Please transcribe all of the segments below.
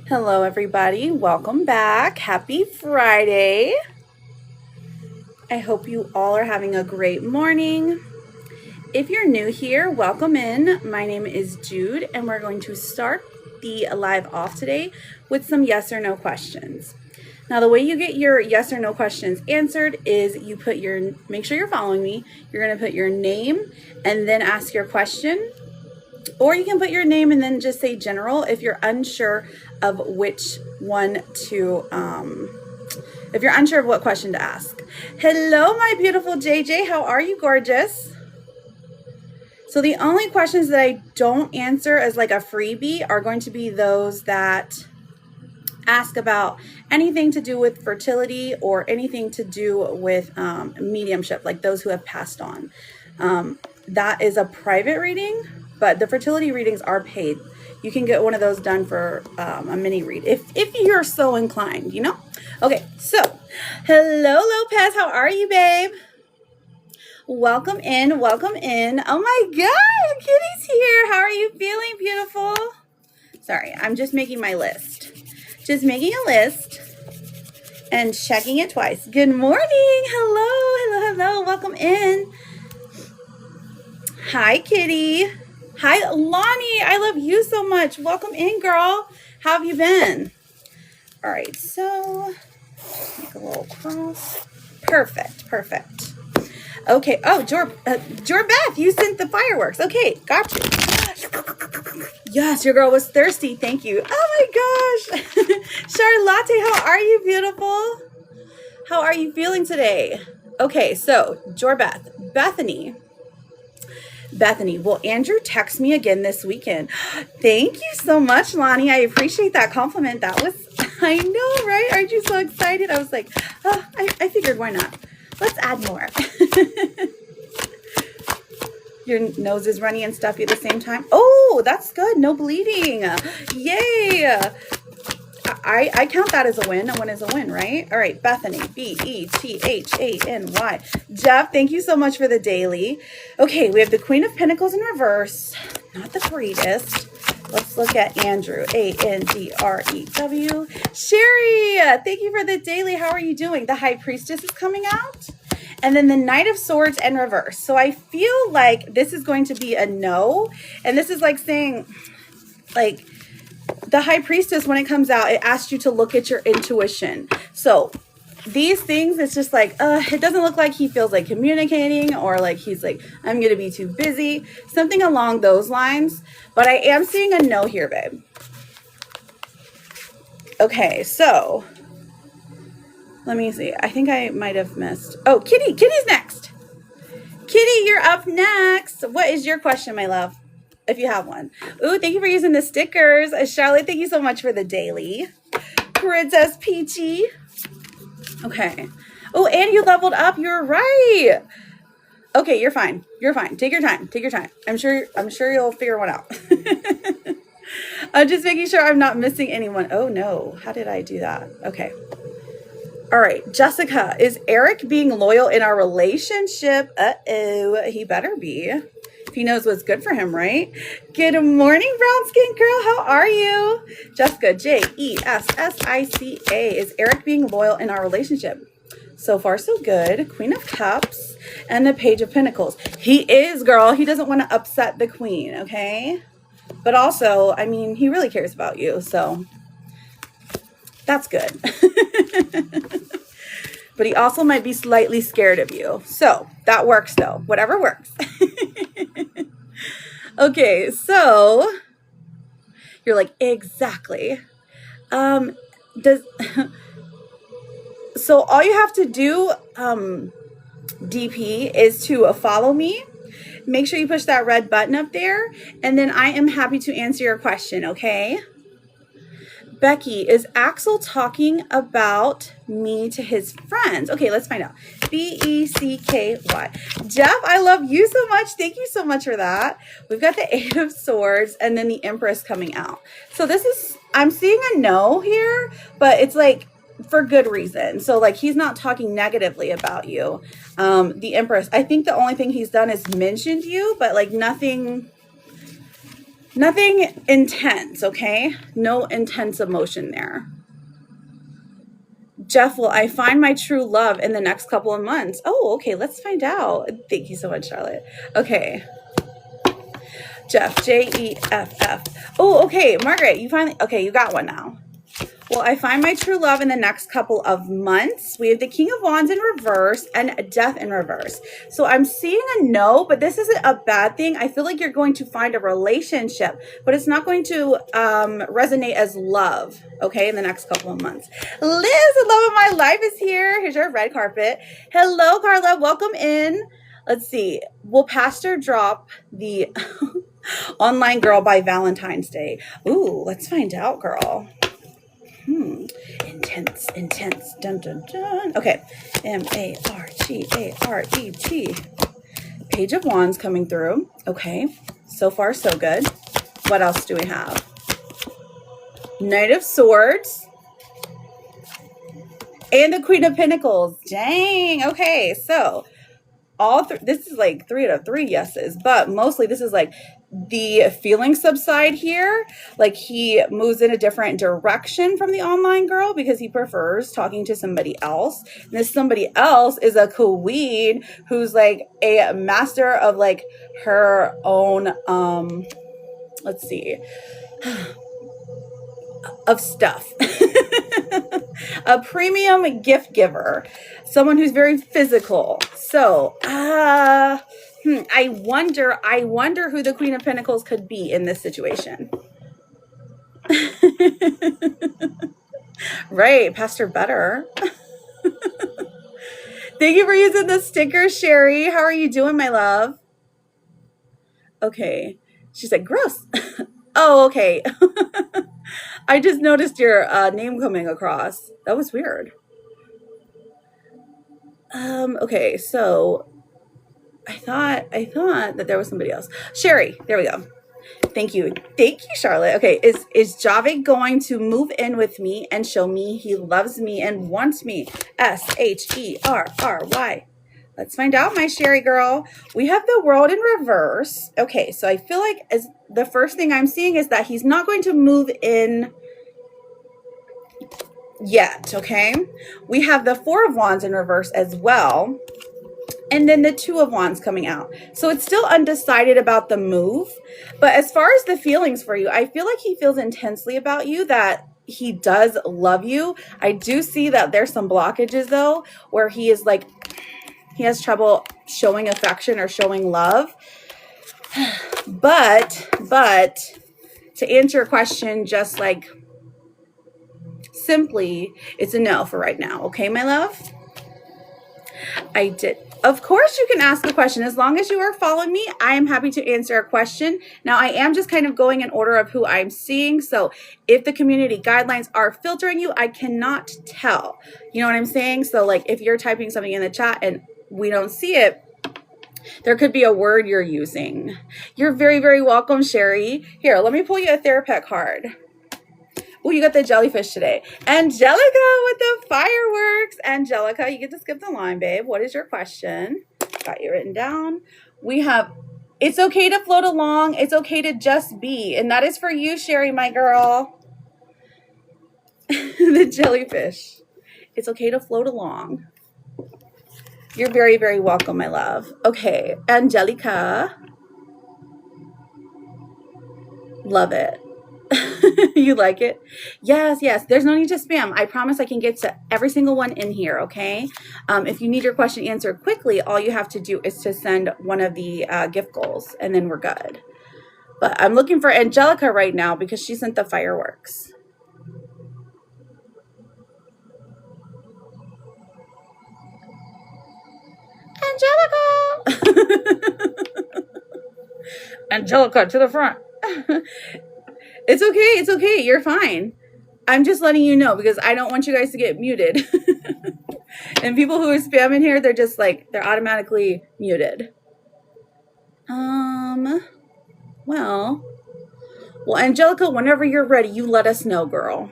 Hello, everybody. Welcome back. Happy Friday. I hope you all are having a great morning. If you're new here, welcome in. My name is Jude, and we're going to start the live off today with some yes or no questions. Now, the way you get your yes or no questions answered is you put make sure you're following me. You're going to put your name and then ask your question. Or you can put your name and then just say general if you're unsure of which one to, if you're unsure of what question to ask. Hello, my beautiful JJ. How are you, gorgeous? So the only questions that I don't answer as like a freebie are going to be those that ask about anything to do with fertility or anything to do with mediumship, like those who have passed on. That is a private reading, but the fertility readings are paid. You can get one of those done for a mini read if you're so inclined, you know? Okay, so hello, Lopez. How are you, babe? Welcome in, welcome in. Oh my God, Kitty's here. How are you feeling, beautiful? Sorry, I'm just making my list. Just making a list and checking it twice. Good morning. Hello. Welcome in. Hi, Kitty. Hi, Lonnie. I love you so much. Welcome in, girl. How have you been? All right, so make a little cross. Perfect. Okay. Oh, Beth, you sent the fireworks. Okay, got you. Yes, your girl was thirsty. Thank you. Oh my gosh. Charlotte, how are you, beautiful? How are you feeling today? Okay, so Bethany, will Andrew text me again this weekend? Thank you so much, Lonnie. I appreciate that compliment. I know, right? Aren't you so excited? I was like, oh, I figured why not? Let's add more. Your nose is runny and stuffy at the same time. Oh, that's good. No bleeding. Yay. I count that as a win. A win is a win, right? All right, Bethany, Bethany. Jeff, thank you so much for the daily. Okay, we have the Queen of Pentacles in reverse. Not the greatest. Let's look at Andrew, Andrew. Sherry, thank you for the daily. How are you doing? The High Priestess is coming out. And then the Knight of Swords in reverse. So I feel like this is going to be a no. And this is like saying, like, the High Priestess, when it comes out, it asks you to look at your intuition. So these things, it's just like, it doesn't look like he feels like communicating, or like he's like, I'm going to be too busy. Something along those lines. But I am seeing a no here, babe. Okay, so let me see. I think I might have missed. Oh, Kitty's next. Kitty, you're up next. What is your question, my love? If you have one. Ooh, thank you for using the stickers. Charlotte, thank you so much for the daily. Princess Peachy. Okay. Oh, and you leveled up. You're right. Okay, you're fine. Take your time. I'm sure you'll figure one out. I'm just making sure I'm not missing anyone. Oh no. How did I do that? Okay. All right, Jessica, is Eric being loyal in our relationship? Uh-oh, he better be. He knows what's good for him, right? Good morning, brown skin girl. How are you? Jessica, Jessica. Is Eric being loyal in our relationship? So far, so good. Queen of Cups and the Page of Pentacles. He is, girl. He doesn't want to upset the queen, okay? But also, I mean, he really cares about you, so that's good. But he also might be slightly scared of you. So that works, though. Whatever works. Okay, so you're like, exactly. So all you have to do, DP, is to follow me. Make sure you push that red button up there, and then I am happy to answer your question, okay? Becky, is Axel talking about me to his friends? Okay, let's find out. Becky. Jeff, I love you so much. Thank you so much for that. We've got the Eight of Swords and then the Empress coming out. So I'm seeing a no here, but it's like for good reason. So like he's not talking negatively about you. The Empress, I think the only thing he's done is mentioned you, but like nothing Nothing intense, okay? No intense emotion there. Jeff, will I find my true love in the next couple of months? Oh, okay, let's find out. Thank you so much, Charlotte. Okay. Jeff, Jeff. Oh, okay, Margaret, you finally, okay, you got one now. Will I find my true love in the next couple of months? We have the King of Wands in reverse and Death in reverse. So I'm seeing a no, but this isn't a bad thing. I feel like you're going to find a relationship, but it's not going to resonate as love, okay, in the next couple of months. Liz, the love of my life, is here. Here's your red carpet. Hello, Carla. Welcome in. Let's see. Will Pastor drop the online girl by Valentine's Day? Ooh, let's find out, girl. Intense. Dun, dun, dun. Okay. Margaret. Page of Wands coming through. Okay. So far, so good. What else do we have? Knight of Swords. And the Queen of Pentacles. Dang. Okay. So this is like 3 out of 3 yeses, but mostly this is like the feelings subside here. Like he moves in a different direction from the online girl because he prefers talking to somebody else. And this somebody else is a queen who's like a master of like her own, let's see, of stuff. A premium gift giver, someone who's very physical. So, I wonder who the Queen of Pentacles could be in this situation. Right, Pastor Better. Thank you for using the sticker, Sherry. How are you doing, my love? Okay. She said, gross. Oh, okay. I just noticed your name coming across. That was weird. Okay, so I thought that there was somebody else. Sherry, there we go. Thank you, Charlotte. Okay, is Javed going to move in with me and show me he loves me and wants me? SHERRY. Let's find out, my Sherry girl. We have the World in reverse. Okay, so I feel like as the first thing I'm seeing is that he's not going to move in yet, okay? We have the Four of Wands in reverse as well. And then the Two of Wands coming out. So it's still undecided about the move. But as far as the feelings for you, I feel like he feels intensely about you, that he does love you. I do see that there's some blockages, though, where he is like, he has trouble showing affection or showing love. But to answer your question, just like simply, it's a no for right now. Okay, my love? I did. Of course you can ask a question. As long as you are following me, I am happy to answer a question. Now, I am just kind of going in order of who I'm seeing. So if the community guidelines are filtering you, I cannot tell. You know what I'm saying? So like if you're typing something in the chat and we don't see it, there could be a word you're using. You're very, very welcome, Sherry. Here, let me pull you a Therapet card. Oh, you got the jellyfish today. Angelica with the fireworks. Angelica, you get to skip the line, babe. What is your question? Got you written down. We have, it's okay to float along. It's okay to just be. And that is for you, Sherry, my girl. The jellyfish. It's okay to float along. You're very, very welcome, my love. Okay, Angelica. Love it. You like it? Yes. There's no need to spam. I promise I can get to every single one in here, okay? If you need your question answered quickly, all you have to do is to send one of the gift goals, and then we're good. But I'm looking for Angelica right now because she sent the fireworks. Angelica! Angelica, to the front. It's okay. You're fine. I'm just letting you know because I don't want you guys to get muted. And people who are spamming here, they're just like, they're automatically muted. Well, Angelica, whenever you're ready, you let us know, girl.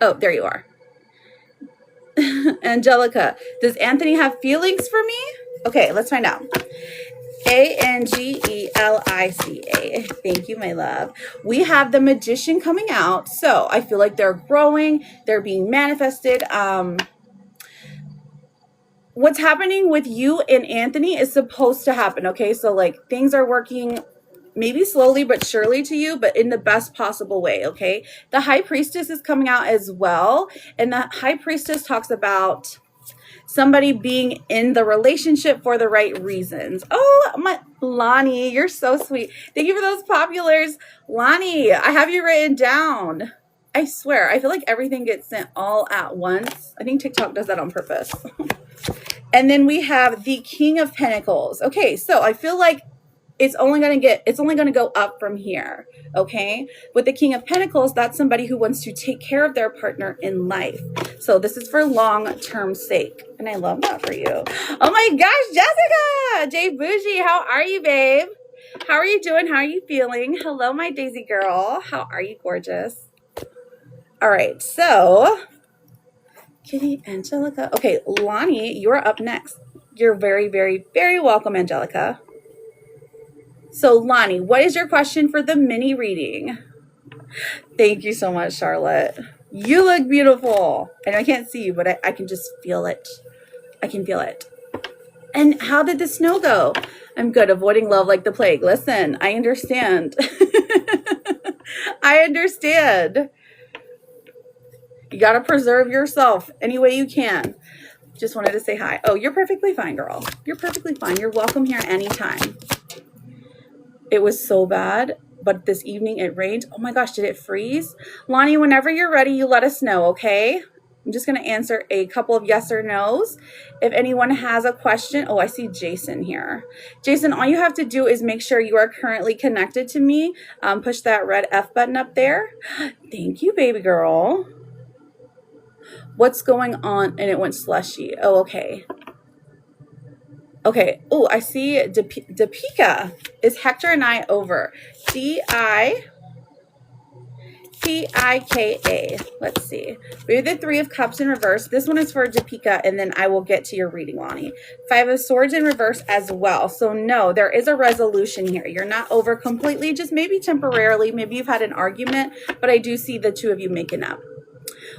Oh, there you are. Angelica, does Anthony have feelings for me? Okay, let's find out. Angelica. Thank you, my love. We have the Magician coming out. So I feel like they're growing. They're being manifested. What's happening with you and Anthony is supposed to happen. Okay. So like things are working maybe slowly but surely to you, but in the best possible way. Okay. The High Priestess is coming out as well. And the High Priestess talks about somebody being in the relationship for the right reasons. Oh, my Lonnie, you're so sweet. Thank you for those populars. Lonnie, I have you written down. I swear, I feel like everything gets sent all at once. I think TikTok does that on purpose. And then we have the King of Pentacles. Okay, so I feel like it's only going to go up from here. Okay. With the King of Pentacles, that's somebody who wants to take care of their partner in life. So this is for long-term sake. And I love that for you. Oh my gosh, Jessica, Jay Bougie, how are you, babe? How are you doing? How are you feeling? Hello, my Daisy girl. How are you, gorgeous? All right. So Kitty, Angelica. Okay. Lonnie, you're up next. You're very, very, very welcome, Angelica. So Lonnie, what is your question for the mini reading? Thank you so much, Charlotte. You look beautiful. And I can't see you, but I can just feel it. I can feel it. And how did the snow go? I'm good. Avoiding love like the plague. Listen, I understand. I understand. You got to preserve yourself any way you can. Just wanted to say hi. Oh, you're perfectly fine, girl. You're perfectly fine. You're welcome here anytime. It was so bad, but this evening it rained. Oh my gosh, did it freeze? Lonnie, whenever you're ready, you let us know, okay? I'm just going to answer a couple of yes or no's. If anyone has a question, oh, I see Jason here. Jason, all you have to do is make sure you are currently connected to me. Push that red F button up there. Thank you, baby girl. What's going on? And it went slushy. Oh, okay. Okay. Oh, I see Depika. Is Hector and I over? D-I-P-I-K-A. Let's see. We have the Three of Cups in reverse. This one is for Depika, and then I will get to your reading, Lonnie. Five of Swords in reverse as well. So no, there is a resolution here. You're not over completely, just maybe temporarily. Maybe you've had an argument, but I do see the two of you making up.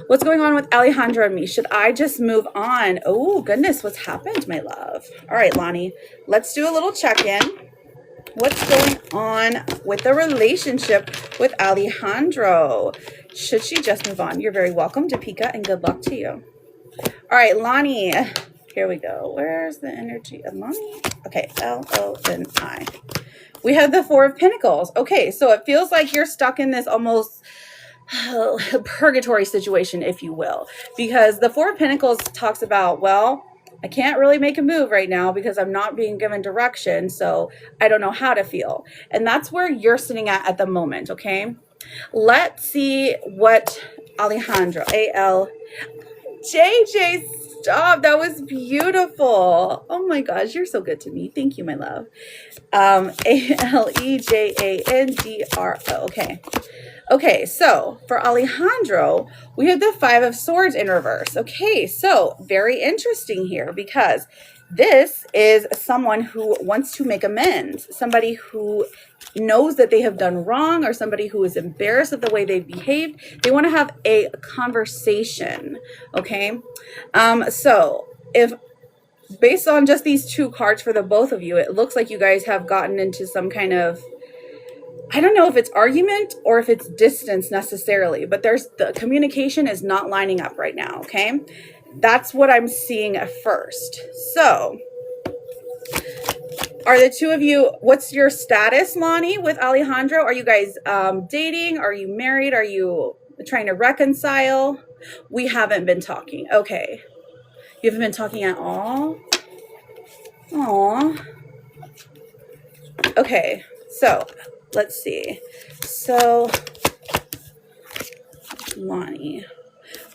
What's going on with Alejandro and me? Should I just move on? Oh, goodness. What's happened, my love? All right, Lonnie. Let's do a little check-in. What's going on with the relationship with Alejandro? Should she just move on? You're very welcome, Depika, and good luck to you. All right, Lonnie. Here we go. Where's the energy of Lonnie? Okay, L-O-N-I. We have the Four of Pentacles. Okay, so it feels like you're stuck in this almost purgatory situation, if you will, because the Four of Pentacles talks about, well, I can't really make a move right now because I'm not being given direction, so I don't know how to feel. And that's where you're sitting at the moment, okay? Let's see what Alejandro, A-L-J-J, stop. That was beautiful. Oh my gosh, you're so good to me. Thank you, my love. A-L-E-J-A-N-D-R-O. Okay. Okay, so for Alejandro, we have the Five of Swords in reverse. Okay, so very interesting here because this is someone who wants to make amends, somebody who knows that they have done wrong or somebody who is embarrassed of the way they've behaved. They want to have a conversation, okay? So if based on just these two cards for the both of you, it looks like you guys have gotten into some kind of, I don't know if it's argument or if it's distance necessarily, but the communication is not lining up right now, okay? That's what I'm seeing at first. So, are the two of you, what's your status, Lonnie, with Alejandro? Are you guys dating? Are you married? Are you trying to reconcile? We haven't been talking. Okay. You haven't been talking at all? Aw. Okay, so let's see. So, Lonnie,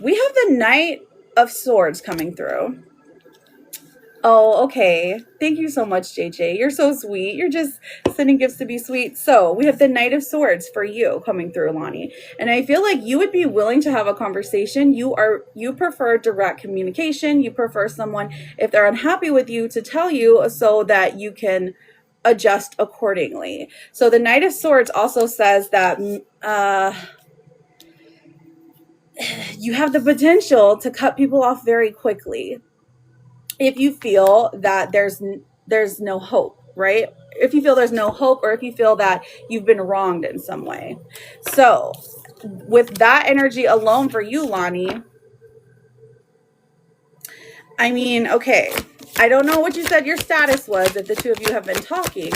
we have the Knight of Swords coming through. Oh, okay. Thank you so much, JJ. You're so sweet. You're just sending gifts to be sweet. So we have the Knight of Swords for you coming through, Lonnie. And I feel like you would be willing to have a conversation. You prefer direct communication. You prefer someone, if they're unhappy with you, to tell you so that you can adjust accordingly. So the Knight of Swords also says that you have the potential to cut people off very quickly if you feel that there's no hope, right? If you feel there's no hope, or if you feel that you've been wronged in some way. So with that energy alone for you, Lonnie, I mean, okay, I don't know what you said your status was if the two of you have been talking,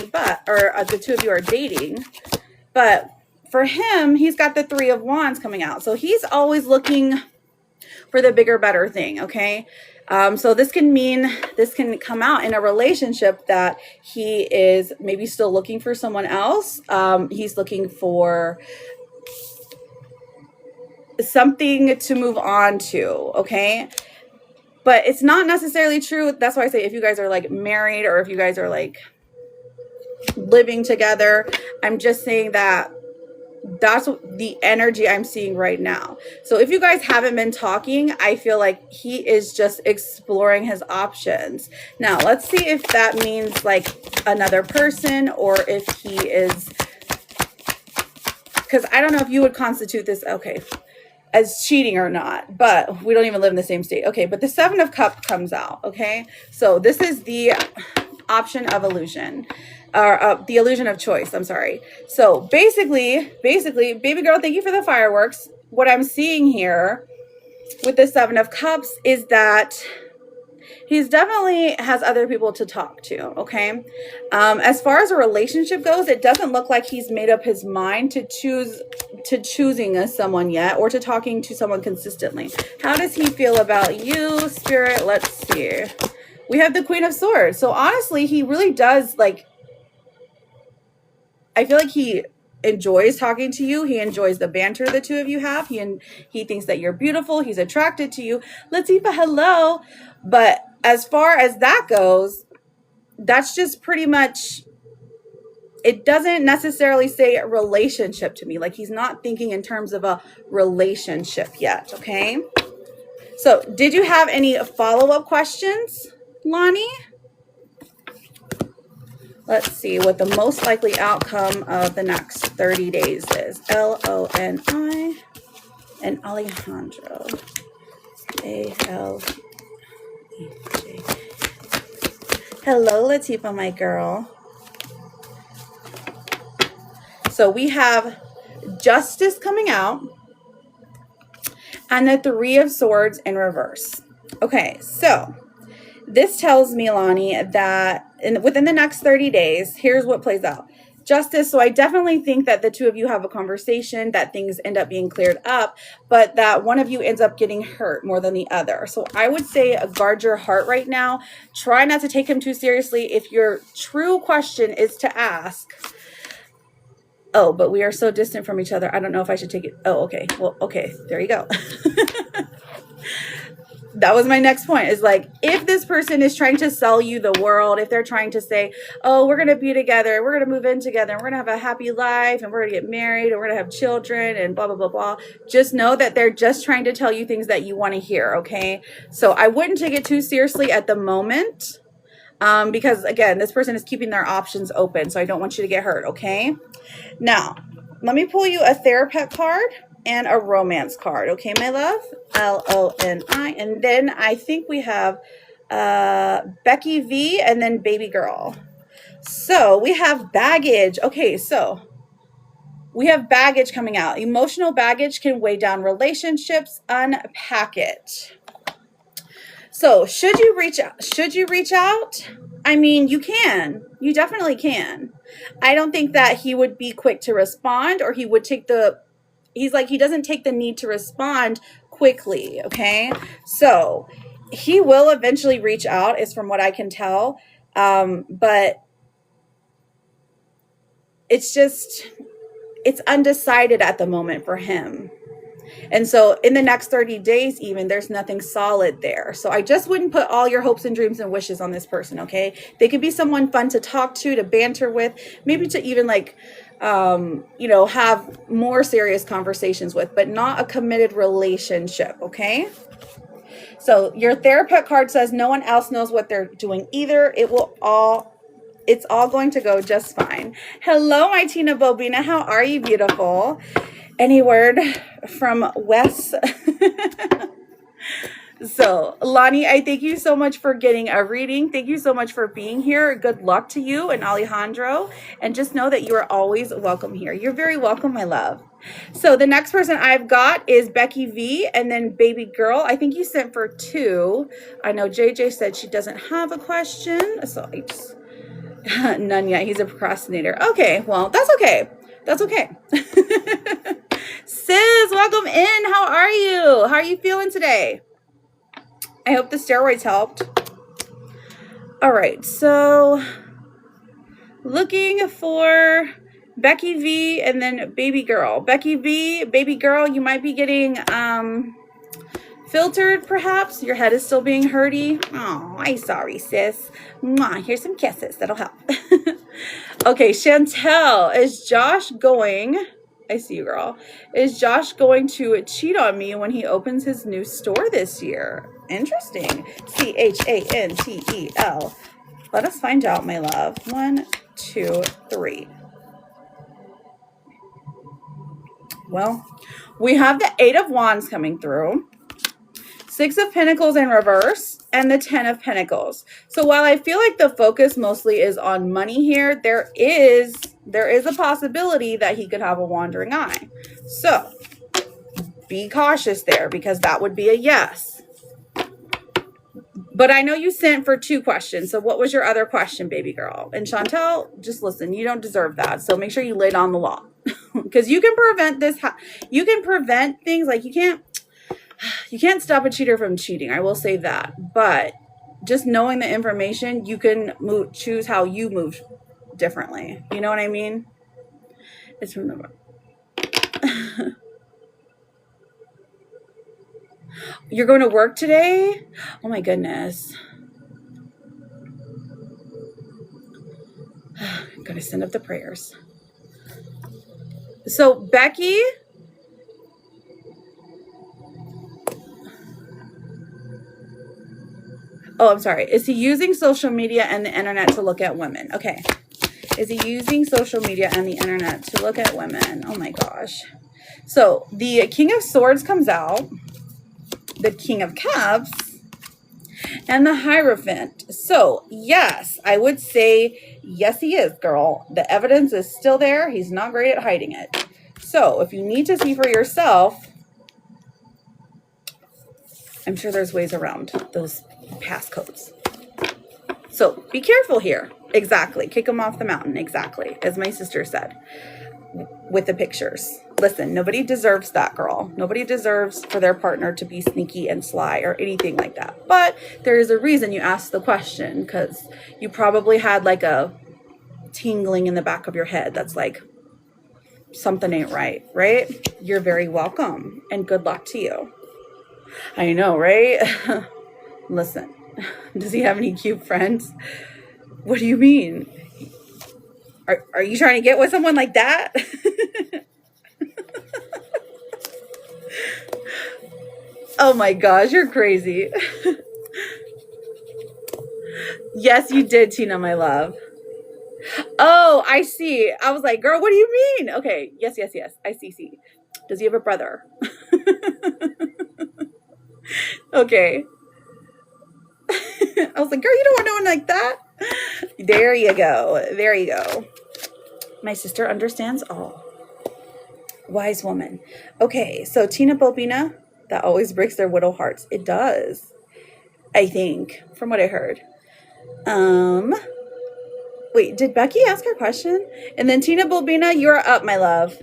or the two of you are dating, but for him, he's got the Three of Wands coming out. So he's always looking for the bigger, better thing, okay? So this can come out in a relationship that he is maybe still looking for someone else. He's looking for something to move on to, okay? But it's not necessarily true. That's why I say if you guys are like married, or if you guys are like living together, I'm just saying that that's the energy I'm seeing right now. So if you guys haven't been talking, I feel like he is just exploring his options. Now, let's see if that means like another person, or if he is, because I don't know if you would constitute this, okay, as cheating or not, but we don't even live in the same state. Okay, but the Seven of Cups comes out, okay? So this is the option of illusion. Or the illusion of choice, I'm sorry. So basically, baby girl, thank you for the fireworks. What I'm seeing here with the Seven of Cups is that he's definitely has other people to talk to, okay? As far as a relationship goes, it doesn't look like he's made up his mind to choosing someone yet, or to talking to someone consistently. How does he feel about you, Spirit? Let's see. We have the Queen of Swords. So honestly, he really does, like, I feel like he enjoys talking to you. He enjoys the banter the two of you have. He thinks that you're beautiful. He's attracted to you. Latifa, hello. But as far as that goes, that's just pretty much, it doesn't necessarily say a relationship to me. Like, he's not thinking in terms of a relationship yet, okay? So did you have any follow-up questions, Lonnie? Let's see what the most likely outcome of the next 30 days is. L-O-N-I and Alejandro. A-L-E-J. Hello, Latifa, my girl. So we have Justice coming out and the Three of Swords in reverse. Okay, so this tells me, Lonnie, that within the next 30 days, here's what plays out. Justice, so I definitely think that the two of you have a conversation, that things end up being cleared up, but that one of you ends up getting hurt more than the other. So I would say guard your heart right now. Try not to take him too seriously. If your true question is to ask, oh, but we are so distant from each other, I don't know if I should take it. Oh, okay. Well, okay. There you go. That was my next point, is like, if this person is trying to sell you the world, if they're trying to say, oh, we're going to be together, we're going to move in together, and we're going to have a happy life, and we're going to get married, and we're going to have children, and blah, blah, blah, blah. Just know that they're just trying to tell you things that you want to hear, okay? So I wouldn't take it too seriously at the moment, because, again, this person is keeping their options open, so I don't want you to get hurt, okay? Now, let me pull you a Therapet card and a romance card. Okay, my love? L-O-N-I. And then I think we have Becky V and then Baby Girl. So we have baggage. Okay, so we have baggage coming out. Emotional baggage can weigh down relationships. Unpack it. So should you reach out? I mean, you can. You definitely can. I don't think that he would be quick to respond, or he would take he doesn't take the need to respond quickly, okay? So he will eventually reach out, is from what I can tell. But it's undecided at the moment for him. And so in the next 30 days, even, there's nothing solid there. So I just wouldn't put all your hopes and dreams and wishes on this person, okay? They could be someone fun to talk to banter with, maybe to even have more serious conversations with, but not a committed relationship, okay? So your Therapet card says no one else knows what they're doing either. It will all It's all going to go just fine. Hello, my Tina Bobina. How are you, beautiful? Any word from Wes? So, Lonnie, I thank you so much for getting a reading. Thank you so much for being here. Good luck to you and Alejandro. And just know that you are always welcome here. You're very welcome, my love. So the next person I've got is Becky V and then Baby Girl. I think you sent for 2. I know JJ said she doesn't have a question. So I just, none yet. He's a procrastinator. Okay, well, that's okay. That's okay. Sis, welcome in. How are you? How are you feeling today? I hope the steroids helped. All right, so looking for Becky V and then Baby Girl. Becky V, Baby Girl, you might be getting filtered perhaps. Your head is still being hurty. Oh, I'm sorry, sis. Mwah, here's some kisses. That'll help. Okay, Chantel, is Josh going... I see you, girl. Is Josh going to cheat on me when he opens his new store this year? Interesting. Chantel. Let us find out, my love. 1, 2, 3. Well, we have the 8 of Wands coming through. 6 of Pentacles in reverse and the 10 of Pentacles. So while I feel like the focus mostly is on money here, there is a possibility that he could have a wandering eye. So be cautious there because that would be a yes. But I know you sent for 2 questions. So what was your other question, Baby Girl? And Chantel, just listen, you don't deserve that. So make sure you lay down the law because you can prevent this. You can prevent things like you can't stop a cheater from cheating. I will say that. But just knowing the information, you can choose how you move differently. You know what I mean? It's from the... You're going to work today? Oh my goodness. I'm going to send up the prayers. So Becky... Oh, I'm sorry. Is he using social media and the internet to look at women? Okay. Is he using social media and the internet to look at women? Oh my gosh. So the King of Swords comes out, the King of Cups, and the Hierophant. So yes, I would say yes, he is, girl. The evidence is still there. He's not great at hiding it. So if you need to see for yourself, I'm sure there's ways around those passcodes. So be careful here. Exactly. Kick them off the mountain. Exactly. As my sister said with the pictures. Listen, nobody deserves that, girl. Nobody deserves for their partner to be sneaky and sly or anything like that. But there is a reason you asked the question because you probably had like a tingling in the back of your head that's like, something ain't right, right? You're very welcome and good luck to you. I know, right? Listen, does he have any cute friends? What do you mean? Are you trying to get with someone like that? Oh my gosh, you're crazy. Yes, you did, Tina, my love. Oh, I see. I was like, girl, what do you mean? Okay, yes. I see. Does he have a brother? Okay. I was like, girl, you don't want no one like that. There you go. My sister understands all. Wise woman. Okay, so Tina Bobina, that always breaks their widow hearts. It does. I think, from what I heard. Wait, did Becky ask her question? And then Tina Bobina, you're up, my love.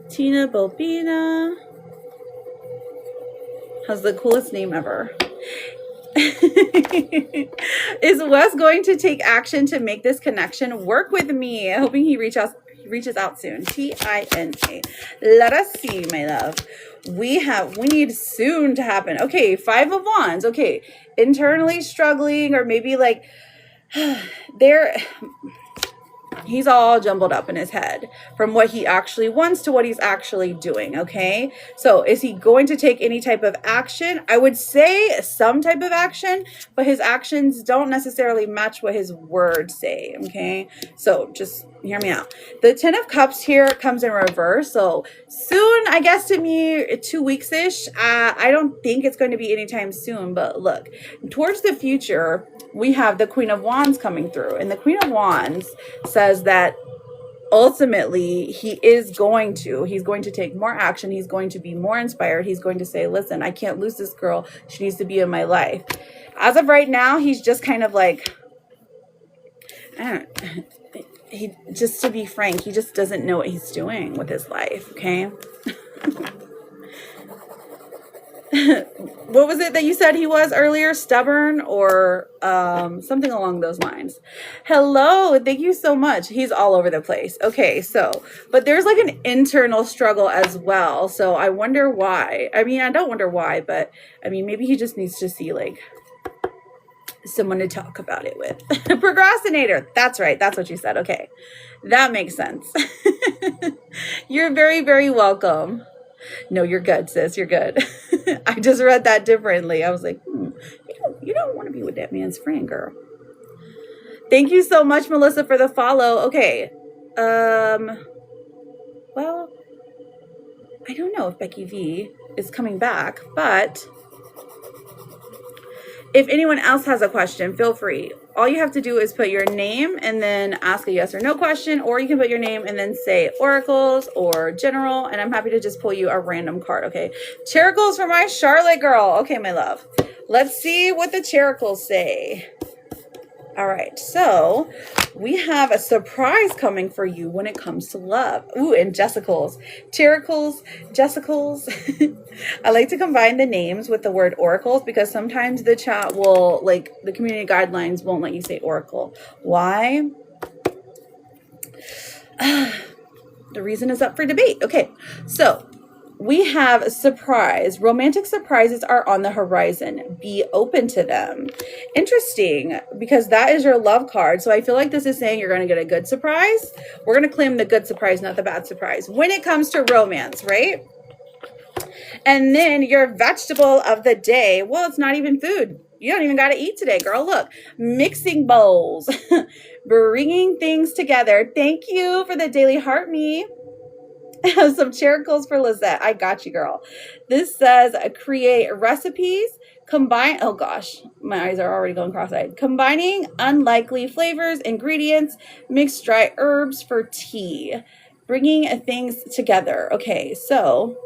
Tina Bobina has the coolest name ever. Is Wes going to take action to make this connection work with me? Hoping he reaches out soon. Tina. Let us see, my love. We need soon to happen. Okay, 5 of Wands. Okay, internally struggling, or maybe like he He's all jumbled up in his head from what he actually wants to what he's actually doing, okay? So is he going to take any type of action? I would say some type of action, but his actions don't necessarily match what his words say, okay? So just hear me out. The Ten of Cups here comes in reverse. So soon, I guess to me, 2 weeks-ish. I don't think it's going to be anytime soon, but look, towards the future, we have the Queen of Wands coming through. And the Queen of Wands says that ultimately he's going to take more action. He's going to be more inspired. He's going to say, listen, I can't lose this girl. She needs to be in my life. As of right now, he's just kind of like, just to be frank, he just doesn't know what he's doing with his life, okay? What was it that you said he was earlier? Stubborn or something along those lines. Hello, thank you so much. He's all over the place. Okay, so, but there's like an internal struggle as well. So I wonder why. I mean, I don't wonder why, but I mean, maybe he just needs to see like someone to talk about it with. Procrastinator. That's right. That's what you said. Okay. That makes sense. You're very, very welcome. No, you're good, sis. You're good. I just read that differently. I was like, you don't want to be with that man's friend, girl. Thank you so much, Melissa, for the follow. Okay. Well, I don't know if Becky V is coming back, but if anyone else has a question, feel free. All you have to do is put your name and then ask a yes or no question, or you can put your name and then say oracles or general, and I'm happy to just pull you a random card, okay? Characles for my Charlotte girl. Okay, my love. Let's see what the characles say. All right, so we have a surprise coming for you when it comes to love. Ooh, and Jessicals. Characles, Jessicals. I like to combine the names with the word oracles because sometimes the chat will, like, the community guidelines won't let you say oracle. Why? The reason is up for debate. Okay, so we have a surprise. Romantic surprises are on the horizon. Be open to them. Interesting, because that is your love card. So I feel like this is saying you're going to get a good surprise. We're going to claim the good surprise, not the bad surprise, when it comes to romance, right? And then your vegetable of the day. Well, it's not even food. You don't even got to eat today, girl. Look, mixing bowls, bringing things together. Thank you for the daily heart me. Some characles for Lizette. I got you, girl. This says create recipes, combine. Oh gosh, my eyes are already going cross-eyed. Combining unlikely flavors, ingredients, mix dry herbs for tea, bringing things together. Okay, so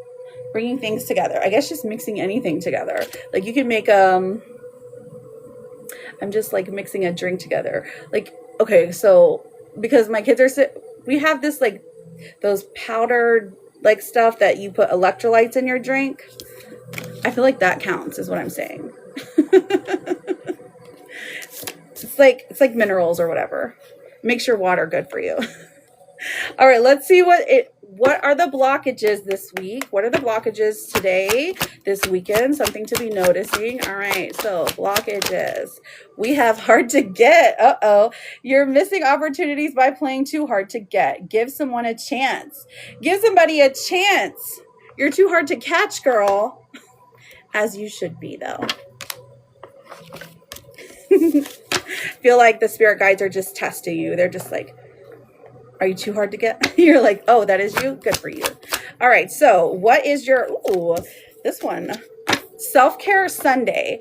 bringing things together. I guess just mixing anything together. Like you can make I'm just like mixing a drink together. Like okay, so because my kids are we have this like those powdered like stuff that you put electrolytes in your drink. I feel like that counts is what I'm saying. It's like minerals or whatever. Makes your water good for you. All right, let's see what are the blockages this week? What are the blockages today, this weekend? Something to be noticing. All right, so blockages. We have hard to get. Uh-oh. You're missing opportunities by playing too hard to get. Give someone a chance. Give somebody a chance. You're too hard to catch, girl. As you should be, though. Feel like the spirit guides are just testing you. They're just like, are you too hard to get? You're like, oh, that is you? Good for you. All right. So what is your, this one, Self-Care Sunday.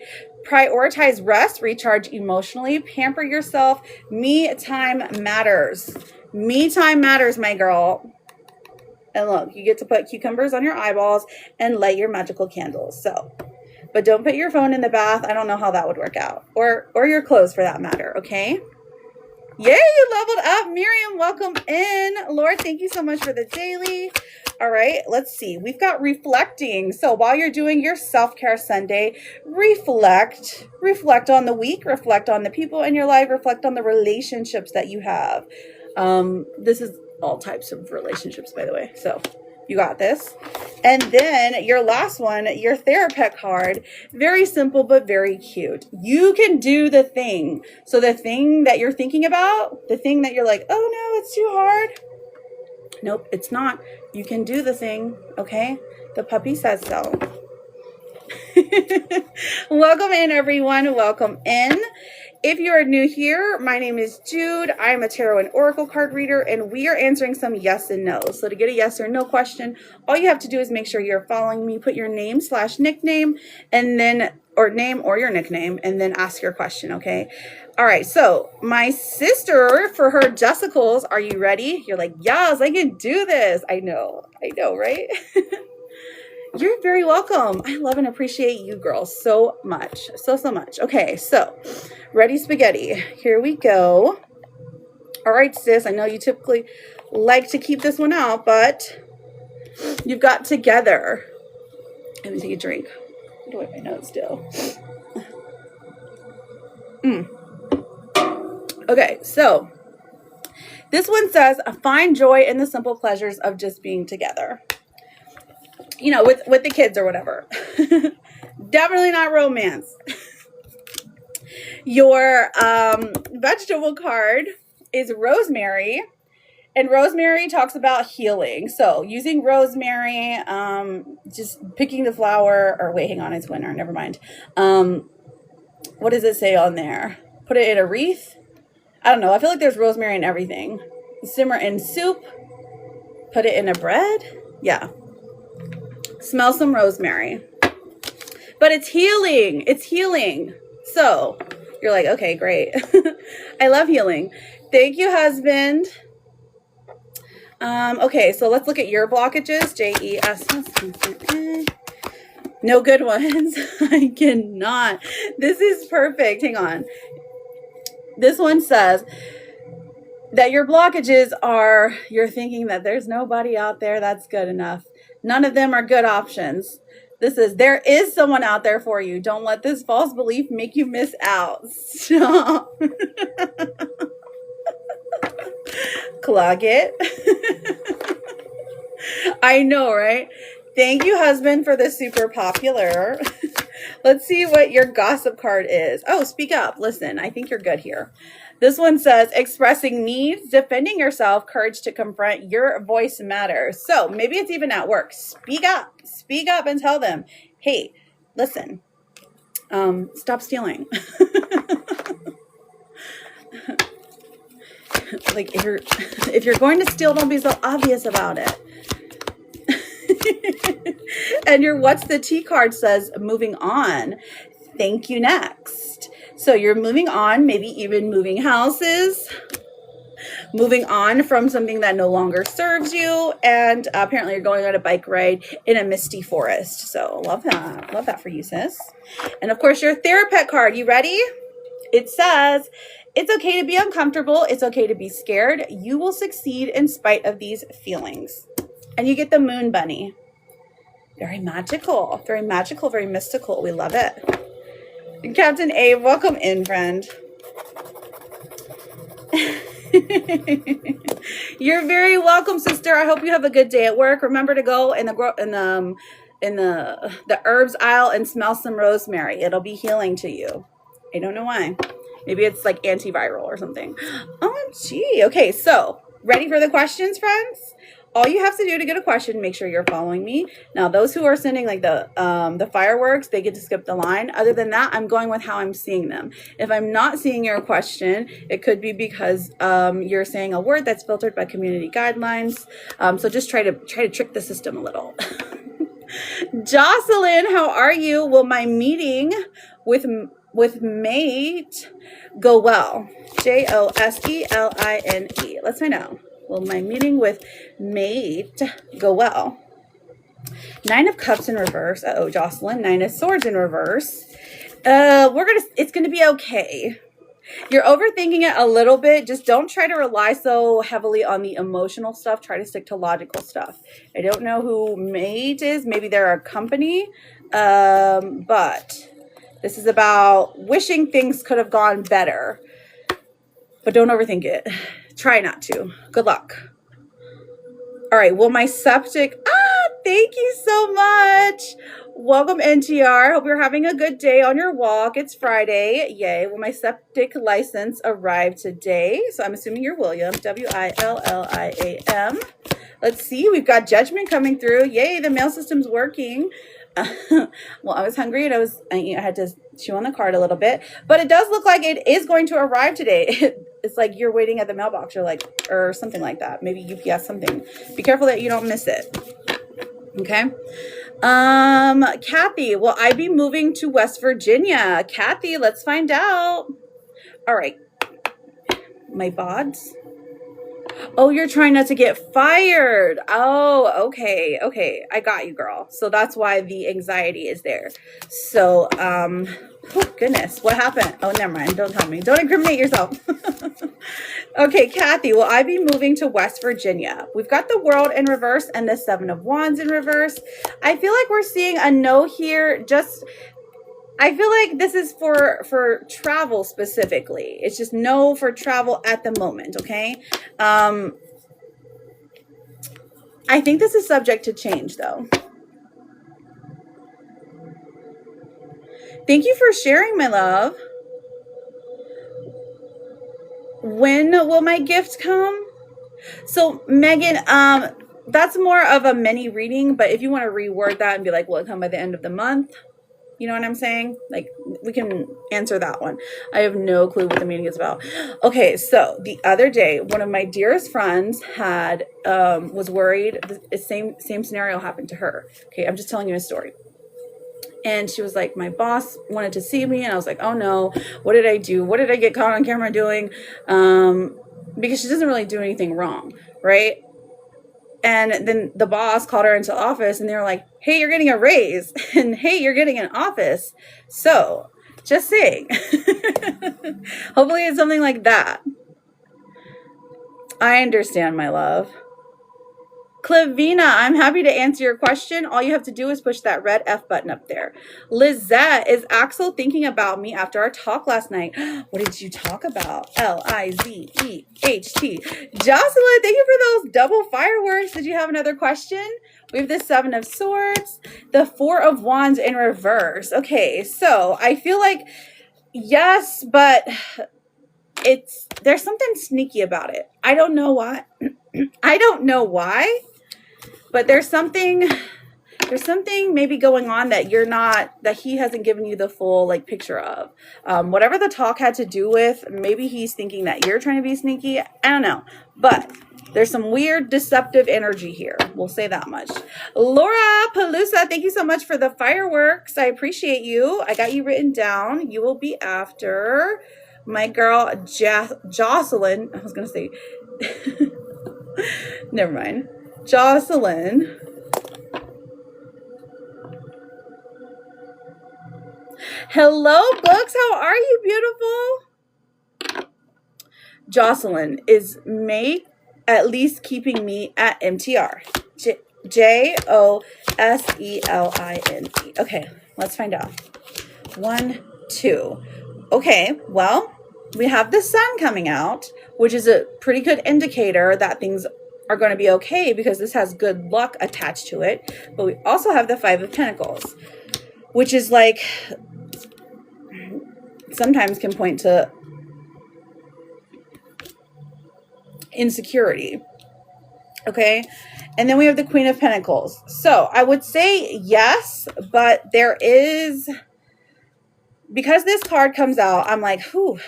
Prioritize rest, recharge emotionally, pamper yourself. Me time matters. Me time matters, my girl. And look, you get to put cucumbers on your eyeballs and light your magical candles. So, but don't put your phone in the bath. I don't know how that would work out. Or your clothes for that matter. Okay. Yay, you leveled up. Miriam, welcome in. Lord, thank you so much for the daily. All right, let's see. We've got reflecting. So while you're doing your self-care Sunday, reflect on the week, reflect on the people in your life, reflect on the relationships that you have. This is all types of relationships, by the way. So You got this. And then your last one, your Therapet card. Very simple, but very cute. You can do the thing. So the thing that you're thinking about, the thing that you're like, oh no, it's too hard. Nope, it's not. You can do the thing, okay? The puppy says so. Welcome in, everyone. Welcome in. If you are new here, my name is Jude. I'm a tarot and oracle card reader, and we are answering some yes and no. So to get a yes or no question, all you have to do is make sure you're following me. Put your name/nickname, and then or name or your nickname, and then ask your question. Okay. All right. So my sister, for her Jessicals, are you ready? You're like, yes, I can do this. I know, right? You're very welcome. I love and appreciate you girls so much. So much. Okay, so ready spaghetti. Here we go. All right, sis. I know you typically like to keep this one out, but you've got together. Let me take a drink. Do I my notes still? Okay, so this one says, find joy in the simple pleasures of just being together. You know, with the kids or whatever. Definitely not romance. Your vegetable card is rosemary. And rosemary talks about healing. So using rosemary, just picking the flower, or wait, hang on, it's winter, never mind. What does it say on there? Put it in a wreath? I don't know. I feel like there's rosemary in everything. Simmer in soup. Put it in a bread. Yeah. Smell some rosemary. But it's healing. It's healing. So you're like, okay, great. I love healing. Thank you, husband. Okay, so let's look at your blockages. Jes. No good ones. I cannot. This is perfect. Hang on. This one says that your blockages are, you're thinking that there's nobody out there that's good enough. None of them are good options. This is, there is someone out there for you. Don't let this false belief make you miss out. Stop. Clog it. I know, right? Thank you, husband, for the super popular. Let's see what your gossip card is. Oh, speak up. Listen, I think you're good here. This one says, expressing needs, defending yourself, courage to confront, your voice matters. So maybe it's even at work. Speak up and tell them, hey, listen, stop stealing. Like if you're going to steal, don't be so obvious about it. And your what's the tea card says, moving on. Thank you, next. So you're moving on, maybe even moving houses, moving on from something that no longer serves you. And apparently you're going on a bike ride in a misty forest. So love that. Love that for you, sis. And of course, your Therapet card. You ready? It says, it's okay to be uncomfortable. It's okay to be scared. You will succeed in spite of these feelings. And you get the moon bunny. Very magical, very mystical. We love it. Captain Abe, welcome in, friend. You're very welcome, sister. I hope you have a good day at work. Remember to go in the herbs aisle and smell some rosemary. It'll be healing to you. I don't know why. Maybe it's like antiviral or something. OMG. Okay, so ready for the questions, friends? All you have to do to get a question, make sure you're following me. Now, those who are sending like the fireworks, they get to skip the line. Other than that, I'm going with how I'm seeing them. If I'm not seeing your question, it could be because you're saying a word that's filtered by community guidelines. So just try to trick the system a little. Jocelyn, how are you? Will my meeting with mate go well? Joseline. Let's find out. Will my meeting with mate go well? 9 of Cups in reverse. Uh-oh, Jocelyn. 9 of Swords in reverse. It's gonna be okay. You're overthinking it a little bit. Just don't try to rely so heavily on the emotional stuff. Try to stick to logical stuff. I don't know who mate is. Maybe they're a company. But this is about wishing things could have gone better. But don't overthink it. Try not to. Good luck. All right. Will my septic... thank you so much. Welcome, NTR. Hope you're having a good day on your walk. It's Friday. Yay. Will my septic license arrive today? So I'm assuming you're William. William. Let's see. We've got Judgment coming through. Yay. The mail system's working. Well, I was hungry and I had to chew on the card a little bit, but it does look like it is going to arrive today. It's like you're waiting at the mailbox or something like that. Maybe UPS something. Be careful that you don't miss it. Okay. Kathy, will I be moving to West Virginia? Kathy, let's find out. All right. My bods. Oh, you're trying not to get fired. Oh, okay. Okay. I got you, girl. So that's why the anxiety is there. So, oh, goodness. What happened? Oh, never mind. Don't tell me. Don't incriminate yourself. Okay, Kathy, will I be moving to West Virginia? We've got the World in reverse and the Seven of Wands in reverse. I feel like we're seeing a no here. I feel like this is for travel specifically. It's just no for travel at the moment, okay? I think this is subject to change, though. Thank you for sharing, my love. When will my gift come? So, Megan, that's more of a mini reading, but if you want to reword that and be like, will it come by the end of the month? You know what I'm saying? Like, we can answer that one. I have no clue what the meeting is about. Okay, so the other day, one of my dearest friends was worried. The same scenario happened to her. Okay, I'm just telling you a story. And she was like, my boss wanted to see me. And I was like, oh no, what did I do? What did I get caught on camera doing? Because she doesn't really do anything wrong, right? And then the boss called her into the office and they were like, hey, you're getting a raise. And hey, you're getting an office. So just saying. Hopefully it's something like that. I understand, my love. Clavina, I'm happy to answer your question. All you have to do is push that red F button up there. Lizette, is Axel thinking about me after our talk last night? What did you talk about? Lizeth. Jocelyn, thank you for those double fireworks. Did you have another question? We have the Seven of Swords, the Four of Wands in reverse. Okay, so I feel like yes, but there's something sneaky about it. I don't know why. But there's something maybe going on that he hasn't given you the full picture of. Whatever the talk had to do with, maybe he's thinking that you're trying to be sneaky. I don't know. But there's some weird deceptive energy here. We'll say that much. Laura Pelusa, thank you so much for the fireworks. I appreciate you. I got you written down. You will be after my girl Jocelyn. I was going to say, never mind. Jocelyn. Hello, books. How are you, beautiful? Jocelyn is at least keeping me at MTR. Joseline. Okay, let's find out. 1, 2. Okay, well, we have the sun coming out, which is a pretty good indicator that things are going to be okay because this has good luck attached to it. But we also have the Five of Pentacles, which is sometimes can point to insecurity. Okay. And then we have the Queen of Pentacles. So I would say yes, but because this card comes out, I'm like, whew.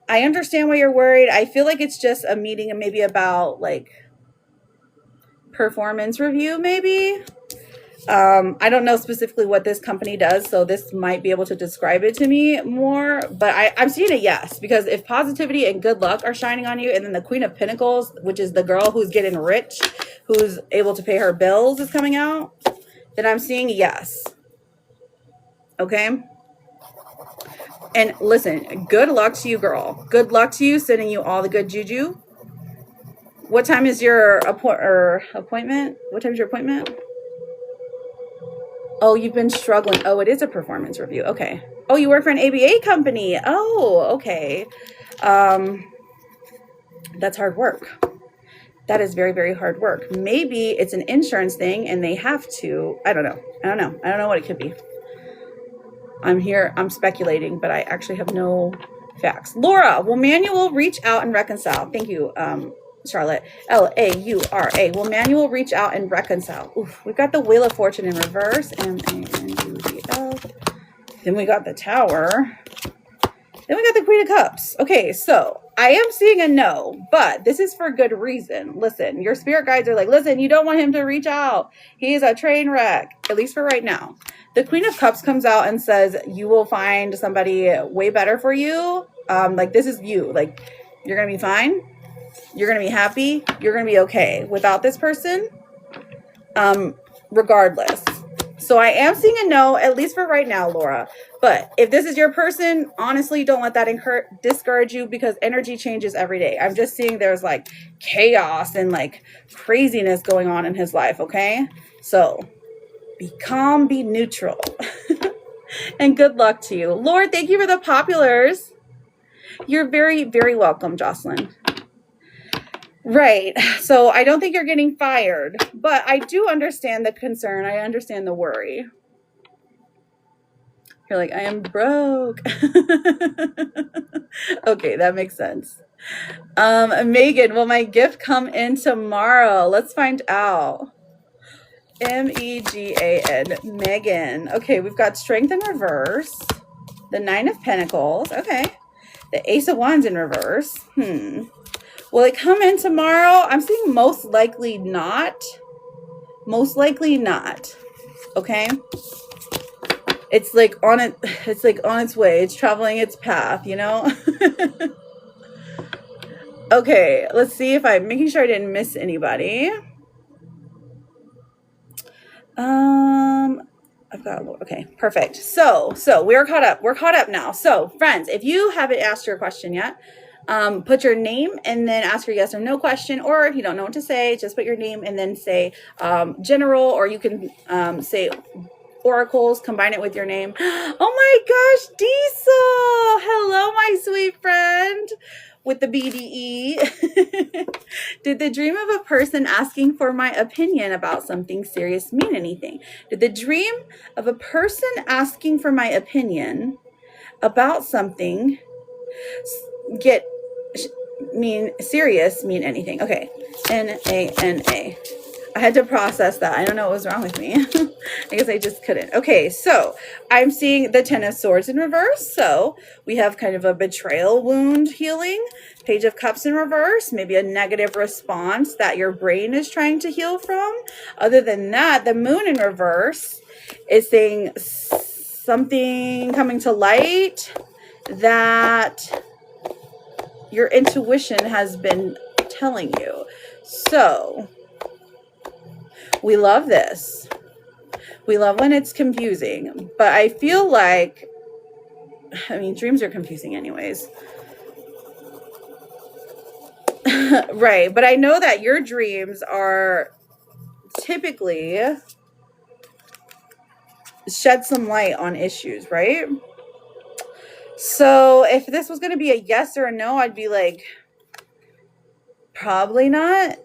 I understand why you're worried. I feel like it's just a meeting maybe about performance review, maybe. I don't know specifically what this company does, so this might be able to describe it to me more, but I'm seeing a yes, because if positivity and good luck are shining on you, and then the Queen of Pentacles, which is the girl who's getting rich, who's able to pay her bills, is coming out, then I'm seeing yes. Okay? And listen, good luck to you, girl. Good luck to you, sending you all the good juju. What time is your appointment? What time is your appointment? Oh, you've been struggling. Oh, it is a performance review. Okay. Oh, you work for an ABA company. Oh, okay. That's hard work. That is very, very hard work. Maybe it's an insurance thing and they have to, I don't know. I don't know what it could be. I'm speculating, but I actually have no facts. Laura, will Manuel reach out and reconcile? Thank you, Charlotte. Laura. Will Manuel reach out and reconcile? Oof, we've got the Wheel of Fortune in reverse. M-A-N-U-E-L. Then we got the Tower. Then we got the Queen of Cups. Okay, so I am seeing a no, but this is for good reason. Listen, your spirit guides are like, listen, you don't want him to reach out. He is a train wreck, at least for right now. The Queen of Cups comes out and says, you will find somebody way better for you. Like, this is you. Like, you're going to be fine. You're going to be happy. You're going to be okay without this person, regardless. So I am seeing a no, at least for right now, Laura. But if this is your person, honestly, don't let that discourage you, because energy changes every day. I'm just seeing there's like chaos and like craziness going on in his life, okay? So be calm, be neutral. And good luck to you. Lord, thank you for the populars. You're very, very welcome, Jocelyn. Right. So I don't think you're getting fired, but I do understand the concern. I understand the worry. You're like, I am broke. Okay, that makes sense. Megan, will my gift come in tomorrow? Let's find out. M-E-G-A-N, Megan. Okay, we've got Strength in reverse. The 9 of Pentacles. Okay. The Ace of Wands in reverse. Will it come in tomorrow? I'm seeing most likely not. Most likely not. Okay. It's like on its way. It's traveling its path, you know? Okay, let's see if I'm making sure I didn't miss anybody. I've got, okay, perfect. So we're caught up. We're caught up now. So friends, if you haven't asked your question yet, put your name and then ask your yes or no question, or if you don't know what to say, just put your name and then say general, or you can say oracles, combine it with your name. Oh my gosh, Diesel! Hello, my sweet friend with the BDE. Did the dream of a person asking for my opinion about something serious mean anything? Did the dream of a person asking for my opinion about something mean anything? Okay. N-A-N-A. I had to process that. I don't know what was wrong with me. I guess I just couldn't. Okay, so I'm seeing the 10 of Swords in reverse. So we have kind of a betrayal wound healing. Page of Cups in reverse. Maybe a negative response that your brain is trying to heal from. Other than that, the Moon in reverse is saying something coming to light that your intuition has been telling you. So we love this. We love when it's confusing, but I feel like, I mean, dreams are confusing anyways. Right. But I know that your dreams are typically shed some light on issues, right? So if this was going to be a yes or a no, I'd be like, probably not.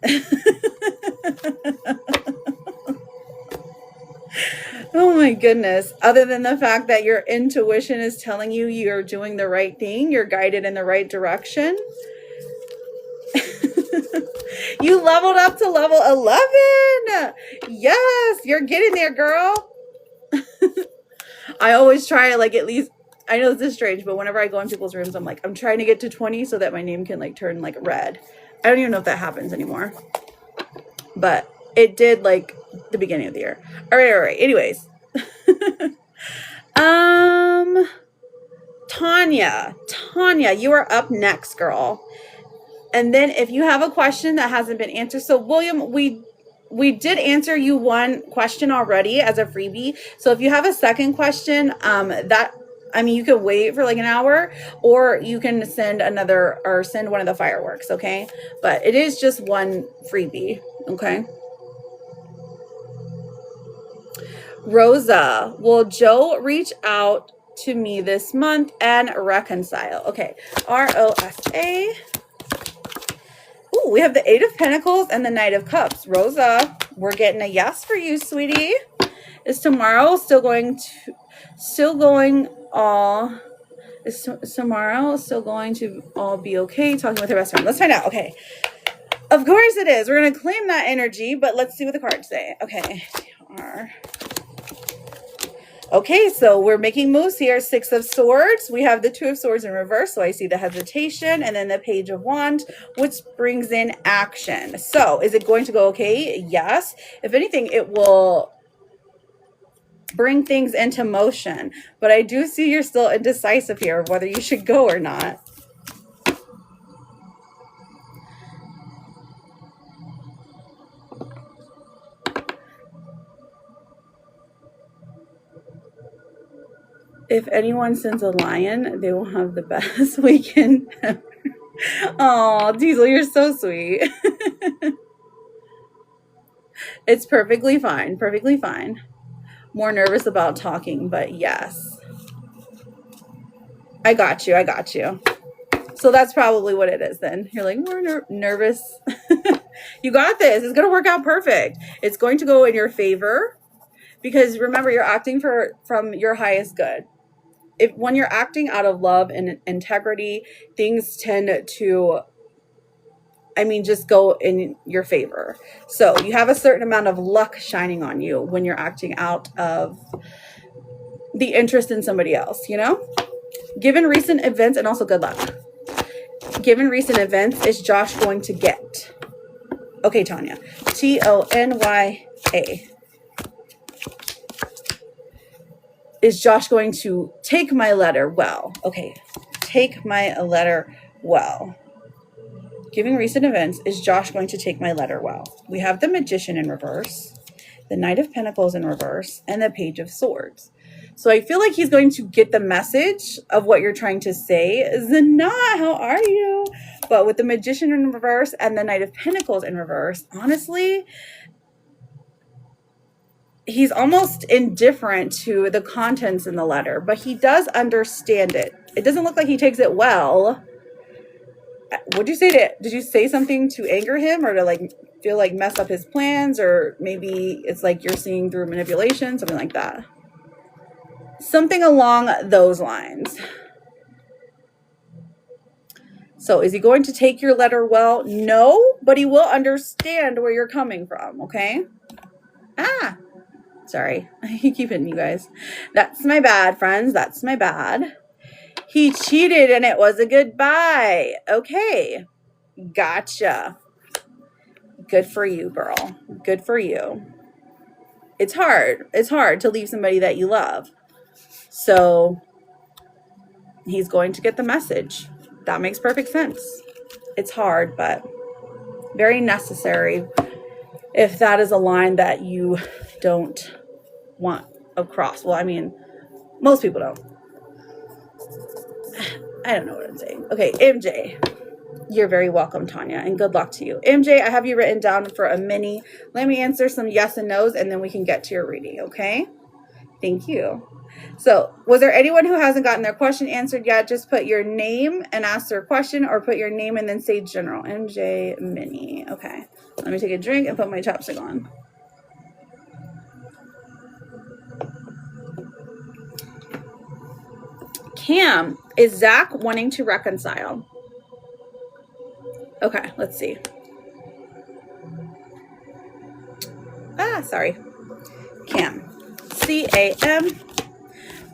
Oh my goodness. Other than the fact that your intuition is telling you you're doing the right thing, you're guided in the right direction. You leveled up to level 11. Yes, you're getting there, girl. I always try, like, at least, I know this is strange, but whenever I go in people's rooms, I'm like, I'm trying to get to 20 so that my name can like turn like red. I don't even know if that happens anymore, but it did like the beginning of the year. All right. Anyways, Tanya, you are up next, girl. And then if you have a question that hasn't been answered, so William, we did answer you one question already as a freebie. So if you have a second question, you could wait for like an hour, or you can send one of the fireworks, okay? But it is just one freebie, okay? Rosa, will Joe reach out to me this month and reconcile? Okay, R-O-S-A. Ooh, Oh, we have the Eight of Pentacles and the Knight of Cups. Rosa, we're getting a yes for you, sweetie. Is tomorrow still going to all be okay? Talking with her best friend. Let's find out. Okay. Of course it is. We're going to claim that energy, but let's see what the cards say. Okay. Okay, so we're making moves here. Six of Swords. We have the Two of Swords in reverse, so I see the hesitation, and then the Page of Wands, which brings in action. So is it going to go okay? Yes. If anything, it will bring things into motion. But I do see you're still indecisive here of whether you should go or not. If anyone sends a lion, they will have the best weekend. Oh, Diesel, you're so sweet. It's perfectly fine. Perfectly fine. More nervous about talking, but yes. I got you. I got you. So that's probably what it is then. You're like, more nervous. You got this. It's going to work out perfect. It's going to go in your favor because remember, you're acting from your highest good. When you're acting out of love and integrity, things tend to, just go in your favor. So you have a certain amount of luck shining on you when you're acting out of the interest in somebody else, Given recent events, and also good luck. Given recent events, is Josh going to get? Okay, Tanya. Tonya. Is Josh going to take my letter well? Okay, take my letter well. Given recent events, is Josh going to take my letter well? We have the Magician in reverse, the Knight of Pentacles in reverse, and the Page of Swords. So I feel like he's going to get the message of what you're trying to say. Zana, how are you? But with the Magician in reverse and the Knight of Pentacles in reverse, honestly, he's almost indifferent to the contents in the letter, but he does understand it. It doesn't look like he takes it well. Did you say something to anger him or to feel like mess up his plans? Or maybe it's like you're seeing through manipulation, something like that. Something along those lines. So is he going to take your letter well? No, but he will understand where you're coming from, okay? Sorry, I keep hitting you guys. That's my bad, friends. That's my bad. He cheated and it was a goodbye. Okay, gotcha. Good for you, girl. Good for you. It's hard. It's hard to leave somebody that you love. So he's going to get the message. That makes perfect sense. It's hard, but very necessary if that is a line that you don't want across. Well, most people don't. I don't know what I'm saying. Okay, MJ. You're very welcome, Tanya, and good luck to you. MJ, I have you written down for a mini. Let me answer some yes and no's, and then we can get to your reading, okay? Thank you. So, was there anyone who hasn't gotten their question answered yet? Just put your name and ask their question, or put your name and then say general. MJ Mini. Okay. Let me take a drink and put my chapstick on. Cam, is Zach wanting to reconcile? Okay, let's see. Sorry. Cam. C-A-M.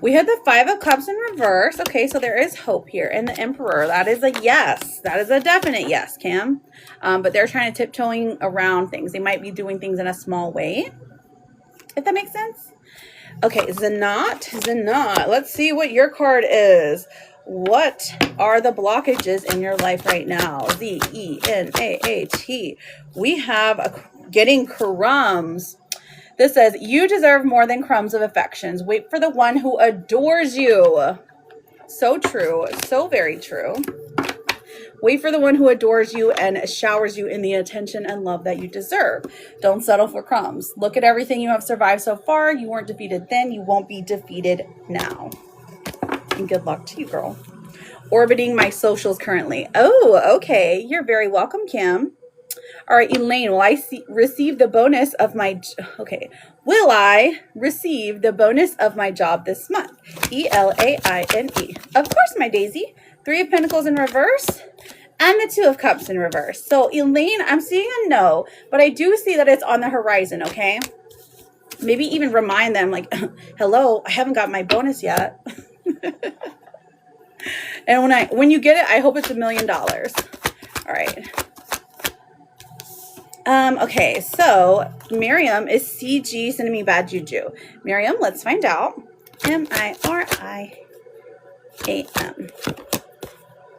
We have the Five of Cups in reverse. Okay, so there is hope here. And the Emperor, that is a yes. That is a definite yes, Cam. But they're trying to tiptoeing around things. They might be doing things in a small way, if that makes sense. Okay, Zanat. Let's see what your card is. What are the blockages in your life right now? Z-E-N-A-H-T. We have getting crumbs. This says, you deserve more than crumbs of affections. Wait for the one who adores you. So true. So very true. Wait for the one who adores you and showers you in the attention and love that you deserve. Don't settle for crumbs. Look at everything you have survived so far. You weren't defeated then. You won't be defeated now. And good luck to you, girl. Orbiting my socials currently. Oh, okay. You're very welcome, Kim. All right, Elaine, receive the bonus of my, okay. Will I receive the bonus of my job this month? Elaine. Of course, my Daisy. 3 of Pentacles in reverse and the 2 of Cups in reverse. So Elaine, I'm seeing a no, but I do see that it's on the horizon, okay? Maybe even remind them like, hello, I haven't got my bonus yet. And when you get it, I hope it's $1 million. All right. Okay, so Miriam is CG sending me bad juju. Miriam, let's find out. Miriam.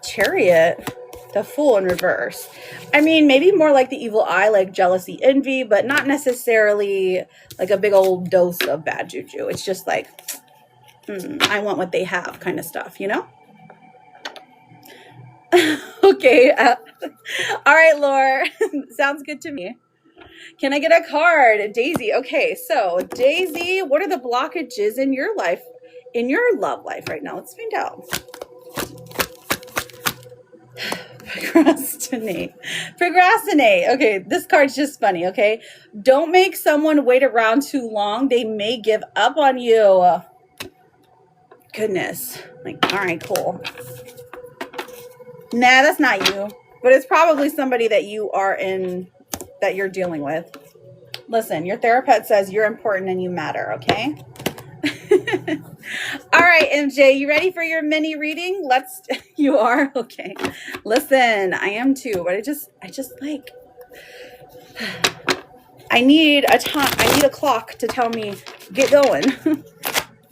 Chariot, the Fool in reverse. I mean, maybe more like the evil eye, like jealousy, envy, but not necessarily like a big old dose of bad juju. It's just like, I want what they have kind of stuff, you know? Okay. All right, Laura. Sounds good to me. Can I get a card? Daisy. Okay, so Daisy, what are the blockages in your life, in your love life right now? Let's find out. Procrastinate. Okay, this card's just funny, okay? Don't make someone wait around too long. They may give up on you. Goodness. Like, all right, cool. Nah, that's not you. But it's probably somebody that you're dealing with. Listen, your therapist says you're important and you matter, okay? All right, MJ, you ready for your mini reading? You are? Okay. Listen, I am too, but I just like, I need a clock to tell me, get going.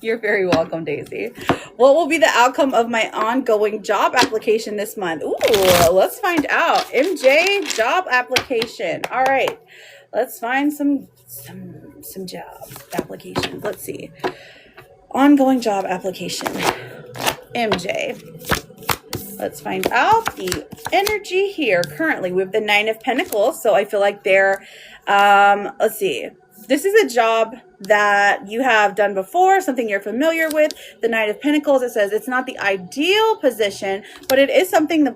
You're very welcome, Daisy. What will be the outcome of my ongoing job application this month? Ooh, let's find out. MJ, job application. All right, let's find some job applications. Let's see. Ongoing job application. MJ. Let's find out the energy here. Currently, we have the 9 of Pentacles. So I feel like they're, let's see. This is a job that you have done before, something you're familiar with. The 9 of Pentacles, it says it's not the ideal position, but it is something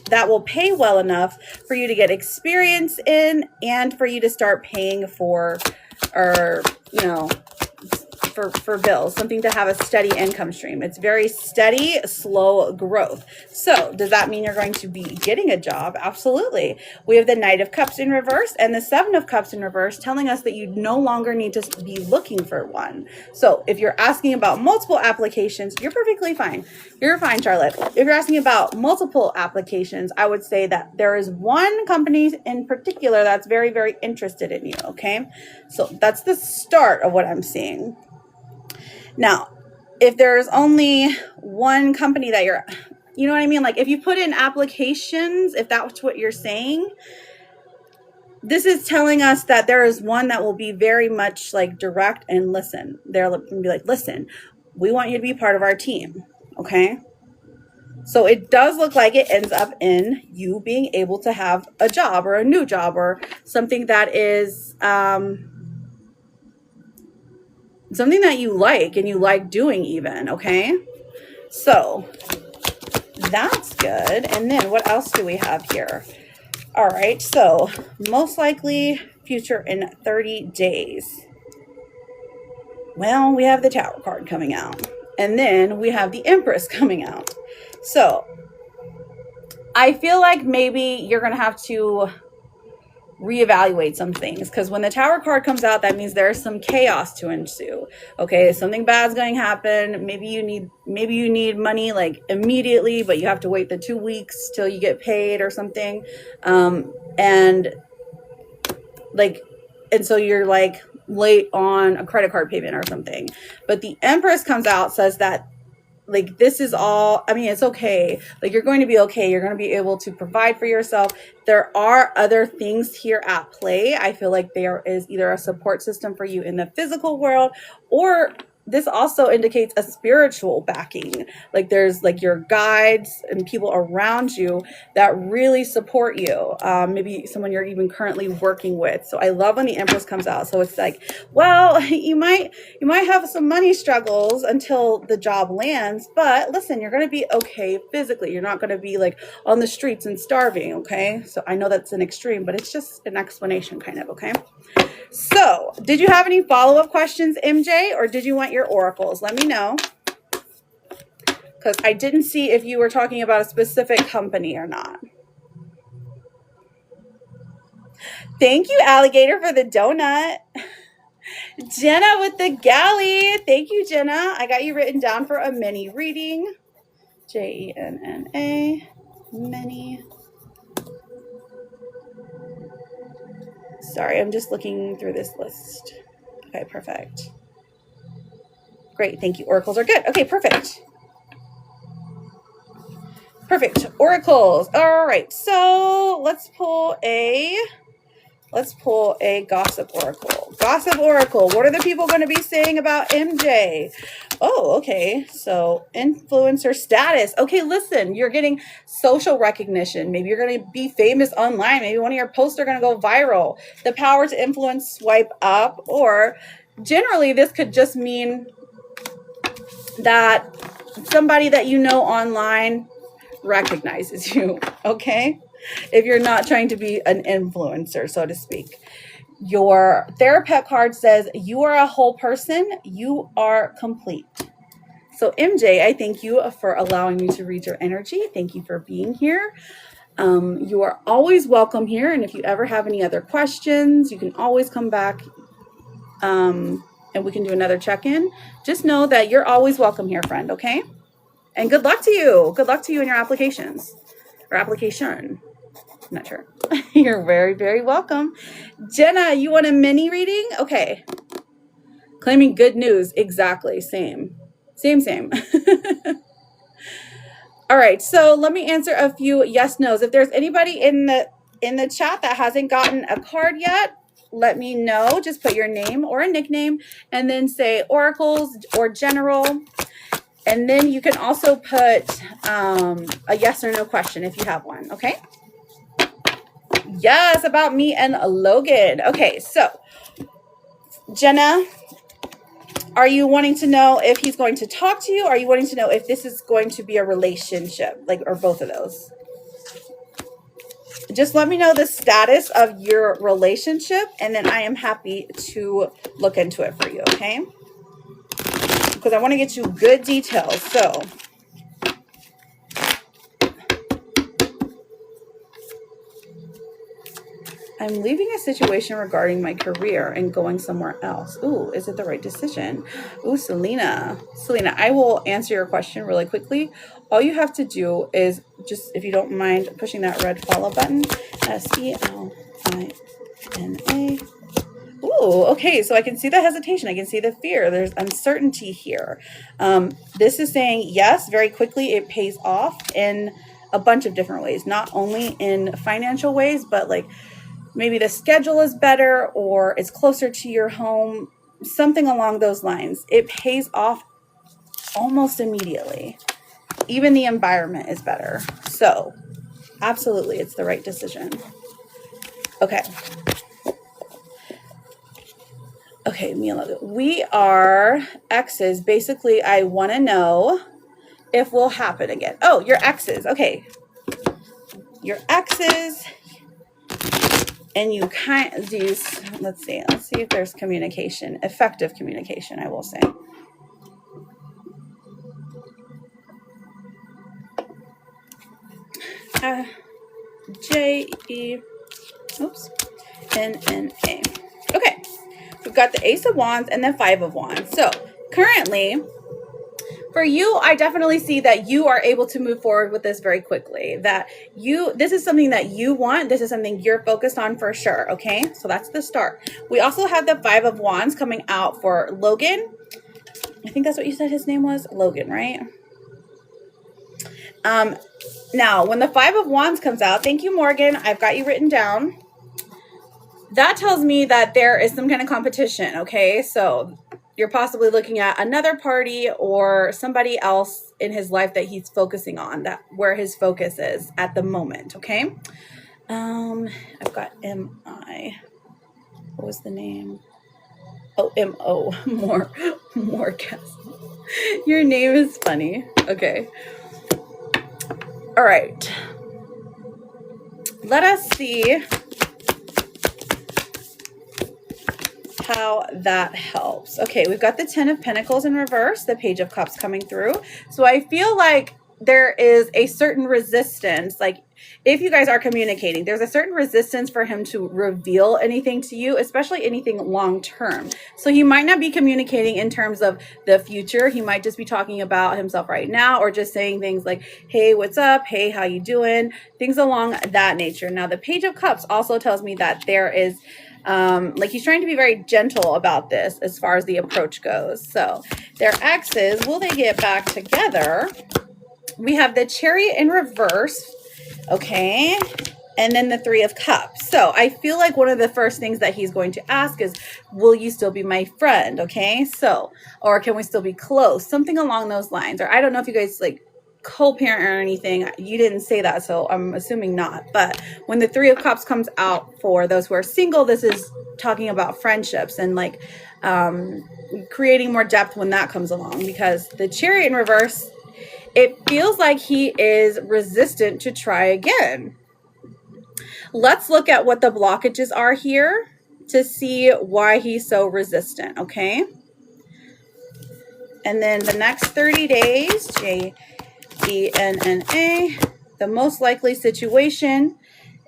that will pay well enough for you to get experience in and for you to start paying for, or, you know, for bills, something to have a steady income stream. It's very steady, slow growth. So does that mean you're going to be getting a job? Absolutely. We have the Knight of Cups in reverse and the 7 of Cups in reverse, telling us that you no longer need to be looking for one. So if you're asking about multiple applications, you're perfectly fine. You're fine, Charlotte. If you're asking about multiple applications, I would say that there is one company in particular that's very, very interested in you, okay? So that's the start of what I'm seeing. Now, if there's only one company that you know what I mean? Like if you put in applications, if that's what you're saying, this is telling us that there is one that will be very much like direct and listen. They're going to be like, listen, we want you to be part of our team. Okay. So it does look like it ends up in you being able to have a job or a new job or something that is, something that you like and you like doing even, okay? So that's good. And then what else do we have here? All right, so most likely future in 30 days. Well, we have the Tower card coming out. And then we have the Empress coming out. So I feel like maybe you're going to have to reevaluate some things, because when the Tower card comes out, that means there's some chaos to ensue. Okay, something bad's going to happen. Maybe you need money like immediately, but you have to wait the 2 weeks till you get paid or something. And so you're like late on a credit card payment or something. But the Empress comes out, says that like this is all, I mean, it's okay. Like you're going to be okay. You're going to be able to provide for yourself. There are other things here at play. I feel like there is either a support system for you in the physical world, or this also indicates a spiritual backing. Like there's like your guides and people around you that really support you. Maybe someone you're even currently working with. So I love when the Empress comes out. So it's like, well, you might have some money struggles until the job lands, but listen, you're going to be okay physically. You're not going to be like on the streets and starving. Okay. So I know that's an extreme, but it's just an explanation kind of. Okay. So, did you have any follow-up questions, MJ, or did you want your oracles? Let me know. Because I didn't see if you were talking about a specific company or not. Thank you, Alligator, for the donut. Jenna with the galley. Thank you, Jenna. I got you written down for a mini reading. Jenna, mini. Sorry, I'm just looking through this list. Okay, perfect. Great, thank you. Oracles are good. Okay, perfect. Perfect. Oracles. All right, so let's pull a gossip oracle. Gossip oracle. What are the people going to be saying about MJ? Oh, okay. So influencer status. Okay, listen, you're getting social recognition. Maybe you're going to be famous online. Maybe one of your posts are going to go viral. The power to influence, swipe up. Or generally, this could just mean that somebody that you know online recognizes you. Okay? If you're not trying to be an influencer, so to speak. Your therapist card says you are a whole person. You are complete. So MJ, I thank you for allowing me to read your energy. Thank you for being here. You are always welcome here. And if you ever have any other questions, you can always come back and we can do another check-in. Just know that you're always welcome here, friend. Okay? And good luck to you. Good luck to you in your applications or application. I'm not sure. You're very, very welcome. Jenna, you want a mini reading? Okay. Claiming good news. Exactly. Same. All right. So let me answer a few yes, no's. If there's anybody in the chat that hasn't gotten a card yet, let me know. Just put your name or a nickname and then say oracles or general. And then you can also put a yes or no question if you have one. Okay. Yes, about me and Logan. Okay, so Jenna, are you wanting to know if he's going to talk to you? Or are you wanting to know if this is going to be a relationship, like, or both of those? Just let me know the status of your relationship, and then I am happy to look into it for you, okay? Because I want to get you good details, so... I'm leaving a situation regarding my career and going somewhere else. Ooh, is it the right decision? Ooh, Selena, I will answer your question really quickly. All you have to do is just, if you don't mind pushing that red follow button, SELINA. Ooh, okay, so I can see the hesitation. I can see the fear. There's uncertainty here. This is saying, yes, very quickly it pays off in a bunch of different ways. Not only in financial ways, but like, maybe the schedule is better or it's closer to your home, something along those lines. It pays off almost immediately. Even the environment is better. So, absolutely, it's the right decision. Okay. Okay, Mila, we are exes. Basically, I want to know if we'll happen again. Oh, your exes. Okay. Your exes. And you kind of use, let's see if there's communication, effective communication, I will say. N-N-A. Okay, we've got the Ace of Wands and the Five of Wands. So currently, for you, I definitely see that you are able to move forward with this very quickly. That this is something that you want. This is something you're focused on for sure. Okay, so that's the start. We also have the Five of Wands coming out for Logan. I think that's what you said his name was, Logan, right? Now, when the Five of Wands comes out, thank you, Morgan. I've got you written down. That tells me that there is some kind of competition. Okay, so you're possibly looking at another party or somebody else in his life that he's focusing on, that where his focus is at the moment. Okay. I've got M-I. What was the name? Oh, M-O. More guess. Your name is funny. Okay. All right. Let us see how that helps. Okay, we've got the 10 of Pentacles in reverse, the Page of Cups coming through. So I feel like there is a certain resistance, like if you guys are communicating, there's a certain resistance for him to reveal anything to you, especially anything long term. So he might not be communicating in terms of the future. He might just be talking about himself right now, or just saying things like, hey, what's up? Hey, how you doing? Things along that nature. Now, the Page of Cups also tells me that there is like he's trying to be very gentle about this as far as the approach goes. So their exes, will they get back together? We have the Chariot in reverse. Okay. And then the 3 of Cups. So I feel like one of the first things that he's going to ask is, will you still be my friend? Okay. So, or can we still be close? Something along those lines. Or I don't know if you guys like co-parent or anything. You didn't say that, so I'm assuming not. But when the 3 of Cups comes out for those who are single, this is talking about friendships and like creating more depth when that comes along, because the Chariot in reverse, it feels like he is resistant to try again. Let's look at what the blockages are here to see why he's so resistant, okay? And then the next 30 days, J-E-N-N-A, the most likely situation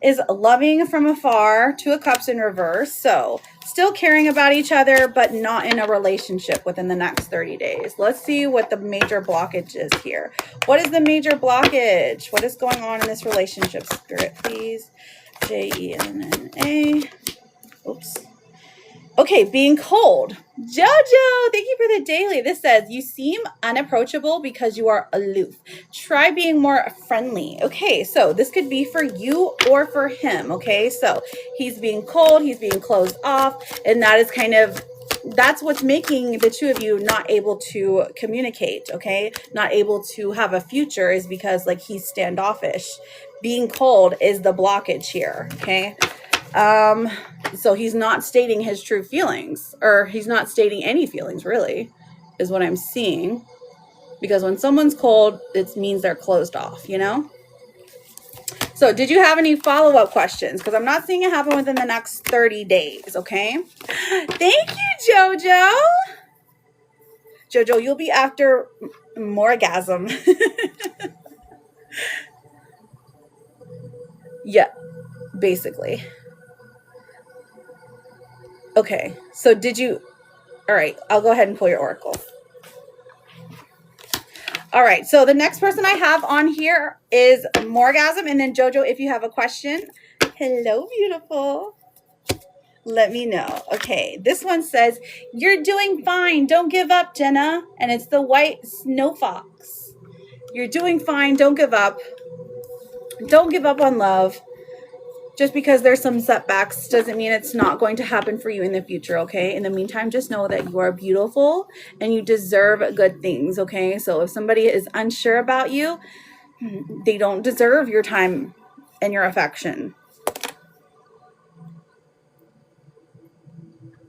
is loving from afar, 2 of Cups in reverse. So still caring about each other, but not in a relationship within the next 30 days. Let's see what the major blockage is here. What is the major blockage? What is going on in this relationship, Spirit, please? J-E-N-N-A. Oops. Okay, being cold. Jojo, thank you for the daily. This says, you seem unapproachable because you are aloof. Try being more friendly. Okay, so this could be for you or for him. Okay, so he's being cold, he's being closed off, and that is kind of, that's what's making the two of you not able to communicate. Okay, not able to have a future is because like he's standoffish. Being cold is the blockage here. Okay. So he's not stating his true feelings, or he's not stating any feelings really, is what I'm seeing. Because when someone's cold, it means they're closed off, you know? So did you have any follow-up questions? Because I'm not seeing it happen within the next 30 days, okay? Thank you, Jojo. Jojo, you'll be after Morgasm. Yeah, basically. Okay, so did you, all right, I'll go ahead and pull your oracle. All right, so the next person I have on here is Morgasm, and then Jojo, if you have a question. Hello, beautiful. Let me know. Okay, this one says, you're doing fine. Don't give up, Jenna. And it's the white snow fox. You're doing fine. Don't give up. Don't give up on love. Just because there's some setbacks doesn't mean it's not going to happen for you in the future, okay? In the meantime, just know that you are beautiful and you deserve good things, okay? So if somebody is unsure about you, they don't deserve your time and your affection.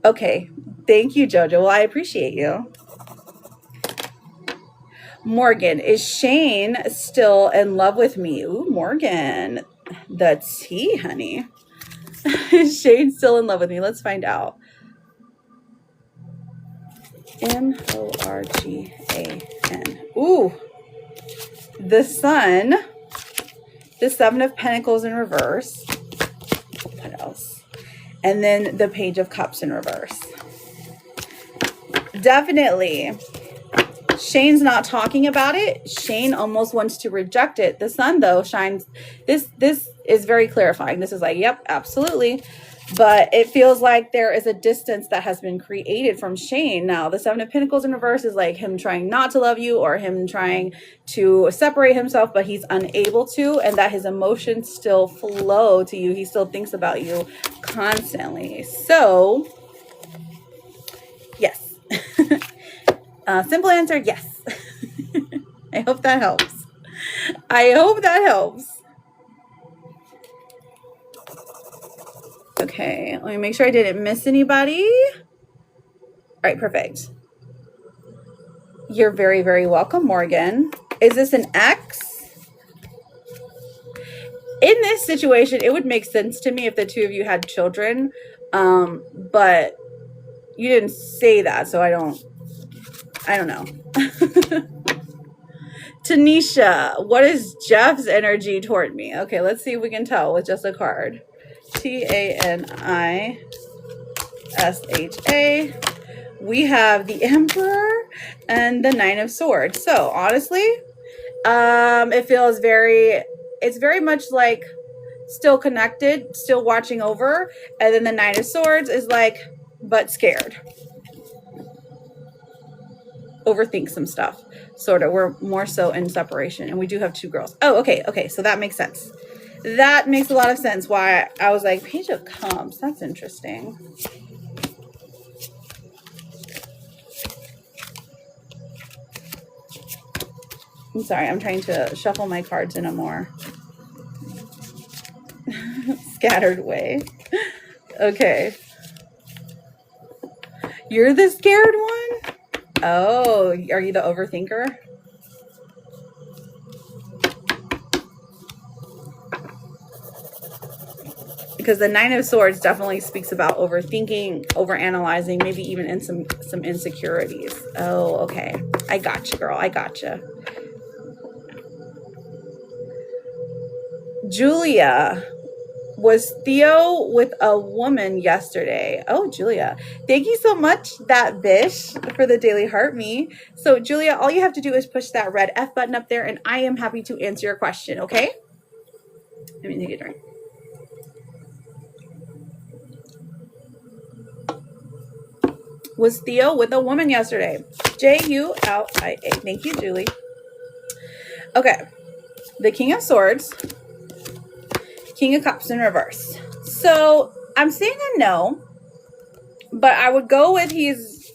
Okay, thank you, Jojo. Well, I appreciate you. Morgan, is Shane still in love with me? Ooh, Morgan. The tea, honey. Is Shane still in love with me? Let's find out. M-O-R-G-A-N. Ooh. The Sun. The 7 of Pentacles in reverse. What else? And then the Page of Cups in reverse. Definitely. Shane's not talking about it. Shane almost wants to reject it. The Sun, though, shines. This is very clarifying. This is like, yep, absolutely. But it feels like there is a distance that has been created from Shane. Now, the 7 of Pentacles in reverse is like him trying not to love you, or him trying to separate himself, but he's unable to, and that his emotions still flow to you. He still thinks about you constantly. So, yes. Simple answer, yes. I hope that helps. I hope that helps. Okay, let me make sure I didn't miss anybody. All right, perfect. You're very, very welcome, Morgan. Is this an X? In this situation, it would make sense to me if the two of you had children, but you didn't say that, so I don't know. Tanisha, what is Jeff's energy toward me? Okay, let's see if we can tell with just a card. Tanisha. We have the Emperor and the Nine of Swords. So honestly, it feels it's very much like still connected, still watching over. And then the Nine of Swords is like, but scared. Overthink some stuff. Sort of. We're more so in separation. And we do have two girls. Oh, okay. Okay. So that makes sense. That makes a lot of sense why I was like, Page of Cups. That's interesting. I'm sorry. I'm trying to shuffle my cards in a more scattered way. Okay. You're the scared one? Oh, are you the overthinker? Because the Nine of Swords definitely speaks about overthinking, overanalyzing, maybe even in some insecurities. Oh, okay. I got you, girl. I got you. Julia, was Theo with a woman yesterday? Oh, Julia. Thank you so much, that bish, for the daily heart me. So, Julia, all you have to do is push that red F button up there, and I am happy to answer your question, okay? Let me take a drink. Was Theo with a woman yesterday? Julia. Thank you, Julie. Okay. The King of Swords. King of Cups in reverse. So I'm saying a no, but I would go with he's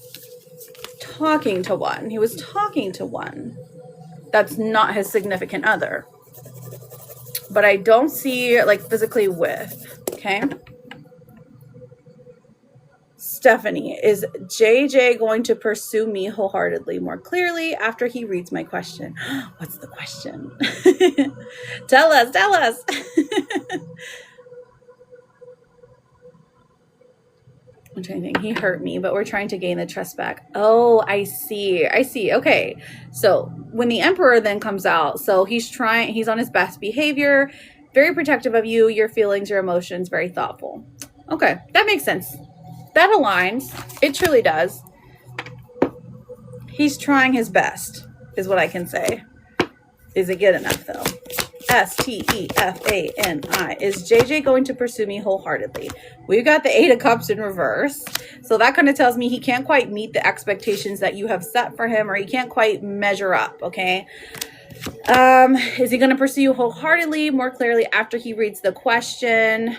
talking to one. He was talking to one. That's not his significant other. But I don't see like physically with. Okay. Stephanie, is JJ going to pursue me wholeheartedly more clearly after he reads my question? What's the question? Tell us. I'm trying to think. He hurt me, but we're trying to gain the trust back. Oh, I see. Okay. So when the Emperor then comes out, so he's on his best behavior, very protective of you, your feelings, your emotions, very thoughtful. Okay. That makes sense. That aligns. It truly does. He's trying his best, is what I can say. Is it good enough, though? Stefani. Is JJ going to pursue me wholeheartedly? We've got the Eight of Cups in reverse. So that kind of tells me he can't quite meet the expectations that you have set for him, or he can't quite measure up, okay? Is he going to pursue you wholeheartedly, more clearly after he reads the question?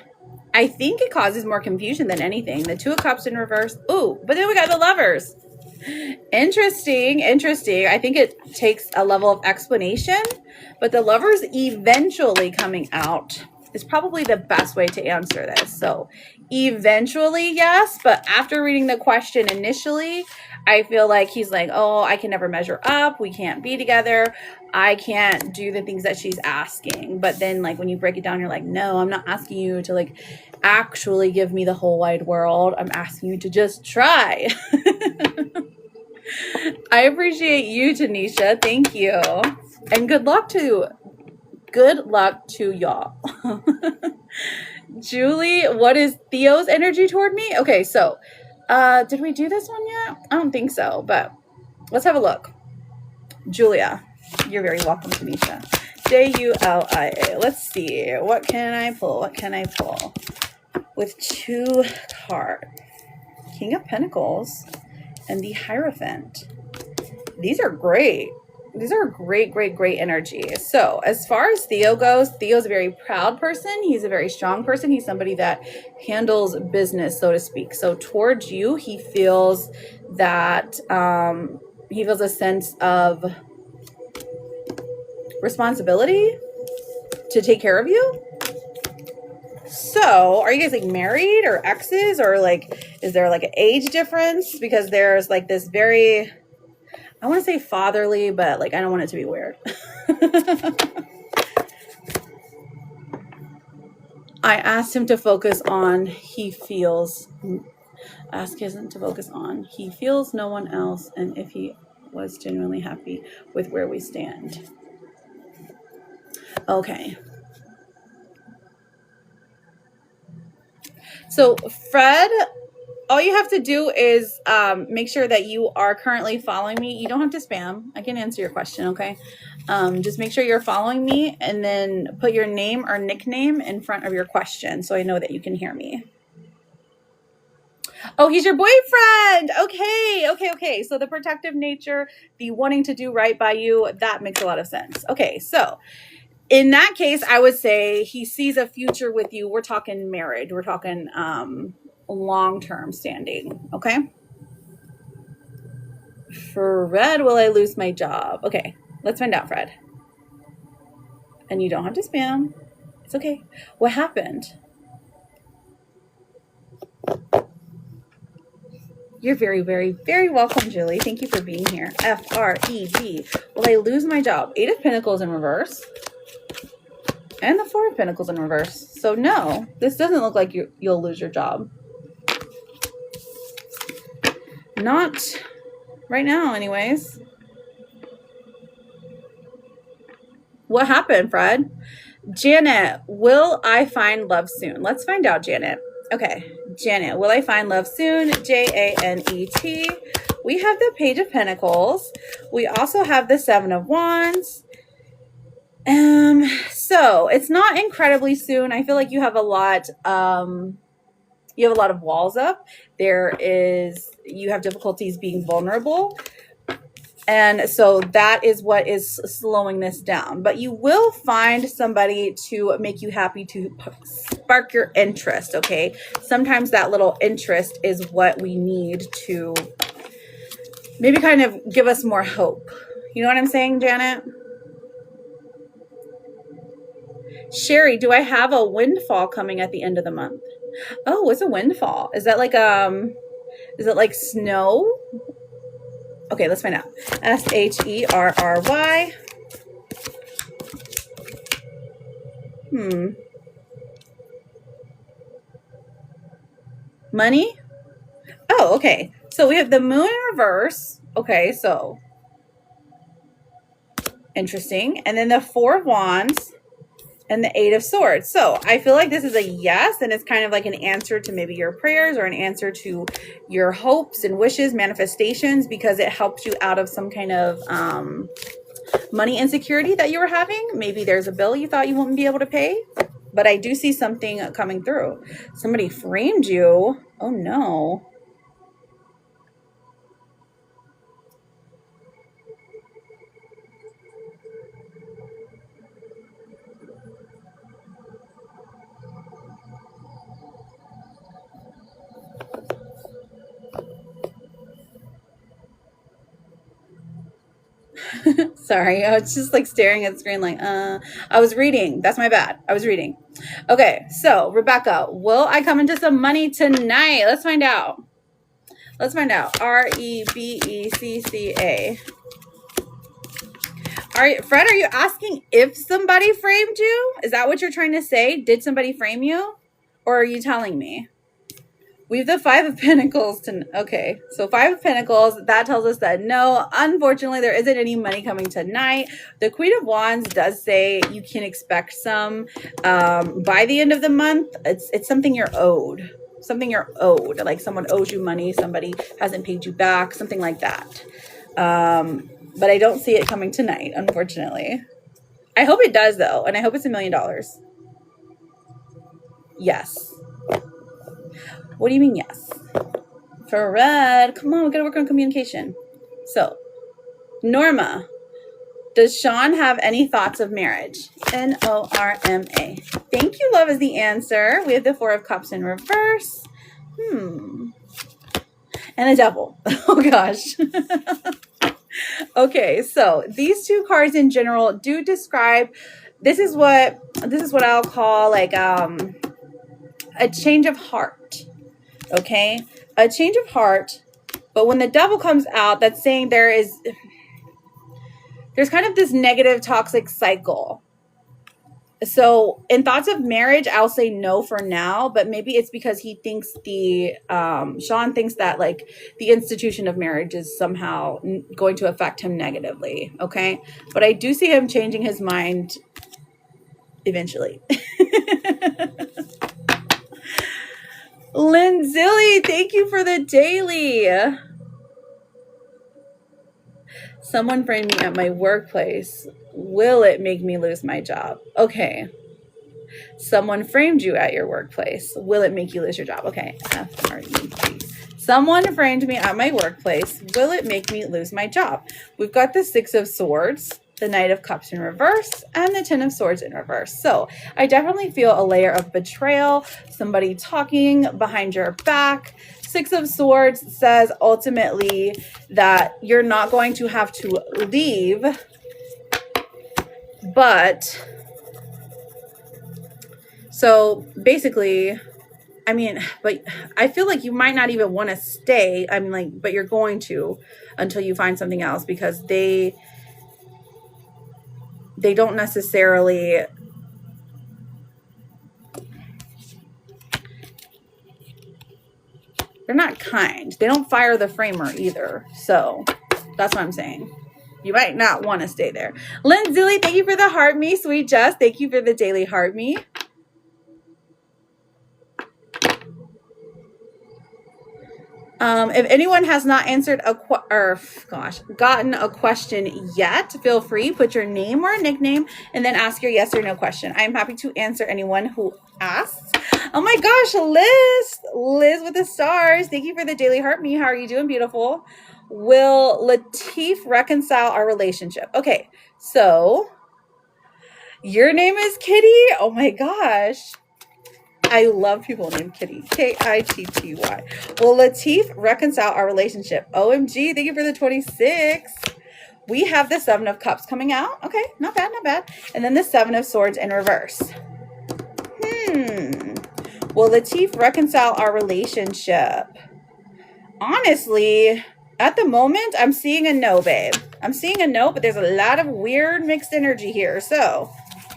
I think it causes more confusion than anything. The Two of Cups in reverse. Ooh, but then we got the Lovers. Interesting. I think it takes a level of explanation, but the Lovers eventually coming out is probably the best way to answer this. So eventually, yes, but after reading the question initially, I feel like he's like, oh, I can never measure up. We can't be together. I can't do the things that she's asking. But then like when you break it down, you're like, no, I'm not asking you to like actually give me the whole wide world. I'm asking you to just try. I appreciate you, Tanisha. Thank you. And good luck to y'all. Julie, what is Theo's energy toward me? Okay, so did we do this one yet? I don't think so, but let's have a look. Julia, you're very welcome, Tanisha. Julia. Let's see. What can I pull? With two cards. King of Pentacles and the Hierophant. These are great. these are great, great, great energy. So as far as Theo goes, Theo's a very proud person. He's a very strong person. He's somebody that handles business, so to speak. So towards you, he feels that he feels a sense of responsibility to take care of you. So are you guys like married or exes, or like is there like an age difference? Because there's like this very, I want to say fatherly, but like I don't want it to be weird. I asked him to focus on he feels no one else, and if he was genuinely happy with where we stand. Okay. So Fred, all you have to do is make sure that you are currently following me. You don't have to spam. I can answer your question, okay? Just make sure you're following me, and then put your name or nickname in front of your question so I know that you can hear me. Oh, he's your boyfriend. Okay. So the protective nature, the wanting to do right by you, that makes a lot of sense. Okay, so in that case, I would say he sees a future with you. We're talking marriage. We're talking long-term standing, okay? Fred, will I lose my job? Okay, let's find out, Fred. And you don't have to spam. It's okay. What happened? You're very, very, very welcome, Julie. Thank you for being here. F-R-E-D. Will I lose my job? 8 of Pentacles in reverse. And the 4 of Pentacles in reverse. So no, this doesn't look like you'll lose your job. Not right now, anyways. What happened, Fred? Janet, will I find love soon? Let's find out, Janet. Okay, Janet, will I find love soon? J-A-N-E-T. We have the Page of Pentacles. We also have the 7 of Wands. So it's not incredibly soon. I feel like you have a lot, you have a lot of walls up. You have difficulties being vulnerable. And so that is what is slowing this down. But you will find somebody to make you happy, to spark your interest, okay? Sometimes that little interest is what we need to maybe kind of give us more hope. You know what I'm saying, Janet? Sherry, do I have a windfall coming at the end of the month? Oh, what's a windfall? Is that like is it like snow? Okay, let's find out. S-H-E-R-R-Y. Money? Oh, okay. So we have the moon in reverse. Okay, so interesting. And then the 4 of Wands and the 8 of Swords. So I feel like this is a yes, and it's kind of like an answer to maybe your prayers or an answer to your hopes and wishes, manifestations, because it helps you out of some kind of money insecurity that you were having. Maybe there's a bill you thought you wouldn't be able to pay, but I do see something coming through. Somebody framed you. Oh no. Sorry, I was just like staring at the screen like, I was reading. That's my bad. I was reading. Okay, so Rebecca, will I come into some money tonight? Let's find out. R-E-B-E-C-C-A. Fred, are you asking if somebody framed you? Is that what you're trying to say? Did somebody frame you? Or are you telling me? We have the 5 of Pentacles. Okay, so 5 of Pentacles, that tells us that no, unfortunately, there isn't any money coming tonight. The Queen of Wands does say you can expect some by the end of the month. It's something you're owed. Like someone owes you money, somebody hasn't paid you back, something like that. But I don't see it coming tonight, unfortunately. I hope it does, though, and I hope it's $1 million. Yes. What do you mean, yes? Fred, come on, we gotta work on communication. So, Norma, Does Sean have any thoughts of marriage? Norma. Thank you, love, is the answer. We have the Four of Cups in reverse. And the Devil. Oh, gosh. Okay, so these two cards in general do describe, this is what I'll call like a change of heart. Okay? A change of heart. But when the Devil comes out, that's saying there's kind of this negative toxic cycle. So in thoughts of marriage, I'll say no for now, but maybe it's because he thinks Sean thinks that like the institution of marriage is somehow going to affect him negatively. Okay. But I do see him changing his mind eventually. Linzilly, thank you for the daily. Someone framed me at my workplace. Will it make me lose my job? Okay. Someone framed you at your workplace. Will it make you lose your job? Okay. F-R-E-D. Someone framed me at my workplace. Will it make me lose my job? We've got the Six of Swords, the Knight of Cups in reverse, and the Ten of Swords in reverse. So I definitely feel a layer of betrayal, somebody talking behind your back. Six of Swords says ultimately that you're not going to have to leave, but so basically, I mean, but I feel like you might not even want to stay. I mean, like, but you're going to until you find something else, because they don't necessarily, they're not kind. They don't fire the framer either. So that's what I'm saying. You might not want to stay there. Lynn Zilly, thank you for the heart me. Sweet Jess, thank you for the daily heart me. If anyone has not answered gotten a question yet, feel free, put your name or a nickname and then ask your yes or no question. I'm happy to answer anyone who asks. Oh my gosh, Liz with the stars. Thank you for the daily heart me. How are you doing, beautiful? Will Latif reconcile our relationship? Okay, so your name is Kitty. Oh my gosh. I love people named Kitty. Kitty. Will Latif reconcile our relationship? OMG, thank you for the 26. We have the Seven of Cups coming out. Okay, not bad, not bad. And then the Seven of Swords in reverse. Will Latif reconcile our relationship? Honestly, at the moment, I'm seeing a no, babe. I'm seeing a no, but there's a lot of weird mixed energy here. So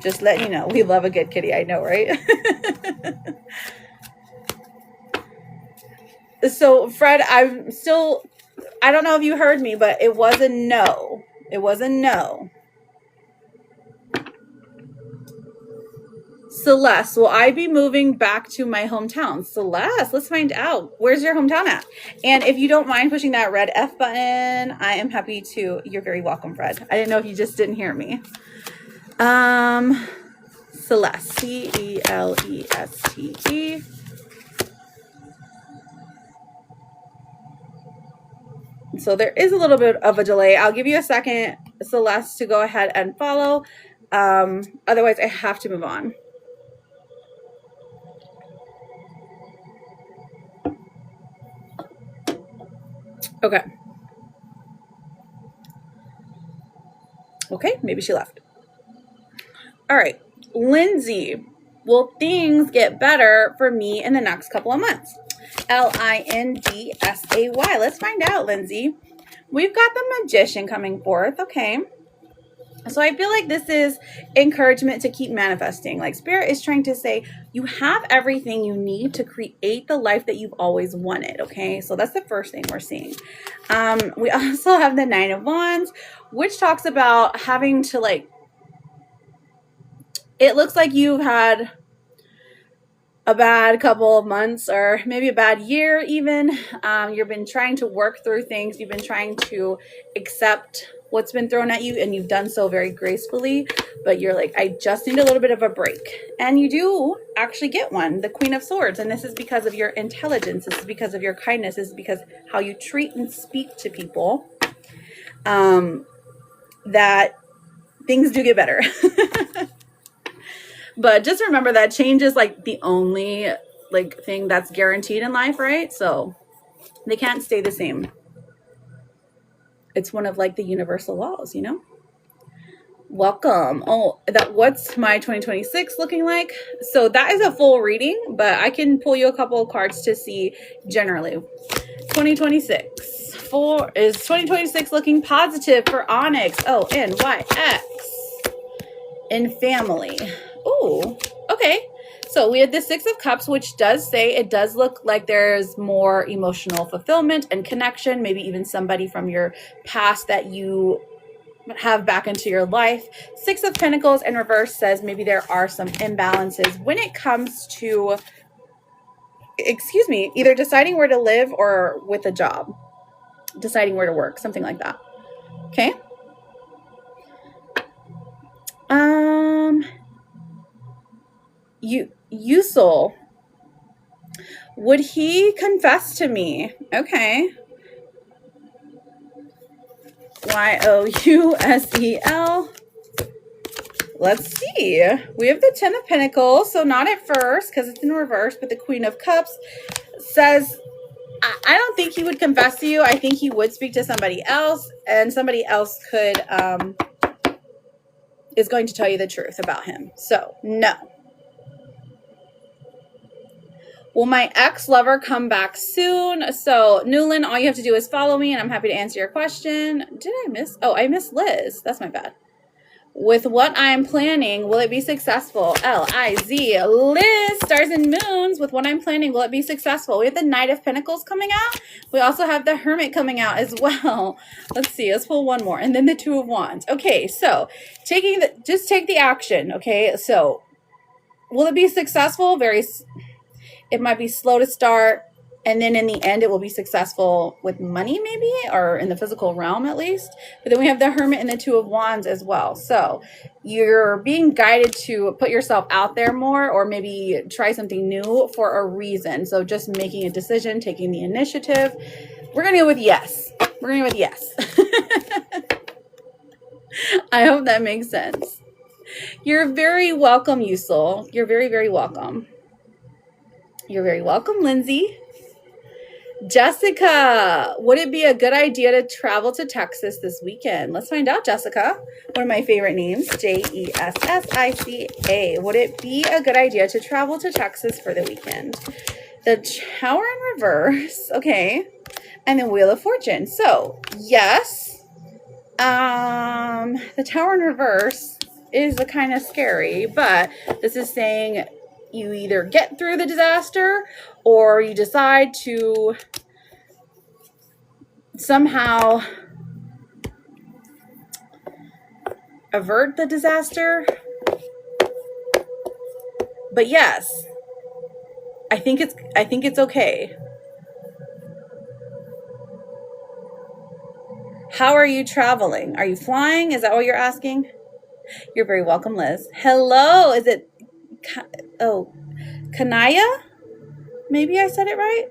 just letting you know, we love a good kitty. I know, right? So, Fred, I don't know if you heard me, but it was a no. It was a no. Celeste, will I be moving back to my hometown? Celeste, let's find out. Where's your hometown at? And if you don't mind pushing that red F button, I am happy to. You're very welcome, Fred. I didn't know if you just didn't hear me. Celeste, Celeste. So there is a little bit of a delay. I'll give you a second, Celeste, to go ahead and follow. Otherwise, I have to move on. Okay. Okay, maybe she left. All right, Lindsay, will things get better for me in the next couple of months? Lindsay. Let's find out, Lindsay. We've got the Magician coming forth. Okay. So I feel like this is encouragement to keep manifesting. Like Spirit is trying to say, you have everything you need to create the life that you've always wanted. Okay. So that's the first thing we're seeing. We also have the Nine of Wands, which talks about having to it looks like you've had a bad couple of months or maybe a bad year even. You've been trying to work through things. You've been trying to accept what's been thrown at you, and you've done so very gracefully, but you're like, I just need a little bit of a break. And you do actually get one, the Queen of Swords. And this is because of your intelligence. This is because of your kindness. This is because how you treat and speak to people. That things do get better. But just remember that change is like the only like thing that's guaranteed in life, right? So they can't stay the same. It's one of like the universal laws, you know? Welcome. Oh, what's my 2026 looking like? So that is a full reading, but I can pull you a couple of cards to see generally. 2026. Is 2026 looking positive for Onyx? ONYX. In family. Ooh, okay. So we had the Six of Cups, which does say it does look like there's more emotional fulfillment and connection, maybe even somebody from your past that you have back into your life. Six of Pentacles in reverse says maybe there are some imbalances when it comes to, either deciding where to live or with a job, deciding where to work, something like that. Okay. Usul, would he confess to me? Okay. Yousel. Let's see. We have the Ten of Pentacles, so not at first because it's in reverse, but the Queen of Cups says, I don't think he would confess to you. I think he would speak to somebody else, and somebody else could is going to tell you the truth about him. So no. Will my ex-lover come back soon? So, Newland, all you have to do is follow me, and I'm happy to answer your question. Did I miss? Oh, I missed Liz. That's my bad. With what I'm planning, will it be successful? L-I-Z. Liz, Stars and Moons. With what I'm planning, will it be successful? We have the Knight of Pentacles coming out. We also have the Hermit coming out as well. Let's see. Let's pull one more. And then the Two of Wands. Okay, so just take the action. Okay, so will it be successful? It might be slow to start, and then in the end, it will be successful with money maybe, or in the physical realm at least. But then we have the Hermit and the Two of Wands as well. So you're being guided to put yourself out there more, or maybe try something new for a reason. So just making a decision, taking the initiative. We're going to go with yes. We're going to go with yes. I hope that makes sense. You're very welcome, Usul. You're very, very welcome. You're very welcome, Lindsay. Jessica, would it be a good idea to travel to Texas this weekend? Let's find out, Jessica. One of my favorite names, Jessica. Would it be a good idea to travel to Texas for the weekend? The Tower in reverse, okay, and the Wheel of Fortune. So, yes, the Tower in reverse is kind of scary, but this is saying you either get through the disaster or you decide to somehow avert the disaster. But yes, I think it's okay. How are you traveling? Are you flying? Is that what you're asking? You're very welcome, Liz. Hello, is it Kanaya? Maybe I said it right.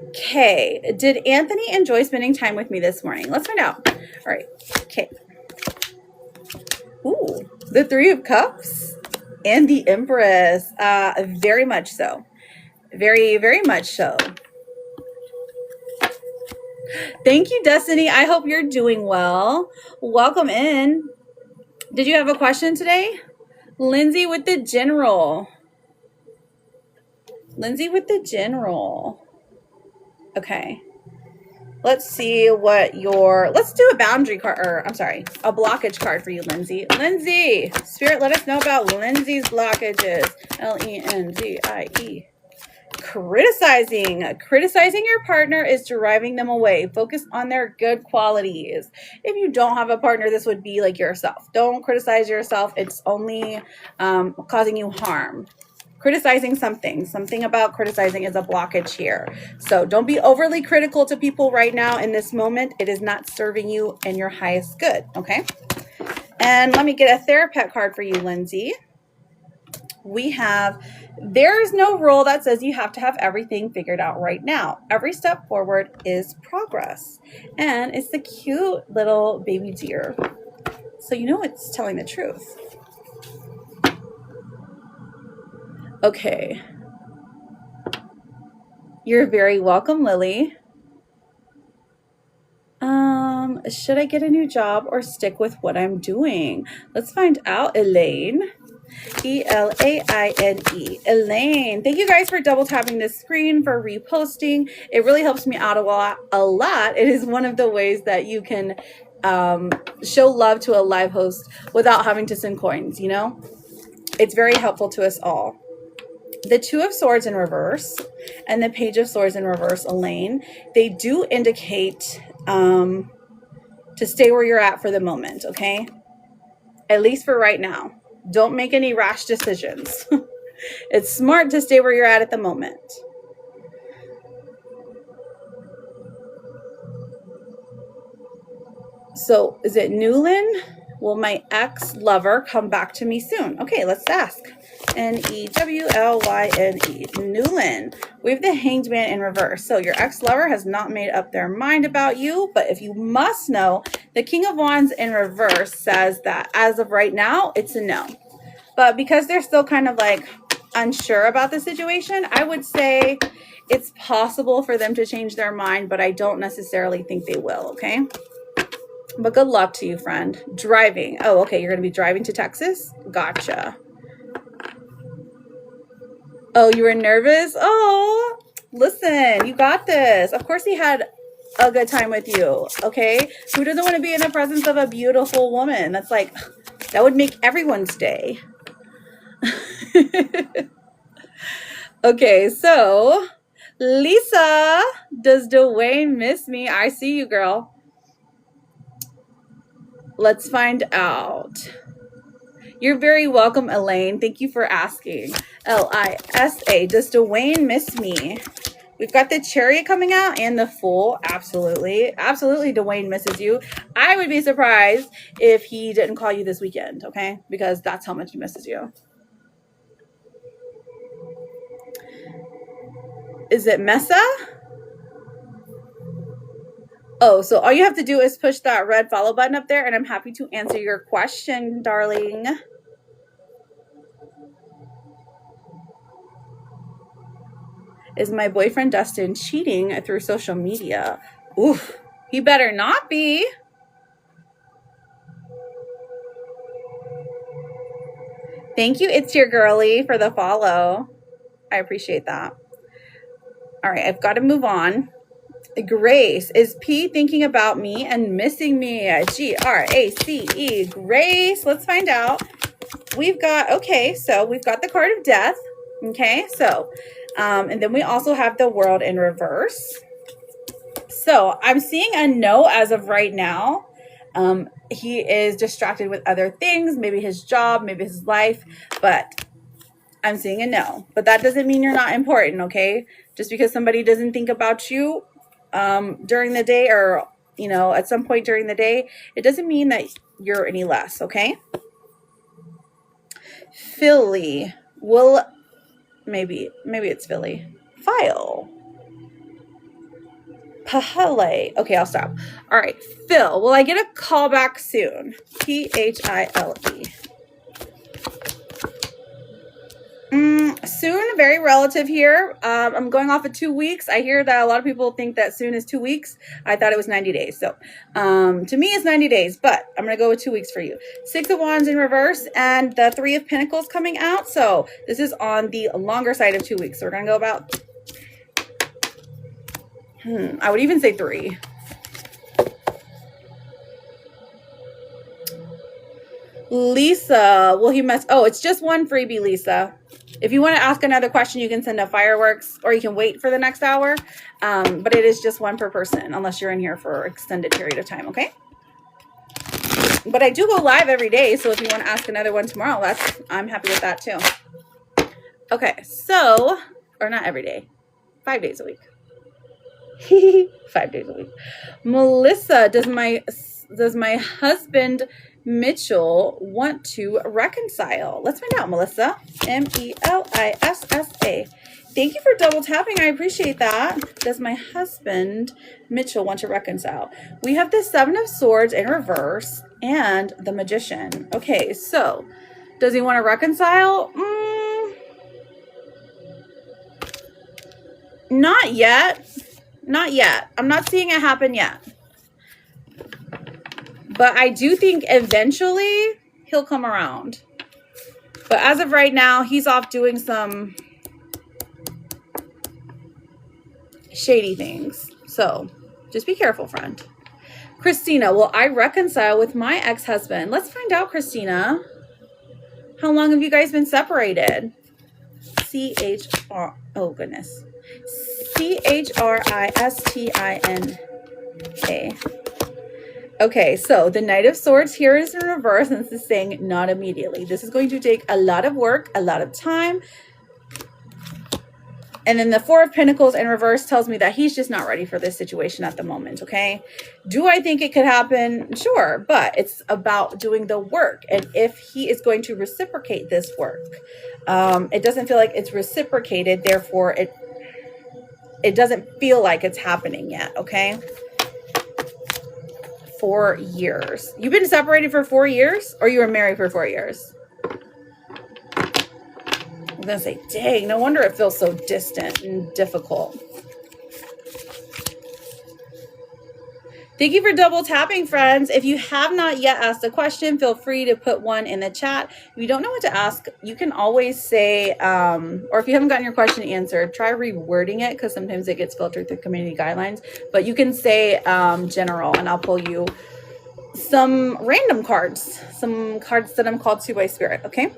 Okay. Did Anthony enjoy spending time with me this morning? Let's find out. All right. Okay. Ooh, the Three of Cups and the Empress. Very much so. Very, very much so. Thank you, Destiny. I hope you're doing well. Welcome in. Did you have a question today? Lindsay with the General. Lindsay with the General. Okay. Let's see what let's do a boundary card, or I'm sorry, a blockage card for you, Lindsay. Lindsay, Spirit, let us know about Lindsay's blockages. L-E-N-Z-I-E. Criticizing your partner is driving them away. Focus on their good qualities. If you don't have a partner, this would be like yourself. Don't criticize yourself. It's only causing you harm. Criticizing something about criticizing is a blockage here. So don't be overly critical to people right now in this moment. It is not serving you in your highest good, okay? And let me get a Therapet card for you, Lindsay. we have, there's no rule that says you have to have everything figured out right now. Every step forward is progress. And it's the cute little baby deer. So you know it's telling the truth. Okay. You're very welcome, Lily. Should I get a new job or stick with what I'm doing? Let's find out, Elaine. Elaine. Elaine. Thank you guys for double tapping this screen, for reposting. It really helps me out a lot. It is one of the ways that you can show love to a live host without having to send coins, you know? It's very helpful to us all. The Two of Swords in reverse and the Page of Swords in reverse, Elaine, they do indicate to stay where you're at for the moment, okay? At least for right now. Don't make any rash decisions. It's smart to stay where you're at the moment. So, is it Newlyn? Will my ex-lover come back to me soon? Okay, let's ask. N-E-W-L-Y-N-E. Newlyn. We have the Hanged Man in reverse. So your ex-lover has not made up their mind about you, but if you must know, the King of Wands in reverse says that as of right now, it's a no. But because they're still kind of like unsure about the situation, I would say it's possible for them to change their mind, but I don't necessarily think they will, okay? But good luck to you, friend. Driving. Oh, okay. You're going to be driving to Texas? Gotcha. Oh, you were nervous? Oh, listen, you got this. Of course he had a good time with you, okay? Who doesn't want to be in the presence of a beautiful woman? That's like, that would make everyone's day. Okay, so Lisa, does Dwayne miss me? I see you, girl. Let's find out. You're very welcome, Elaine. Thank you for asking. L-I-S-A. Does Dwayne miss me? We've got the Chariot coming out and the Fool. Absolutely. Absolutely, Dwayne misses you. I would be surprised if he didn't call you this weekend, okay? Because that's how much he misses you. Is it Mesa? Oh, so all you have to do is push that red follow button up there, and I'm happy to answer your question, darling. Is my boyfriend Dustin cheating through social media? Oof, he better not be. Thank you, It's Your Girly, for the follow. I appreciate that. All right, I've got to move on. Grace, is P thinking about me and missing me? G-R-A-C-E. Grace, let's find out. We've got, okay, so we've got the card of death. Okay, so, and then we also have the World in reverse. So I'm seeing a no as of right now. He is distracted with other things, maybe his job, maybe his life, but I'm seeing a no. But that doesn't mean you're not important, okay? Just because somebody doesn't think about you during the day, or, you know, at some point during the day, it doesn't mean that you're any less, okay? Philly will, maybe it's Philly. File. Pahale. Okay, I'll stop. All right, Phil, will I get a call back soon? P-H-I-L-E. Soon, very relative here. I'm going off of 2 weeks. I hear that a lot of people think that soon is 2 weeks. I thought it was 90 days. So to me, it's 90 days, but I'm going to go with 2 weeks for you. 6 of Wands in reverse and the 3 of Pentacles coming out. So this is on the longer side of 2 weeks. So we're going to go about, I would even say 3. Lisa, will he mess? Oh, it's just one freebie, Lisa. If you want to ask another question, you can send a fireworks, or you can wait for the next hour. But it is just one per person, unless you're in here for an extended period of time, okay? But I do go live every day, so if you want to ask another one tomorrow, I'm happy with that too. Okay, so, or not every day, 5 days a week. 5 days a week. Melissa, does my husband Mitchell want to reconcile? Let's find out, Melissa. Melissa. Thank you for double tapping. I appreciate that. Does my husband, Mitchell, want to reconcile? We have the Seven of Swords in reverse and the Magician. Okay, so does he want to reconcile? Not yet. Not yet. I'm not seeing it happen yet. But I do think eventually he'll come around. But as of right now, he's off doing some shady things. So just be careful, friend. Christina, will I reconcile with my ex-husband? Let's find out, Christina. How long have you guys been separated? C-H-R, oh goodness. C-H-R-I-S-T-I-N-A. Okay, so the Knight of Swords here is in reverse, and this is saying not immediately. This is going to take a lot of work, a lot of time. And then the Four of Pentacles in reverse tells me that he's just not ready for this situation at the moment, okay? Do I think it could happen? Sure, but it's about doing the work. And if he is going to reciprocate this work, it doesn't feel like it's reciprocated, therefore it doesn't feel like it's happening yet, okay? 4 years. You've been separated for 4 years, or you were married for 4 years? I'm gonna say, dang, no wonder it feels so distant and difficult. Thank you for double tapping, friends. If you have not yet asked a question, feel free to put one in the chat. If you don't know what to ask, you can always say, or if you haven't gotten your question answered, try rewording it, because sometimes it gets filtered through community guidelines. But you can say general, and I'll pull you some random cards, some cards that I'm called to by Spirit, okay?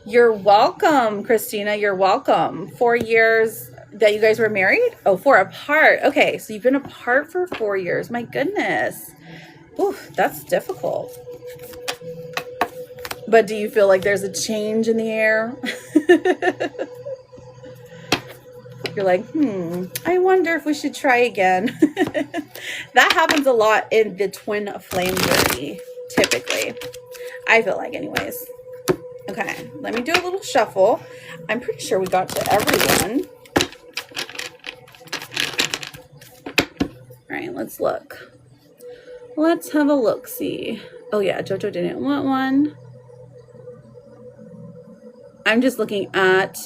You're welcome, Christina. You're welcome. 4 years that you guys were married? Oh, 4 apart. Okay, so you've been apart for 4 years. My goodness. Ooh, that's difficult. But do you feel like there's a change in the air? You're like, I wonder if we should try again. That happens a lot in the twin flame journey, typically. I feel like anyways. Okay, let me do a little shuffle. I'm pretty sure we got to everyone. All right, let's look. Let's have a look-see. Oh yeah, Jojo didn't want one. I'm just looking at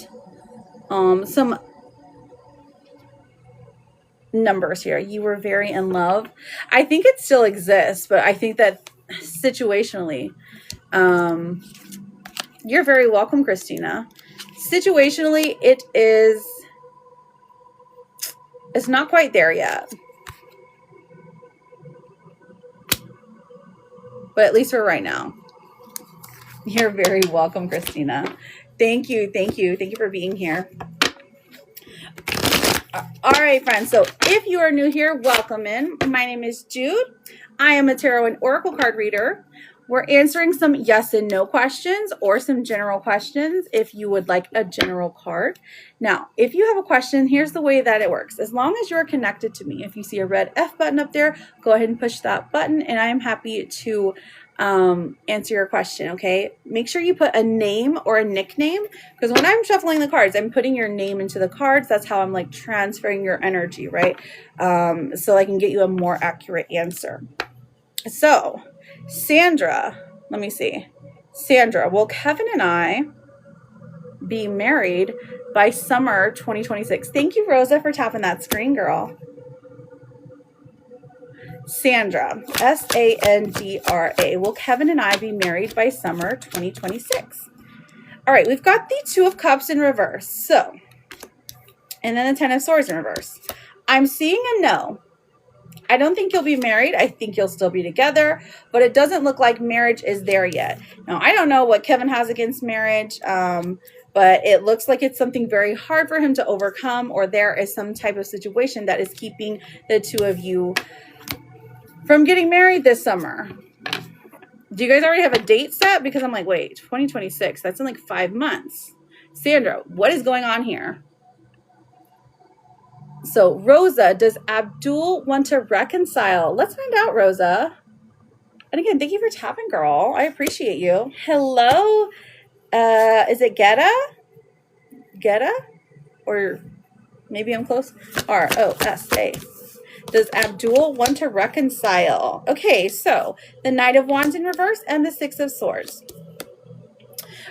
some numbers here. You were very in love. I think it still exists, but I think that situationally, you're very welcome, Christina. Situationally, it's not quite there yet. But at least for right now. You're very welcome, Christina. Thank you. Thank you. Thank you for being here. All right, friends. So if you are new here, welcome in. My name is Jude. I am a tarot and oracle card reader. We're answering some yes and no questions or some general questions if you would like a general card. Now, if you have a question, here's the way that it works. As long as you're connected to me, if you see a red F button up there, go ahead and push that button and I am happy to answer your question, okay? Make sure you put a name or a nickname, because when I'm shuffling the cards, I'm putting your name into the cards. That's how I'm like transferring your energy, right? So I can get you a more accurate answer. So, Sandra, let me see. Sandra, will Kevin and I be married by summer 2026? Thank you, Rosa, for tapping that screen, girl. Sandra, S-A-N-D-R-A, will Kevin and I be married by summer 2026? All right, we've got the Two of Cups in reverse. So, and then the Ten of Swords in reverse. I'm seeing a no. I don't think you'll be married. I think you'll still be together, but it doesn't look like marriage is there yet. Now, I don't know what Kevin has against marriage, but it looks like it's something very hard for him to overcome, or there is some type of situation that is keeping the two of you from getting married this summer. Do you guys already have a date set? Because I'm like, wait, 2026, that's in like 5 months. Sandra, what is going on here? So, Rosa, does Abdul want to reconcile? Let's find out, Rosa. And again, thank you for tapping, girl. I appreciate you. Hello. Is it Geta? Geta? Or maybe I'm close. R-O-S-A. Does Abdul want to reconcile? Okay, so the Knight of Wands in reverse and the Six of Swords.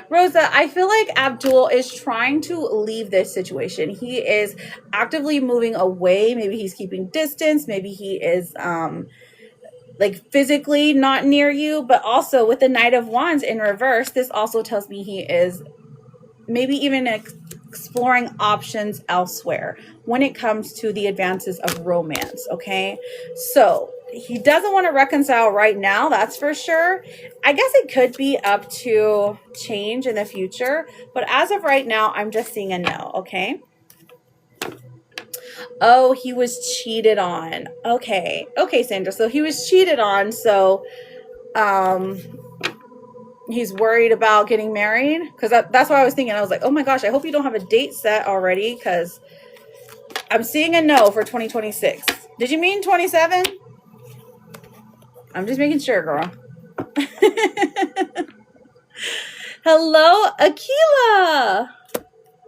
Rosa, I feel like Abdul is trying to leave this situation. He is actively moving away. Maybe he's keeping distance. Maybe he is like physically not near you. But also with the Knight of Wands in reverse, this also tells me he is maybe even exploring options elsewhere when it comes to the advances of romance. Okay, so he doesn't want to reconcile right now, that's for sure. I guess it could be up to change in the future, but as of right now, I'm just seeing a no. Okay. Oh, he was cheated on. Okay, Sandra, so he was cheated on, so he's worried about getting married, because that's what I was thinking. I was like, oh my gosh, I hope you don't have a date set already, because I'm seeing a no for 2026. Did you mean 27? I'm just making sure, girl. Hello, Akila.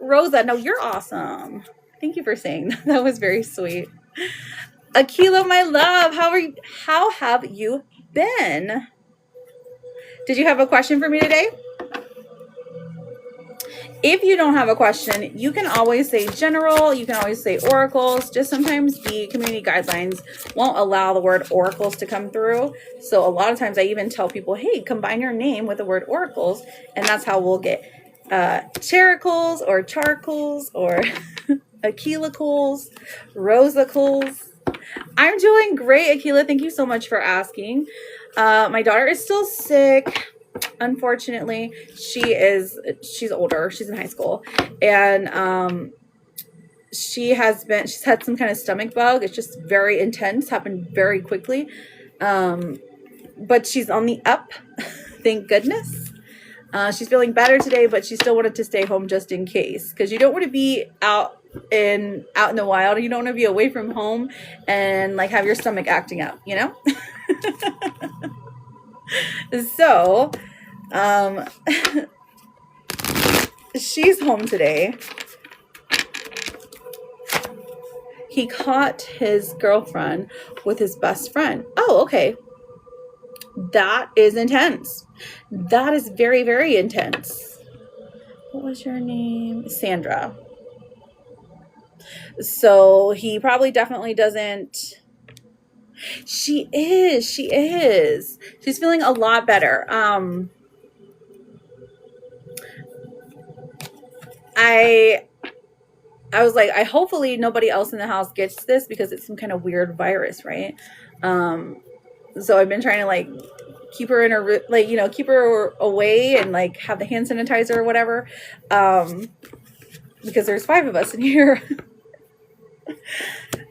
Rosa, no, you're awesome. Thank you for saying that. That was very sweet. Akila, my love, how are you? How have you been? Did you have a question for me today? If you don't have a question, you can always say general. You can always say oracles. Just sometimes the community guidelines won't allow the word oracles to come through. So a lot of times I even tell people, hey, combine your name with the word oracles. And that's how we'll get characles or charcoals or Akilicals, Rosacles. I'm doing great, Akila. Thank you so much for asking. My daughter is still sick. Unfortunately, she's older. She's in high school, and she's had some kind of stomach bug. It's just very intense, happened very quickly. But she's on the up, thank goodness. She's feeling better today, but she still wanted to stay home just in case, because you don't want to be out in the wild. You don't want to be away from home and like have your stomach acting up, you know? So she's home today. He caught his girlfriend with his best friend. Oh, okay. That is intense. That is very, very intense. What was your name? Sandra. So he probably definitely doesn't. She is. She's feeling a lot better. I was like, hopefully nobody else in the house gets this, because it's some kind of weird virus, right? So I've been trying to like keep her in her, like, you know, keep her away and like have the hand sanitizer or whatever. Because there's 5 of us in here.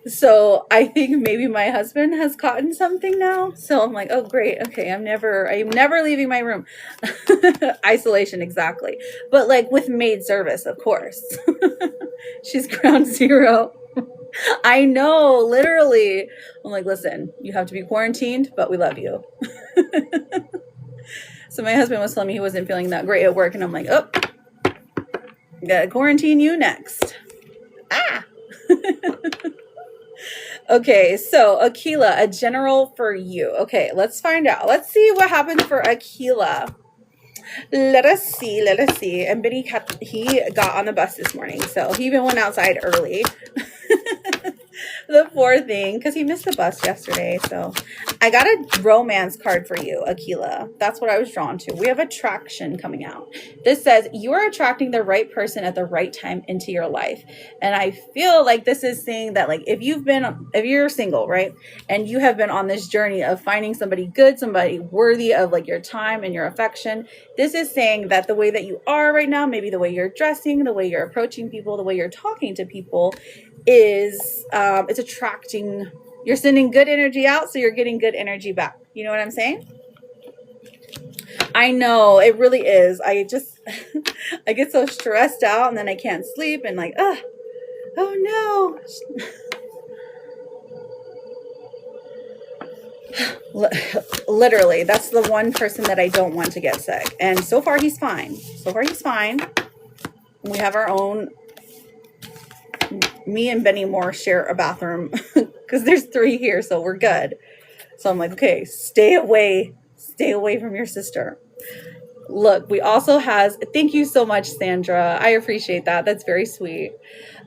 So I think maybe my husband has gotten something now. So I'm like, oh great, okay, I'm never leaving my room. Isolation, exactly. But like with maid service, of course. She's ground zero. I know, literally. I'm like, listen, you have to be quarantined, but we love you. So my husband was telling me he wasn't feeling that great at work, and I'm like, oh, gotta quarantine you next. Ah. Okay, so Akila, a general for you. Okay, let's find out. Let's see what happens for Akila. Let us see. And Benny he got on the bus this morning, so he even went outside early. The poor thing, because he missed the bus yesterday. So I got a romance card for you, Akila. That's what I was drawn to. We have attraction coming out. This says you are attracting the right person at the right time into your life. And I feel like this is saying that, like, if you're single, right, and you have been on this journey of finding somebody good, somebody worthy of like your time and your affection, this is saying that the way that you are right now, maybe the way you're dressing, the way you're approaching people, the way you're talking to people, is it's attracting, you're sending good energy out, so you're getting good energy back. You know what I'm saying? I know, it really is. I just I get so stressed out, and then I can't sleep, and like, oh no. Literally, that's the one person that I don't want to get sick. And so far he's fine. We have our own, me and Benny Moore share a bathroom because there's 3 here, so we're good. So I'm like, okay, stay away from your sister. Look, we also thank you so much, Sandra. I appreciate that. That's very sweet.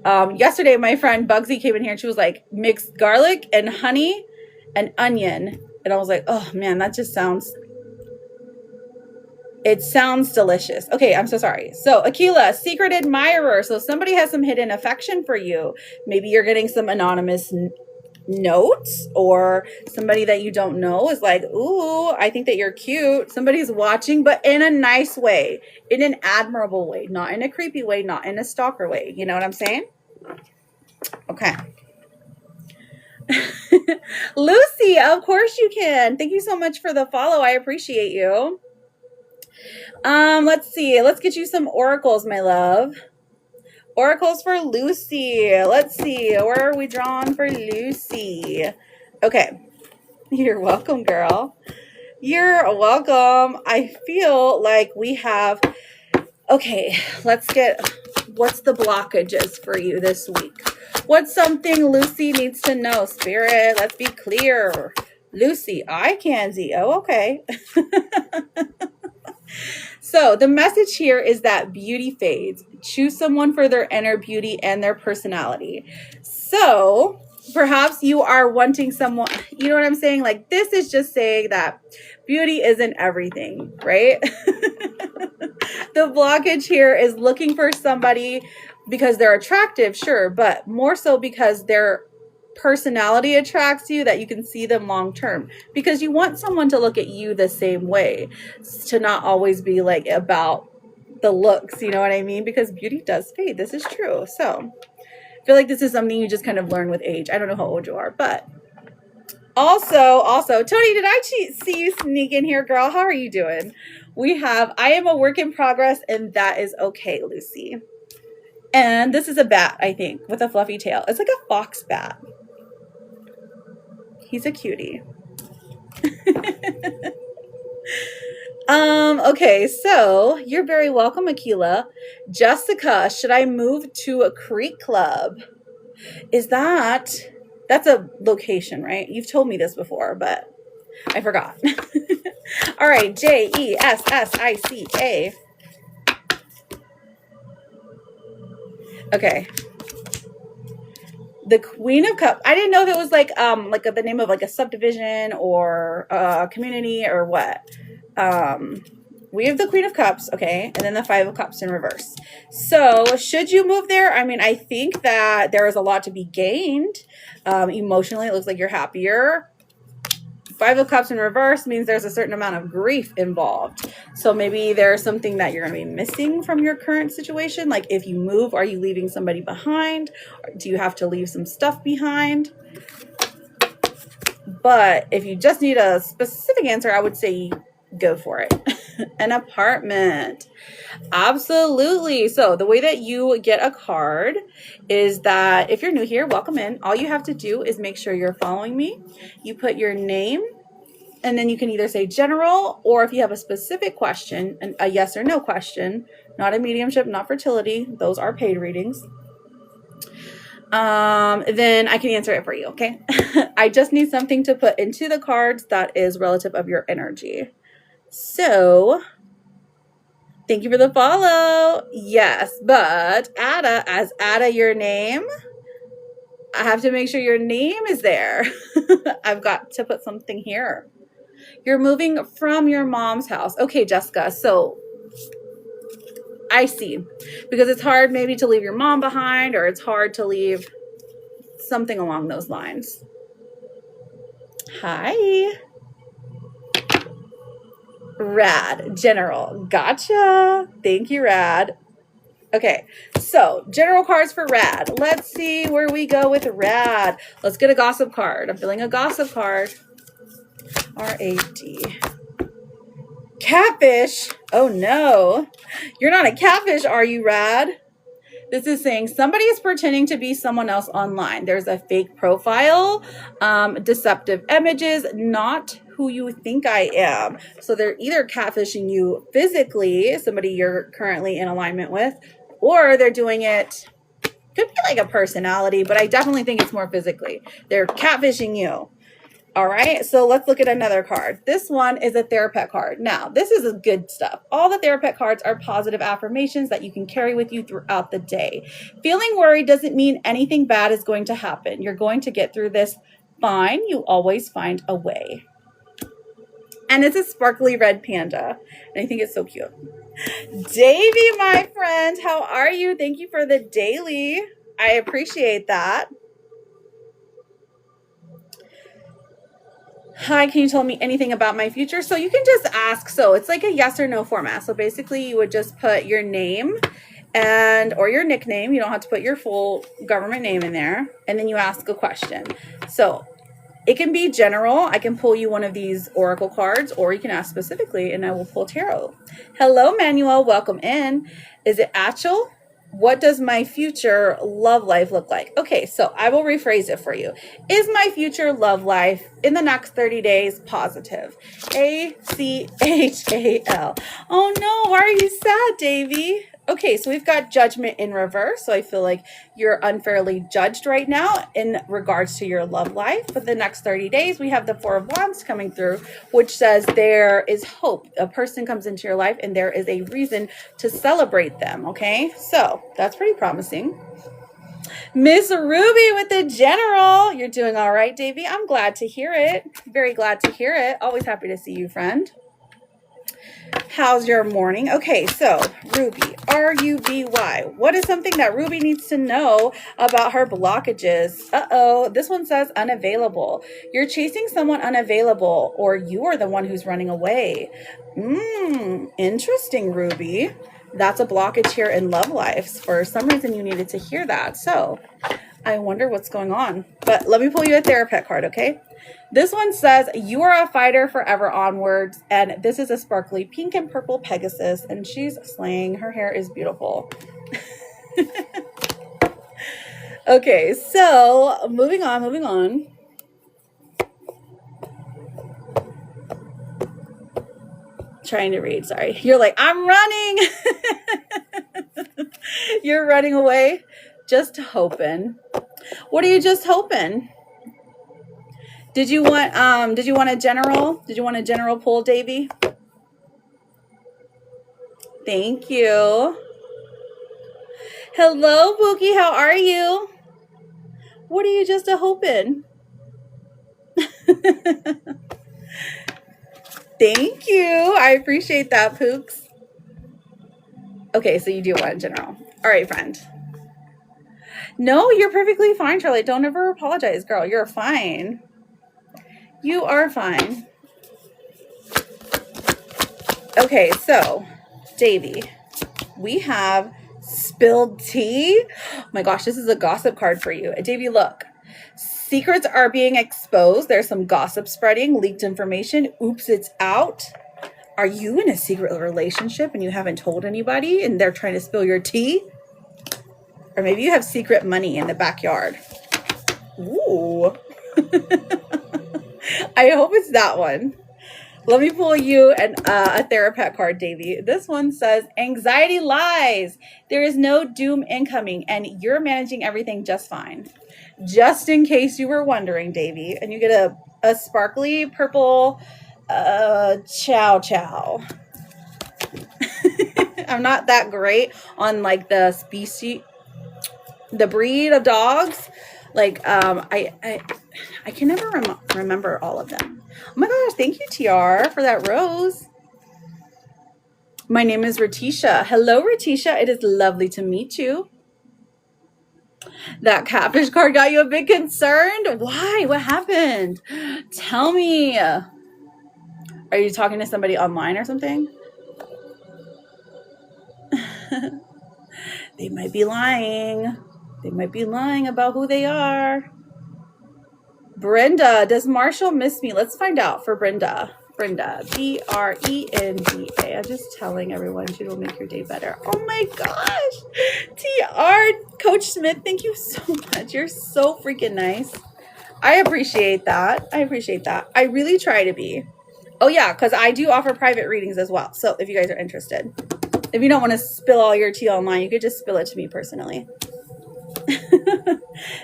Yesterday, my friend Bugsy came in here and she was like, mix garlic and honey and onion. And I was like, oh man, that just sounds delicious. Okay, I'm so sorry. So Akila, secret admirer. So somebody has some hidden affection for you. Maybe you're getting some anonymous notes, or somebody that you don't know is like, ooh, I think that you're cute. Somebody's watching, but in a nice way, in an admirable way, not in a creepy way, not in a stalker way. You know what I'm saying? Okay. Lucy, of course you can. Thank you so much for the follow. I appreciate you. Let's see. Let's get you some oracles, my love. Oracles for Lucy. Let's see. Where are we drawn for Lucy? Okay. You're welcome, girl. You're welcome. I feel like we have... Okay, let's get... What's the blockages for you this week? What's something Lucy needs to know? Spirit, let's be clear. Lucy, eye candy. Oh, okay. So the message here is that beauty fades. Choose someone for their inner beauty and their personality. So perhaps you are wanting someone, you know what I'm saying? Like, this is just saying that beauty isn't everything, right? The blockage here is looking for somebody because they're attractive, sure, but more so because their personality attracts you, that you can see them long term, because you want someone to look at you the same way, to not always be like about the looks, you know what I mean? Because beauty does fade. This is true. So I feel like this is something you just kind of learn with age. I don't know how old you are, but also, Tony, did I see you sneak in here, girl? How are you doing? We have, I am a work in progress, and that is okay, Lucy. And this is a bat, I think, with a fluffy tail. It's like a fox bat. He's a cutie. Okay, so you're very welcome, Akila. Jessica, should I move to a Creek Club? That's a location, right? You've told me this before, but I forgot. All right, Jessica. Okay. The Queen of Cups. I didn't know if it was like the name of like a subdivision or a community or what. We have the Queen of Cups, okay, and then the Five of Cups in reverse. So should you move there? I mean, I think that there is a lot to be gained. Emotionally, it looks like you're happier. Five of Cups in reverse means there's a certain amount of grief involved. So maybe there's something that you're going to be missing from your current situation. Like, if you move, are you leaving somebody behind? Or do you have to leave some stuff behind? But if you just need a specific answer, I would say go for it. An apartment. Absolutely. So the way that you get a card is that if you're new here, welcome in. All you have to do is make sure you're following me. You put your name, and then you can either say general, or if you have a specific question, a yes or no question, not a mediumship, not fertility, those are paid readings, then I can answer it for you, okay? I just need something to put into the cards that is relative of your energy. So, thank you for the follow. Yes, but Ada, as Ada your name, I have to make sure your name is there. I've got to put something here. You're moving from your mom's house. Okay, Jessica, so I see. Because it's hard maybe to leave your mom behind, or it's hard to leave something along those lines. Hi. Rad. General. Gotcha. Thank you, Rad. Okay, so general cards for Rad. Let's see where we go with Rad. Let's get a gossip card. I'm feeling a gossip card. R-A-D. Catfish. Oh no. You're not a catfish, are you, Rad? This is saying somebody is pretending to be someone else online. There's a fake profile, deceptive images, not who you think I am. So they're either catfishing you physically, somebody you're currently in alignment with, or they're doing it, could be like a personality, but I definitely think it's more physically. They're catfishing you. All right, so let's look at another card. This one is a Therapet card. Now, this is good stuff. All the Therapet cards are positive affirmations that you can carry with you throughout the day. Feeling worried doesn't mean anything bad is going to happen. You're going to get through this fine. You always find a way. And it's a sparkly red panda, and I think it's so cute. Davy, my friend, how are you? Thank you for the daily. I appreciate that. Hi, can you tell me anything about my future? So you can just ask. So it's like a yes or no format. So basically you would just put your name or your nickname. You don't have to put your full government name in there. And then you ask a question. So it can be general. I can pull you one of these oracle cards, or you can ask specifically and I will pull tarot. Hello, Manuel. Welcome in. Is it Achel? What does my future love life look like? Okay, so I will rephrase it for you. Is my future love life in the next 30 days positive? ACHAL. Oh no, why are you sad, Davy? Okay, so we've got Judgment in reverse. So I feel like you're unfairly judged right now in regards to your love life. But the next 30 days, we have the Four of Wands coming through, which says there is hope. A person comes into your life and there is a reason to celebrate them. Okay, so that's pretty promising. Miss Ruby with the general. You're doing all right, Davy. I'm glad to hear it. Very glad to hear it. Always happy to see you, friend. How's your morning? Okay, so Ruby, R-U-B-Y. What is something that Ruby needs to know about her blockages? Uh-oh, this one says unavailable. You're chasing someone unavailable, or you are the one who's running away. Interesting, Ruby. That's a blockage here in love lives. For some reason, you needed to hear that. So I wonder what's going on. But let me pull you a Therapet card, okay? This one says, you are a fighter forever onwards. And this is a sparkly pink and purple Pegasus. And she's slaying. Her hair is beautiful. Okay, so moving on. Trying to read, sorry. You're like, I'm running. You're running away. Just hoping. What are you just hoping? Did you want a general? Did you want a general pull, Davy? Thank you. Hello, Pookie. How are you? What are you just hoping? Thank you. I appreciate that, Pooks. Okay, so you do want a general. All right, friend. No, you're perfectly fine, Charlotte. Don't ever apologize, girl. You're fine. You are fine. Okay, so, Davy, we have spilled tea. Oh my gosh, this is a gossip card for you. Davy, look. Secrets are being exposed. There's some gossip spreading, leaked information. Oops, it's out. Are you in a secret relationship and you haven't told anybody and they're trying to spill your tea? Or maybe you have secret money in the backyard. Ooh. I hope it's that one. Let me pull you a Therapet card, Davy. This one says, anxiety lies. There is no doom incoming and you're managing everything just fine. Just in case you were wondering, Davy. And you get a sparkly purple chow chow. I'm not that great on like the breed of dogs. Like I can never remember all of them. Oh my gosh, thank you, TR, for that rose. My name is Ratisha. Hello, Ratisha. It is lovely to meet you. That catfish card got you a bit concerned? Why? What happened? Tell me. Are you talking to somebody online or something? They might be lying. They might be lying about who they are. Brenda, does Marshall miss me? Let's find out for Brenda. Brenda. B-R-E-N-D-A. I'm just telling everyone she will make your day better. Oh my gosh. TR, Coach Smith, thank you so much. You're so freaking nice. I appreciate that. I appreciate that. I really try to be. Oh yeah, because I do offer private readings as well. So if you guys are interested. If you don't want to spill all your tea online, you could just spill it to me personally.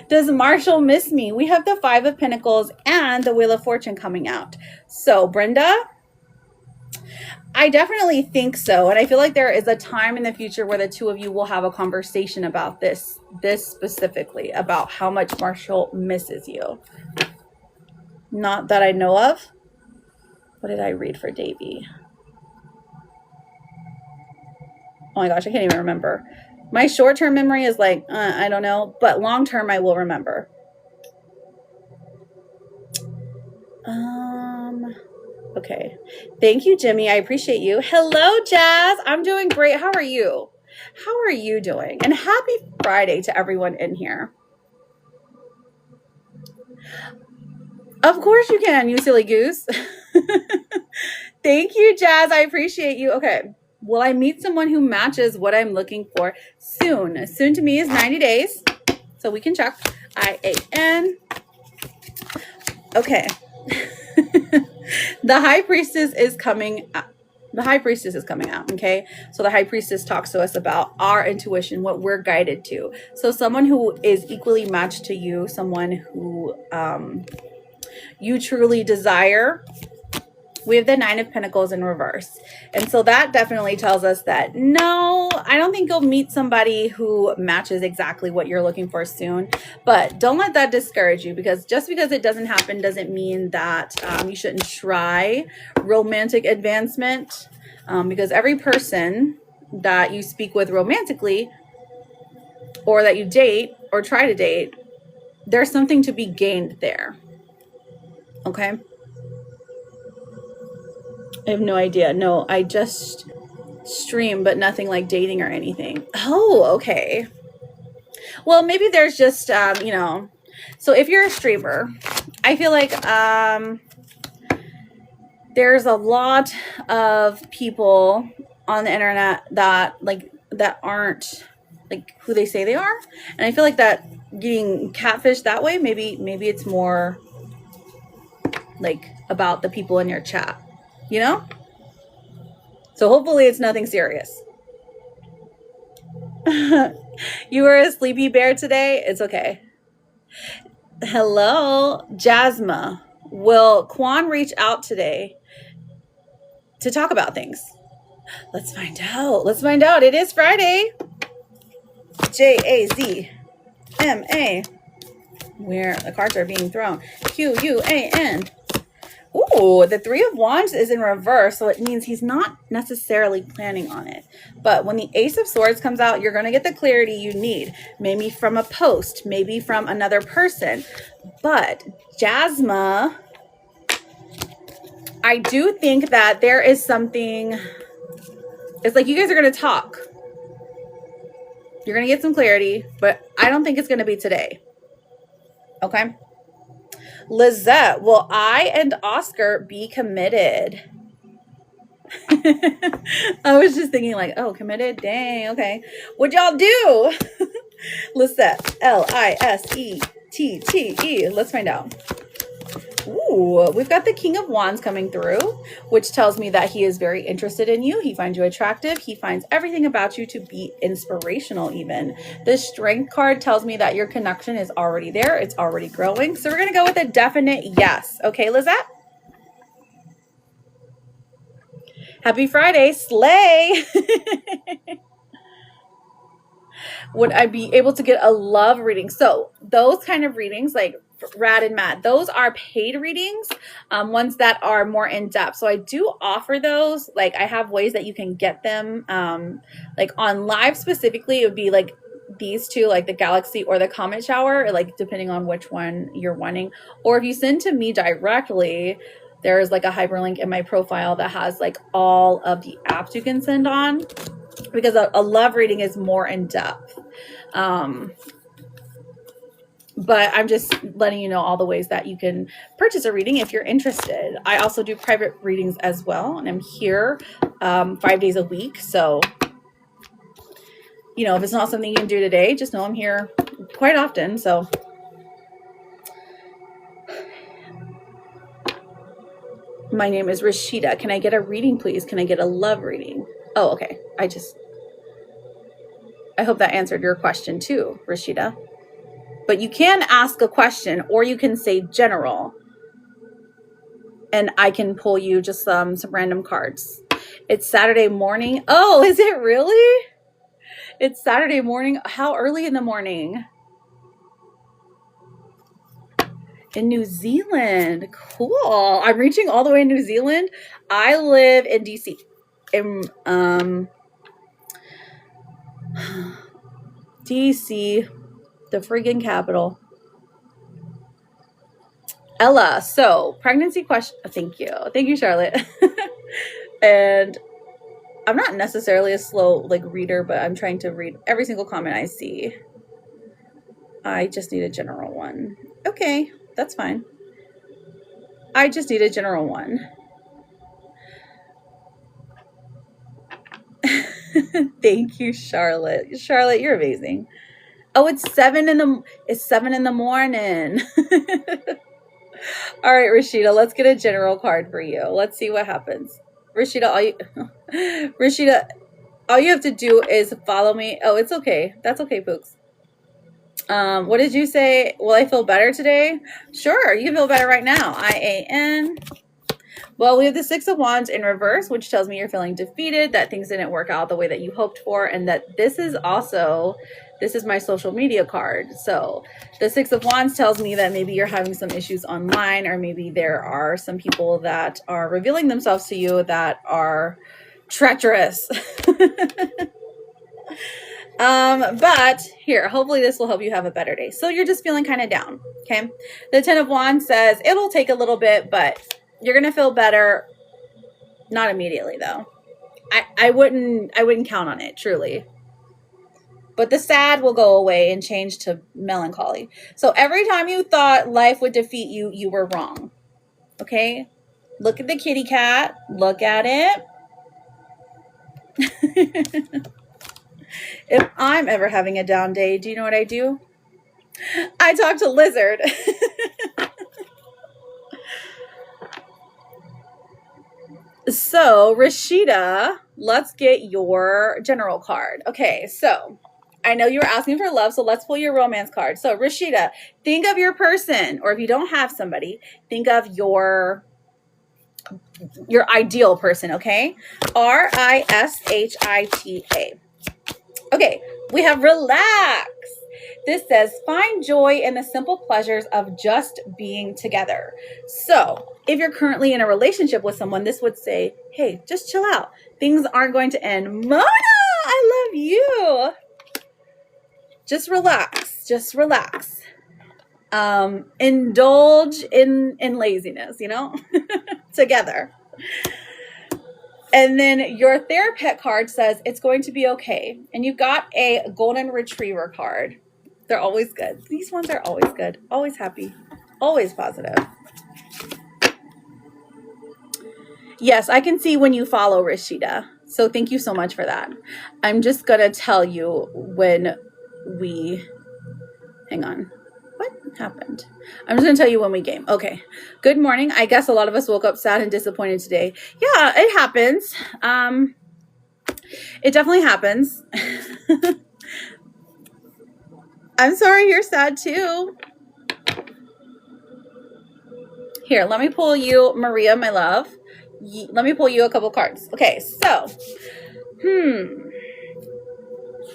Does Marshall miss me? We have the Five of Pentacles and the Wheel of Fortune coming out. So Brenda, I definitely think so. And I feel like there is a time in the future where the two of you will have a conversation about this specifically, about how much Marshall misses you. Not that I know of. What did I read for Davy? Oh my gosh, I can't even remember. My short-term memory is like, I don't know, but long-term I will remember. Okay. Thank you, Jimmy. I appreciate you. Hello, Jazz. I'm doing great. How are you? How are you doing? And happy Friday to everyone in here. Of course you can, you silly goose. Thank you, Jazz. I appreciate you. Okay. Will I meet someone who matches what I'm looking for soon? Soon to me is 90 days. So we can check. IAN. Okay. The High Priestess is coming out. The High Priestess is coming out, okay? So the High Priestess talks to us about our intuition, what we're guided to. So someone who is equally matched to you, someone who you truly desire. We have the Nine of Pentacles in reverse. And so that definitely tells us that, no, I don't think you'll meet somebody who matches exactly what you're looking for soon. But don't let that discourage you, because just because it doesn't happen doesn't mean that you shouldn't try romantic advancement. Because every person that you speak with romantically, or that you date or try to date, there's something to be gained there. Okay? I have no idea. No, I just stream, but nothing like dating or anything. Oh, okay. Well, maybe there's just, you know, so if you're a streamer, I feel like there's a lot of people on the internet that aren't like who they say they are. And I feel like that getting catfished that way, maybe it's more like about the people in your chat. You know? So hopefully it's nothing serious. You were a sleepy bear today? It's okay. Hello, Jasma. Will Quan reach out today to talk about things? Let's find out. Let's find out. It is Friday. J-A-Z-M-A. Where the cards are being thrown. Q-U-A-N. Ooh, the Three of Wands is in reverse, so it means he's not necessarily planning on it. But when the Ace of Swords comes out, you're going to get the clarity you need. Maybe from a post, maybe from another person. But Jasma, I do think that there is something, it's like you guys are going to talk. You're going to get some clarity, but I don't think it's going to be today. Okay? Lizette, will I and Oscar be committed? I was just thinking like, oh, committed? Dang, okay. What'd y'all do? Lisette, L-I-S-E-T-T-E. Let's find out. Ooh, we've got the King of Wands coming through, which tells me that he is very interested in you. He finds you attractive. He finds everything about you to be inspirational even. The Strength card tells me that your connection is already there. It's already growing. So we're going to go with a definite yes. Okay, Lizette? Happy Friday. Slay. Would I be able to get a love reading? So those kind of readings, like Rad and Mad, those are paid readings, ones that are more in depth. So I do offer those. Like I have ways that you can get them. Like on live specifically, it would be like these two, like the Galaxy or the Comet Shower, like depending on which one you're wanting. Or if you send to me directly, there's like a hyperlink in my profile that has like all of the apps you can send on, because a love reading is more in depth. But I'm just letting you know all the ways that you can purchase a reading if you're interested. I also do private readings as well, and I'm here 5 days a week. So, if it's not something you can do today, just know I'm here quite often. So, my name is Rashida. Can I get a reading, please? Can I get a love reading? Oh, okay. I hope that answered your question too, Rashida. But you can ask a question, or you can say general, and I can pull you just some random cards. It's Saturday morning. Oh, is it really? It's Saturday morning. How early in the morning? In New Zealand. Cool. I'm reaching all the way in New Zealand. I live in DC. DC, the friggin' capital. Ella, so pregnancy question. Thank you, Charlotte. And I'm not necessarily a slow reader, but I'm trying to read every single comment I see. I just need a general one. Okay, that's fine. I just need a general one. Thank you, Charlotte. Charlotte, you're amazing. Oh, it's 7 in the morning. All right, Rashida, let's get a general card for you. Let's see what happens. Rashida, all you have to do is follow me. Oh, it's okay. That's okay, Pooks. What did you say? Will I feel better today? Sure, you can feel better right now. IAN. Well, we have the 6 of Wands in reverse, which tells me you're feeling defeated, that things didn't work out the way that you hoped for, and that this is my social media card. So the 6 of Wands tells me that maybe you're having some issues online, or maybe there are some people that are revealing themselves to you that are treacherous. But here, hopefully this will help you have a better day. So you're just feeling kind of down, okay? The 10 of Wands says it'll take a little bit, but you're going to feel better. Not immediately though. I wouldn't count on it, truly. But the sad will go away and change to melancholy. So every time you thought life would defeat you, you were wrong. Okay? Look at the kitty cat. Look at it. If I'm ever having a down day, do you know what I do? I talk to Lizard. So, Rashida, let's get your general card. Okay, so I know you were asking for love, so let's pull your romance card. So, Rashida, think of your person, or if you don't have somebody, think of your ideal person, okay? RISHITA. Okay, we have relax. This says, find joy in the simple pleasures of just being together. So if you're currently in a relationship with someone, this would say, hey, just chill out. Things aren't going to end. Mona, I love you. Just relax. Just relax. Indulge in laziness, together. And then your therapist card says it's going to be okay. And you've got a golden retriever card. They're always good. These ones are always good. Always happy. Always positive. Yes, I can see when you follow Rashida. So thank you so much for that. I'm just going to tell you when we... Hang on. What happened? I'm just going to tell you when we game. Okay. Good morning. I guess a lot of us woke up sad and disappointed today. Yeah, it happens. It definitely happens. I'm sorry you're sad too. Here, let me pull you, Maria, my love. Let me pull you a couple cards. Okay, so, you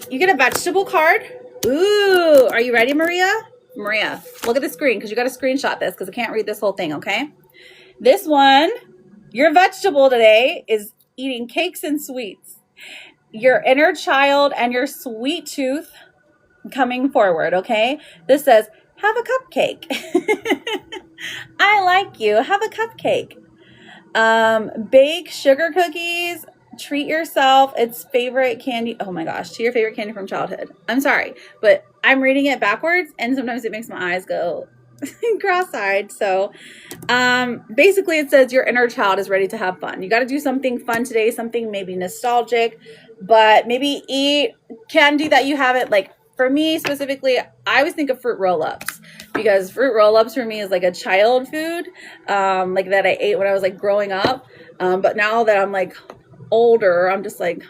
get a vegetable card. Ooh, are you ready, Maria? Maria, look at the screen because you got to screenshot this because I can't read this whole thing, okay? This one, your vegetable today is eating cakes and sweets. Your inner child and your sweet tooth coming forward, okay? This says, have a cupcake. I like you. Have a cupcake. Bake sugar cookies treat yourself. It's favorite candy. Oh my gosh, to your favorite candy from childhood. I'm sorry, but I'm reading it backwards and sometimes it makes my eyes go cross-eyed. So basically it says your inner child is ready to have fun. You got to do something fun today, something maybe nostalgic, but maybe eat candy that you haven't, like for me specifically, I always think of fruit roll-ups because fruit roll-ups for me is like a child food, like that I ate when I was like growing up. But now that I'm like older, I'm just like,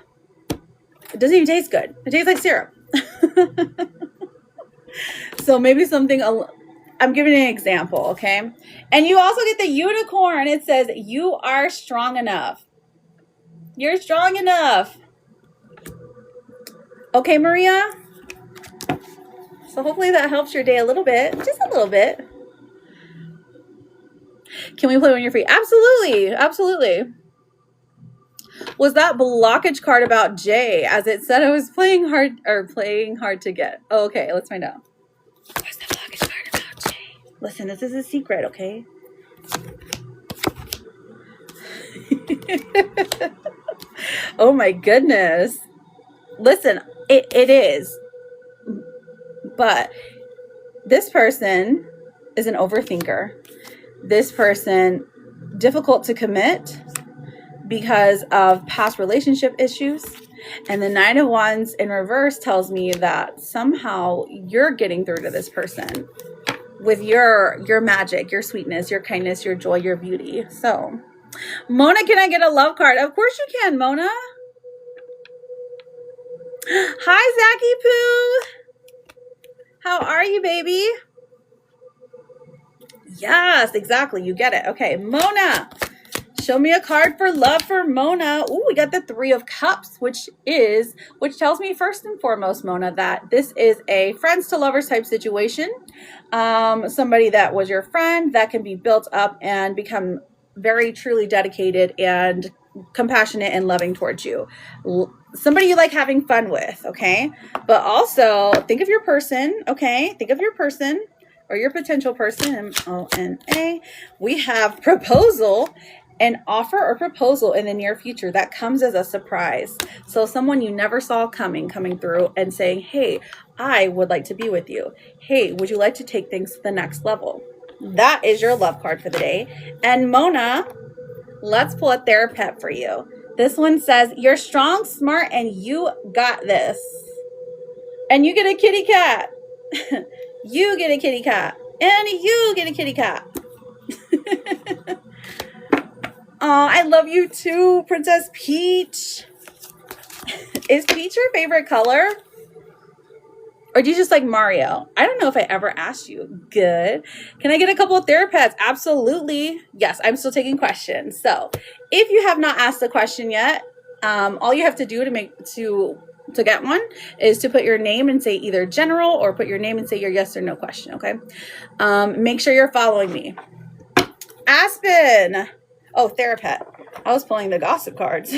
it doesn't even taste good. It tastes like syrup. So maybe something, I'm giving an example, okay? And you also get the unicorn. It says, you are strong enough. You're strong enough. Okay, Maria? So hopefully that helps your day a little bit. Just a little bit. Can we play when you're free? Absolutely. Absolutely. Was that blockage card about Jay? As it said I was playing hard to get. Oh, okay, let's find out. What's the blockage card about Jay? Listen, this is a secret, okay? Oh my goodness. Listen, it is. But this person is an overthinker. This person, difficult to commit because of past relationship issues. And the Nine of Wands in reverse tells me that somehow you're getting through to this person with your magic, your sweetness, your kindness, your joy, your beauty. So, Mona, can I get a love card? Of course you can, Mona. Hi, Zachy Poo. How are you, baby? Yes, exactly. You get it. Okay, Mona. Show me a card for love for Mona. Ooh, we got the Three of Cups, which tells me first and foremost, Mona, that this is a friends to lovers type situation. Somebody that was your friend that can be built up and become very truly dedicated and compassionate and loving towards you. Somebody you like having fun with, okay? But also think of your person, okay? Think of your person or your potential person, M-O-N-A. We have proposal, an offer or proposal in the near future that comes as a surprise. So someone you never saw coming through and saying, hey, I would like to be with you. Hey, would you like to take things to the next level? That is your love card for the day. And Mona, let's pull a therapist for you. This one says, you're strong, smart, and you got this. And you get a kitty cat. You get a kitty cat. And you get a kitty cat. Oh, I love you too, Princess Peach. Is peach your favorite color? Or do you just like Mario? I don't know if I ever asked you. Good. Can I get a couple of therapists? Absolutely. Yes, I'm still taking questions. So if you have not asked a question yet, all you have to do to get one is to put your name and say either general or put your name and say your yes or no question, okay? Make sure you're following me. Aspen. Oh, therapist. I was pulling the gossip cards.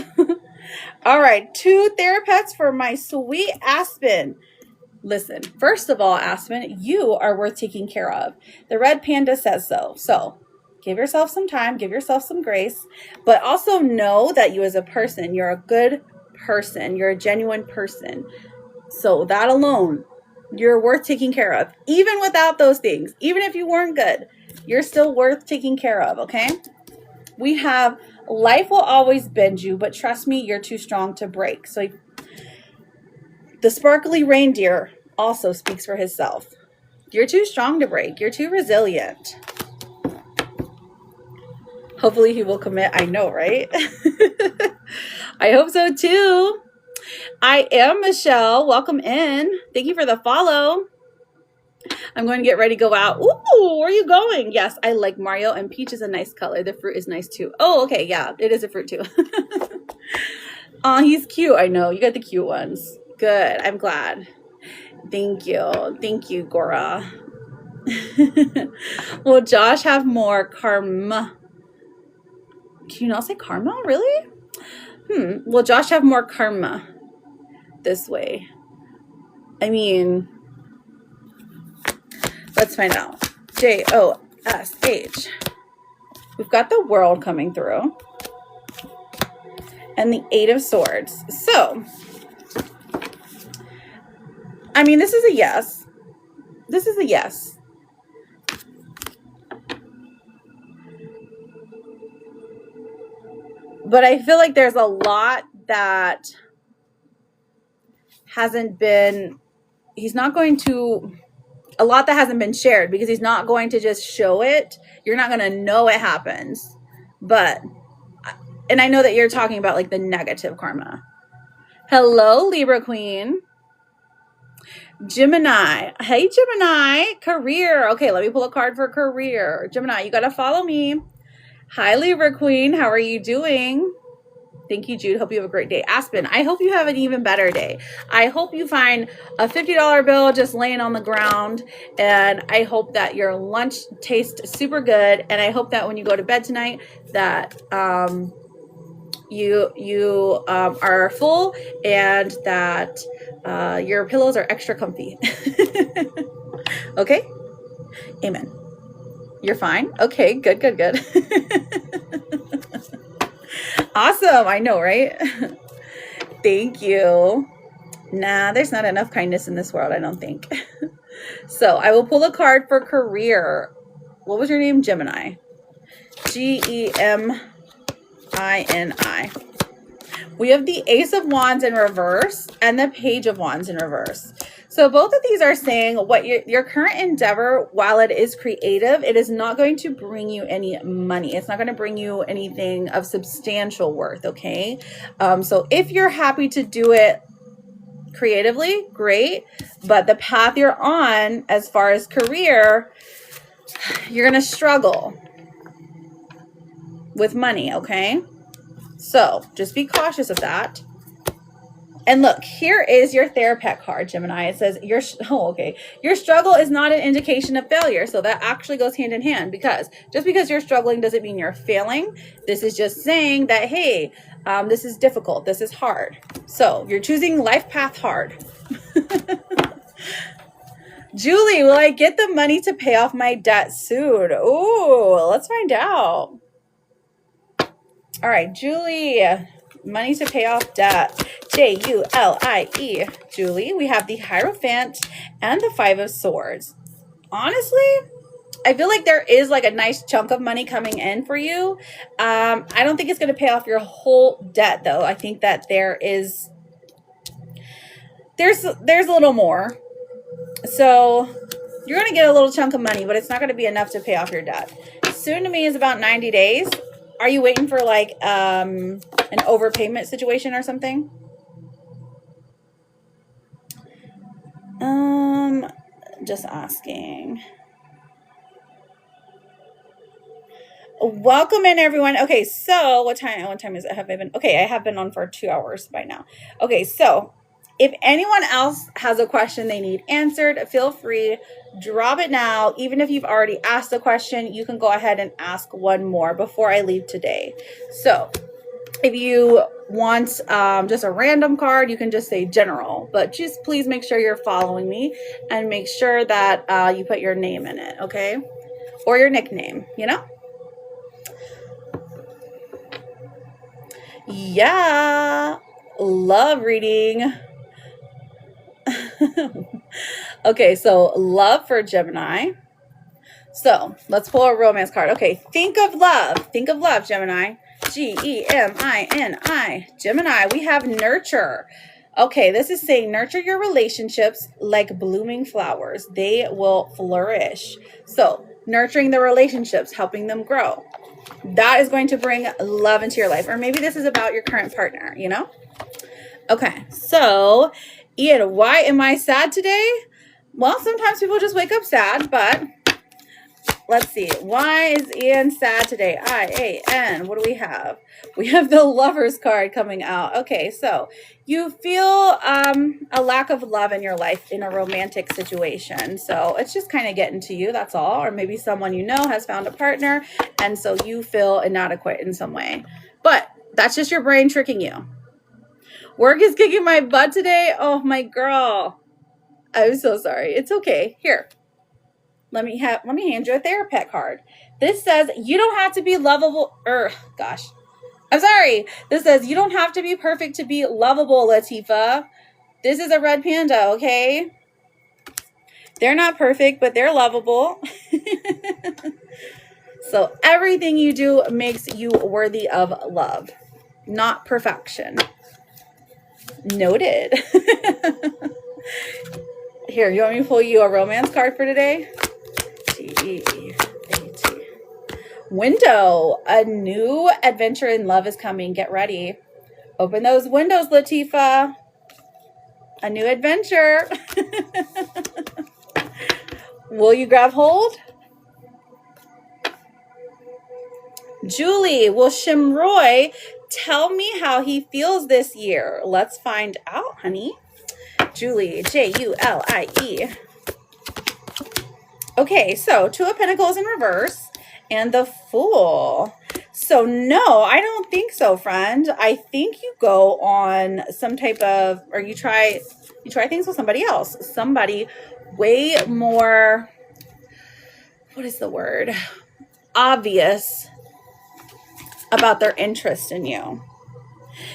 All right, 2 therapists for my sweet Aspen. Listen, first of all, Aspen, you are worth taking care of. The red panda says so. So give yourself some time, give yourself some grace, but also know that you as a person, you're a good person. You're a genuine person. So that alone, you're worth taking care of. Even without those things, even if you weren't good, you're still worth taking care of, okay? We have life will always bend you, but trust me, you're too strong to break. So the sparkly reindeer also speaks for himself. You're too strong to break. You're too resilient. Hopefully he will commit. I know, right? I hope so too. I am Michelle. Welcome in. Thank you for the follow. I'm going to get ready to go out. Ooh, where are you going? Yes, I like Mario, and peach is a nice color. The fruit is nice too. Oh, okay. Yeah, it is a fruit too. Oh, he's cute. I know. You got the cute ones. Good. I'm glad. Thank you. Thank you, Gora. Will Josh have more karma? Can you not say karma? Really? Will Josh have more karma this way? I mean, let's find out. Josh. We've got the world coming through. and the Eight of Swords. So, I mean, this is a yes. This is a yes. But I feel like there's a lot that hasn't been, he's not going to, a lot that hasn't been shared because he's not going to just show it. You're not going to know it happens. But, and I know that you're talking about like the negative karma. Hello, Libra Queen. Gemini. Hey, Gemini. Career. Okay, let me pull a card for career. Gemini, you got to follow me. Hi, Libra Queen. How are you doing? Thank you, Jude. Hope you have a great day. Aspen, I hope you have an even better day. I hope you find a $50 bill just laying on the ground. And I hope that your lunch tastes super good. And I hope that when you go to bed tonight that you are full and that your pillows are extra comfy. Okay? Amen. You're fine? Okay, good. Awesome. I know, right? Thank you. Nah, there's not enough kindness in this world, I don't think. So I will pull a card for career. What was your name? Gemini. Gemini. We have the Ace of Wands in reverse and the Page of Wands in reverse. So both of these are saying what your current endeavor, while it is creative, it is not going to bring you any money. It's not going to bring you anything of substantial worth, okay? So if you're happy to do it creatively, great. But the path you're on as far as career, you're going to struggle with money, okay? So just be cautious of that. And look, here is your therapist card, Gemini. It says your struggle is not an indication of failure. So that actually goes hand in hand, because just because you're struggling doesn't mean you're failing. This is just saying that, hey, this is difficult. This is hard. So you're choosing life path hard. Julie, will I get the money to pay off my debt soon? Ooh, let's find out. All right, Julie, money to pay off debt. Julie. Julie, we have the Hierophant and the Five of Swords. Honestly, I feel like there is like a nice chunk of money coming in for you. I don't think it's going to pay off your whole debt, though. I think that there's a little more. So you're going to get a little chunk of money, but it's not going to be enough to pay off your debt. Soon to me is about 90 days. Are you waiting for like an overpayment situation or something? Just asking. Welcome in, everyone. Okay, so what time is it? I have been on for 2 hours by now. Okay, so if anyone else has a question they need answered, feel free, drop it now. Even if you've already asked a question, you can go ahead and ask one more before I leave today. So if you want just a random card, you can just say general, but just please make sure you're following me and make sure that you put your name in it, okay? Or your nickname, you know? Yeah, love reading. Okay, so love for Gemini. So let's pull a romance card. Okay, think of love. Think of love, Gemini. Gemini. Gemini, we have nurture. Okay, this is saying nurture your relationships like blooming flowers. They will flourish. So nurturing the relationships, helping them grow. That is going to bring love into your life. Or maybe this is about your current partner, you know? Okay, so Ian, why am I sad today? Well, sometimes people just wake up sad, but let's see. Why is Ian sad today? I-A-N. What do we have? We have the Lovers card coming out. Okay, so you feel a lack of love in your life in a romantic situation. So it's just kind of getting to you, that's all. Or maybe someone you know has found a partner, and so you feel inadequate in some way. But that's just your brain tricking you. Work is kicking my butt today. Oh, my girl. I'm so sorry. It's okay. Here. Let me hand you a therapist card. This says you don't have to be lovable. I'm sorry. This says, you don't have to be perfect to be lovable, Latifa. This is a red panda, okay? They're not perfect, but they're lovable. So everything you do makes you worthy of love, not perfection. Noted. Here, you want me to pull you a romance card for today? T-E-E-A-T. Window. A new adventure in love is coming. Get ready. Open those windows, Latifa. A new adventure. Will you grab hold? Julie, will Shimroy tell me how he feels this year? Let's find out, honey. Julie, Julie. Okay, so Two of Pentacles in reverse and the Fool. So no, I don't think so, friend. I think you go on some type of, or you try things with somebody else. Somebody way more, what is the word? Obvious about their interest in you.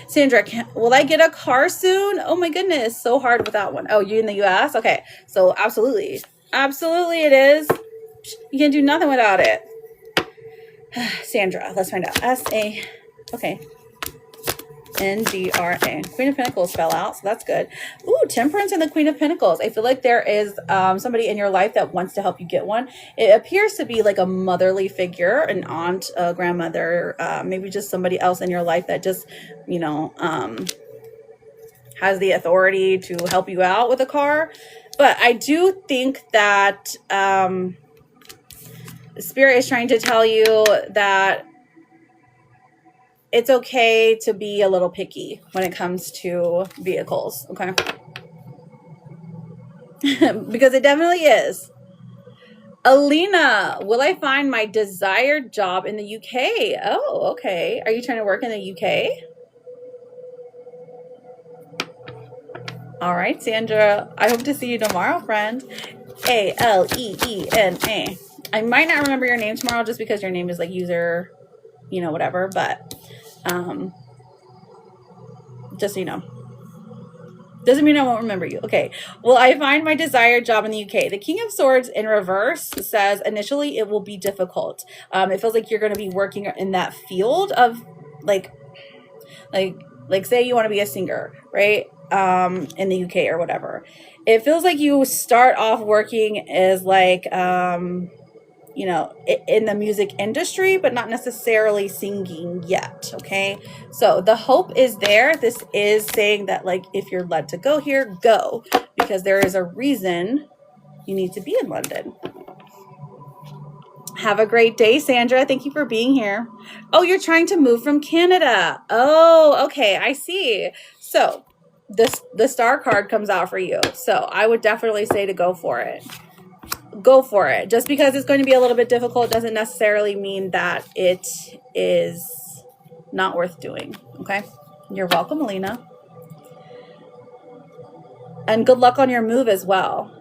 Sandra, will I get a car soon? Oh my goodness, so hard with that one. Oh, you in the US? Okay, so absolutely. Absolutely it is. You can do nothing without it. Sandra, let's find out. S-A, okay. N-D-R-A. Queen of Pentacles fell out, so that's good. Ooh, Temperance and the Queen of Pentacles. I feel like there is somebody in your life that wants to help you get one. It appears to be like a motherly figure, an aunt, a grandmother, maybe just somebody else in your life that just, you know, has the authority to help you out with a car. But I do think that Spirit is trying to tell you that it's okay to be a little picky when it comes to vehicles, okay? Because it definitely is. Alina, will I find my desired job in the UK? Oh, okay. Are you trying to work in the UK? All right, Sandra. I hope to see you tomorrow, friend. A-L-E-E-N-A. I might not remember your name tomorrow just because your name is like user, you know, whatever, but just so you know. Doesn't mean I won't remember you. Okay. Will I find my desired job in the UK? The King of Swords in reverse says initially it will be difficult. It feels like you're going to be working in that field of like say you want to be a singer, right? In the UK or whatever. It feels like you start off working as like, you know, in the music industry, but not necessarily singing yet. Okay. So the hope is there. This is saying that like, if you're led to go here, go, because there is a reason you need to be in London. Have a great day, Sandra. Thank you for being here. Oh, you're trying to move from Canada. Oh, okay. I see. So the star card comes out for you. So I would definitely say to go for it. Go for it. Just because it's going to be a little bit difficult doesn't necessarily mean that it is not worth doing. Okay. You're welcome, Alina. And good luck on your move as well.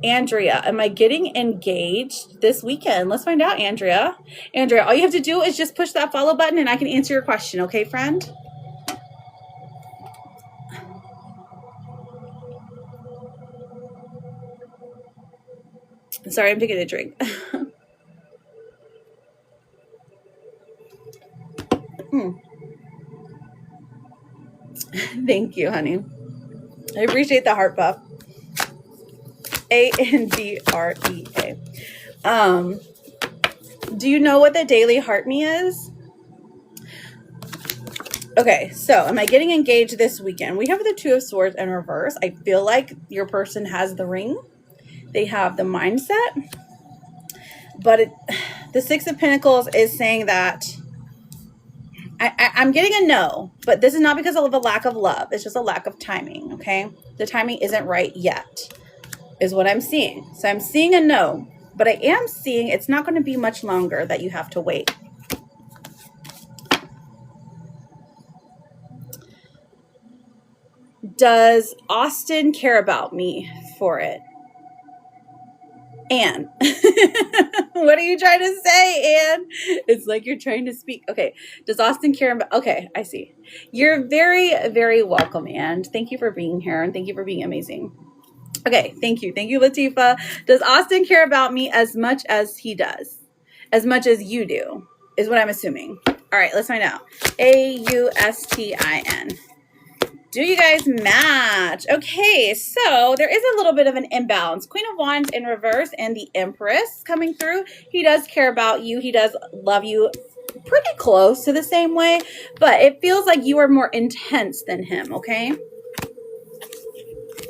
Andrea, am I getting engaged this weekend? Let's find out, Andrea. Andrea, all you have to do is just push that follow button and I can answer your question. Okay, friend? Sorry, I'm taking a drink. Thank you, honey. I appreciate the heart puff. A-N-D-R-E-A. Do you know what the daily heart me is? Okay, so am I getting engaged this weekend? We have the Two of Swords in reverse. I feel like your person has the ring. They have the mindset. But the Six of Pentacles is saying that I'm getting a no, but this is not because of a lack of love. It's just a lack of timing, okay? The timing isn't right yet, is what I'm seeing. So I'm seeing a no, but I am seeing it's not going to be much longer that you have to wait. Does Austin care about me for it? Anne. What are you trying to say, Anne? It's like you're trying to speak. Okay. Does Austin care about? Okay, I see. You're very, very welcome, Anne. Thank you for being here, and thank you for being amazing. Okay, thank you. Thank you, Latifa. Does Austin care about me as much as he does? As much as you do, is what I'm assuming. All right, let's find out. Austin. Do you guys match? Okay, so there is a little bit of an imbalance. Queen of Wands in reverse and the Empress coming through. He does care about you. He does love you pretty close to the same way, but it feels like you are more intense than him, okay?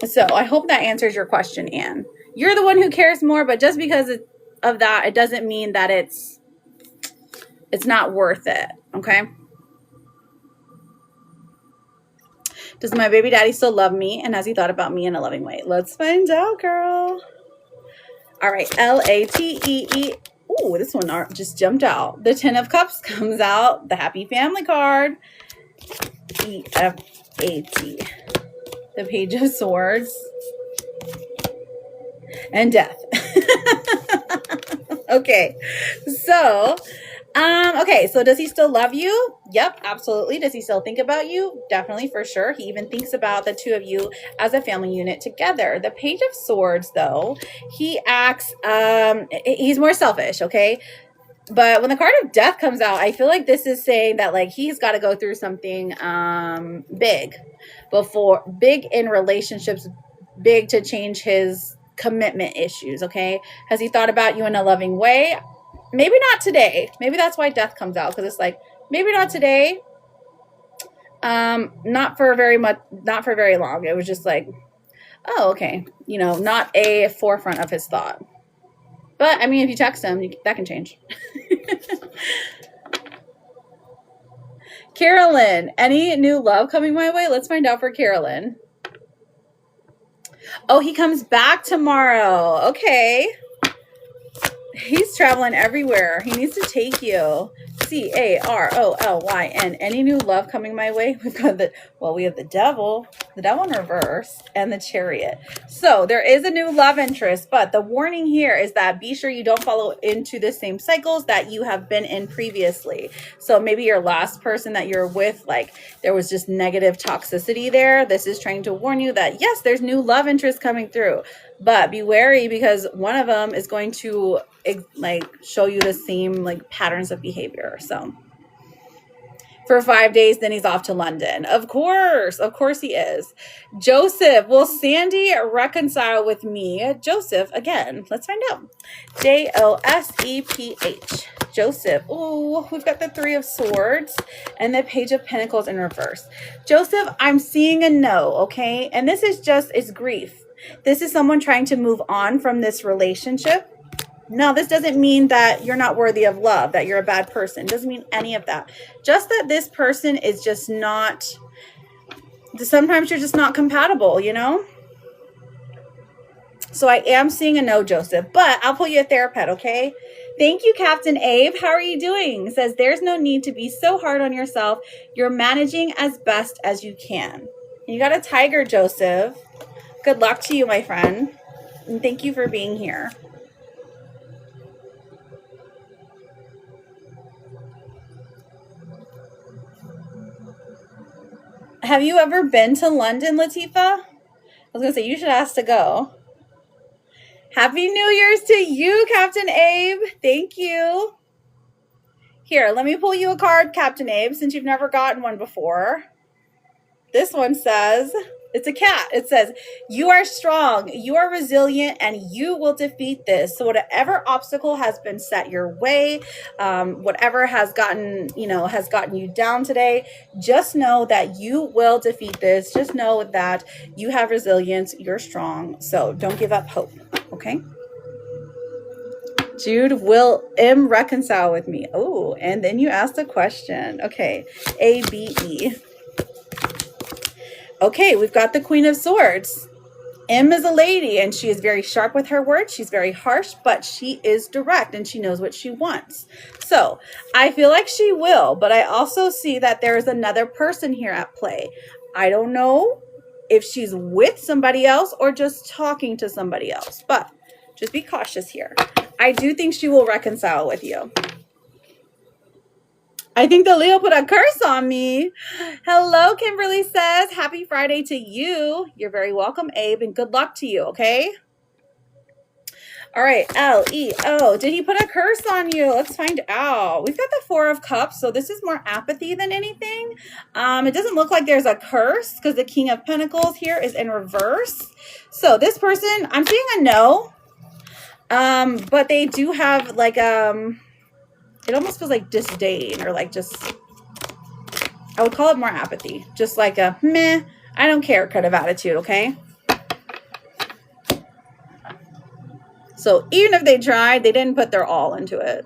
So I hope that answers your question, Anne. You're the one who cares more, but just because of that, it doesn't mean that it's not worth it, okay? Does my baby daddy still love me? And has he thought about me in a loving way? Let's find out, girl. All right, Latee. Ooh, this one just jumped out. The 10 of Cups comes out. The Happy Family card. EFAT. The Page of Swords. And Death. Okay, so... okay, so does he still love you? Yep, absolutely. Does he still think about you? Definitely, for sure. He even thinks about the two of you as a family unit together. The Page of Swords, though, he acts, he's more selfish, okay? But when the card of Death comes out, I feel like this is saying that, like, he's got to go through something big in relationships, big to change his commitment issues, okay? Has he thought about you in a loving way? Maybe not today. Maybe that's why Death comes out, because it's like, maybe not today. Not for very long. It was just like, oh, okay. You know, not a forefront of his thought. But, I mean, if you text him, that can change. Carolyn, any new love coming my way? Let's find out for Carolyn. Oh, he comes back tomorrow. Okay. He's traveling everywhere. He needs to take you. Carolyn. Any new love coming my way? We have the Devil in reverse, and the Chariot. So there is a new love interest, but the warning here is that be sure you don't follow into the same cycles that you have been in previously. So maybe your last person that you're with, like, there was just negative toxicity there. This is trying to warn you that yes, there's new love interest coming through, but be wary, because one of them is going to like show you the same like patterns of behavior. So for 5 days, then he's off to London. Of course he is. Joseph, will Sandy reconcile with me? Joseph, again, let's find out. Joseph. Joseph. Oh, we've got the 3 of Swords and the Page of Pentacles in reverse. Joseph, I'm seeing a no, okay? And this is it's grief. This is someone trying to move on from this relationship. No, this doesn't mean that you're not worthy of love, that you're a bad person. It doesn't mean any of that. Just that this person is just not, sometimes you're just not compatible, you know? So I am seeing a no, Joseph, but I'll pull you a therapist, okay? Thank you, Captain Abe. How are you doing? Says, there's no need to be so hard on yourself. You're managing as best as you can. You got a tiger, Joseph. Good luck to you, my friend. And thank you for being here. Have you ever been to London, Latifa? I was going to say, you should ask to go. Happy New Year's to you, Captain Abe. Thank you. Here, let me pull you a card, Captain Abe, since you've never gotten one before. This one says, it's a cat. It says, you are strong, you are resilient, and you will defeat this. So whatever obstacle has been set your way, whatever has gotten you down today, just know that you will defeat this. Just know that you have resilience, you're strong. So don't give up hope, okay? Jude, will M reconcile with me? Oh, and then you asked a question. Okay, ABE. Okay, we've got the Queen of Swords. M is a lady, and she is very sharp with her words. She's very harsh, but she is direct, and she knows what she wants. So I feel like she will, but I also see that there is another person here at play. I don't know if she's with somebody else or just talking to somebody else, but Just be cautious here. I do think she will reconcile with you. I think the Leo put a curse on me. Hello, Kimberly says, happy Friday to you. You're very welcome, Abe, and good luck to you, okay? All right, Leo, did he put a curse on you? Let's find out. We've got the Four of Cups, so this is more apathy than anything. It doesn't look like there's a curse because the King of Pentacles here is in reverse. So this person, I'm seeing a no, but they do have like, it almost feels like disdain or like just, I would call it more apathy. Just like a meh, I don't care kind of attitude, okay? So even if they tried, they didn't put their all into it.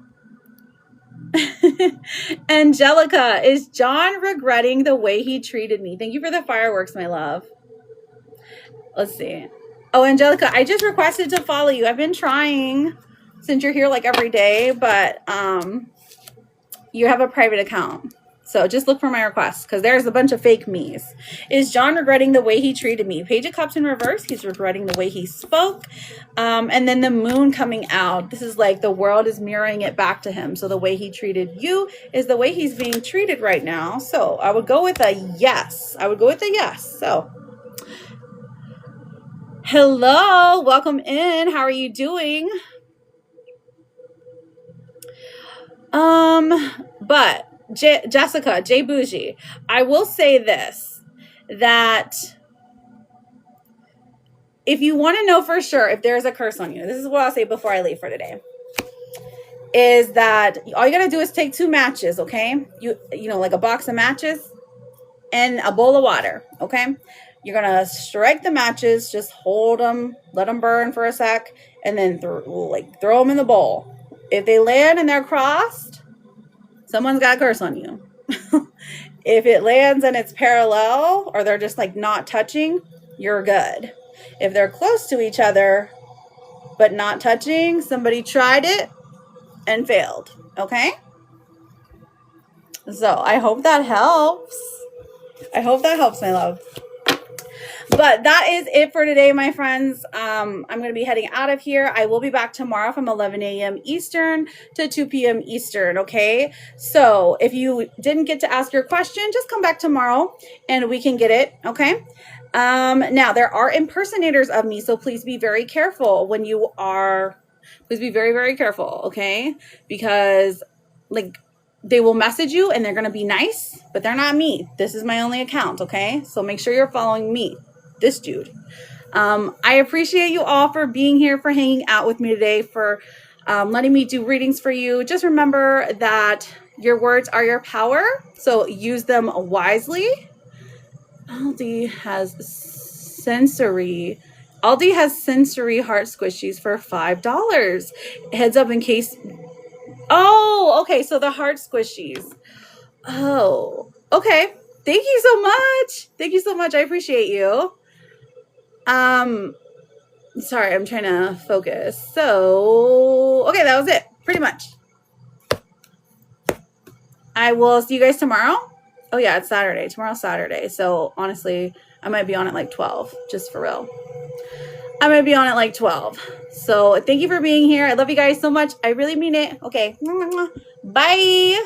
Angelica, is John regretting the way he treated me? Thank you for the fireworks, my love. Let's see. Oh, Angelica, I just requested to follow you. I've been trying since you're here like every day, but you have a private account. So just look for my requests because there's a bunch of fake me's. Is John regretting the way he treated me? Page of Cups in reverse. He's regretting the way he spoke. And then the Moon coming out. This is like the world is mirroring it back to him. So the way he treated you is the way he's being treated right now. So I would go with a yes. I would go with a yes. So hello, welcome in. How are you doing? But Jessica, J Bougie, I will say this, that if you want to know for sure if there's a curse on you, this is what I'll say before I leave for today, is that all you got to do is take 2 matches, okay? You know, like a box of matches and a bowl of water, okay? You're going to strike the matches, just hold them, let them burn for a sec, and then throw them in the bowl. If they land and they're crossed, someone's got a curse on you. If it lands and it's parallel or they're just like not touching, you're good. If they're close to each other but not touching, somebody tried it and failed. Okay? So I hope that helps. I hope that helps, my love. But that is it for today, my friends. I'm going to be heading out of here. I will be back tomorrow from 11 a.m. Eastern to 2 p.m. Eastern, okay? So if you didn't get to ask your question, just come back tomorrow and we can get it, okay? Now, there are impersonators of me, so please be very careful when you are... Please be very, very careful, okay? Because, like, they will message you and they're going to be nice, but they're not me. This is my only account, okay? So make sure you're following me. This dude. I appreciate you all for being here, for hanging out with me today, for letting me do readings for you. Just remember that your words are your power, so use them wisely. Aldi has sensory heart squishies for $5. Heads up in case. Oh, okay. So the heart squishies. Oh, okay. Thank you so much. Thank you so much. I appreciate you. Sorry, I'm trying to focus. So, okay, that was it. Pretty much. I will see you guys tomorrow. Oh yeah, it's Saturday. Tomorrow's Saturday. So honestly, I might be on at like 12, just for real. I might be on at like 12. So thank you for being here. I love you guys so much. I really mean it. Okay. Bye.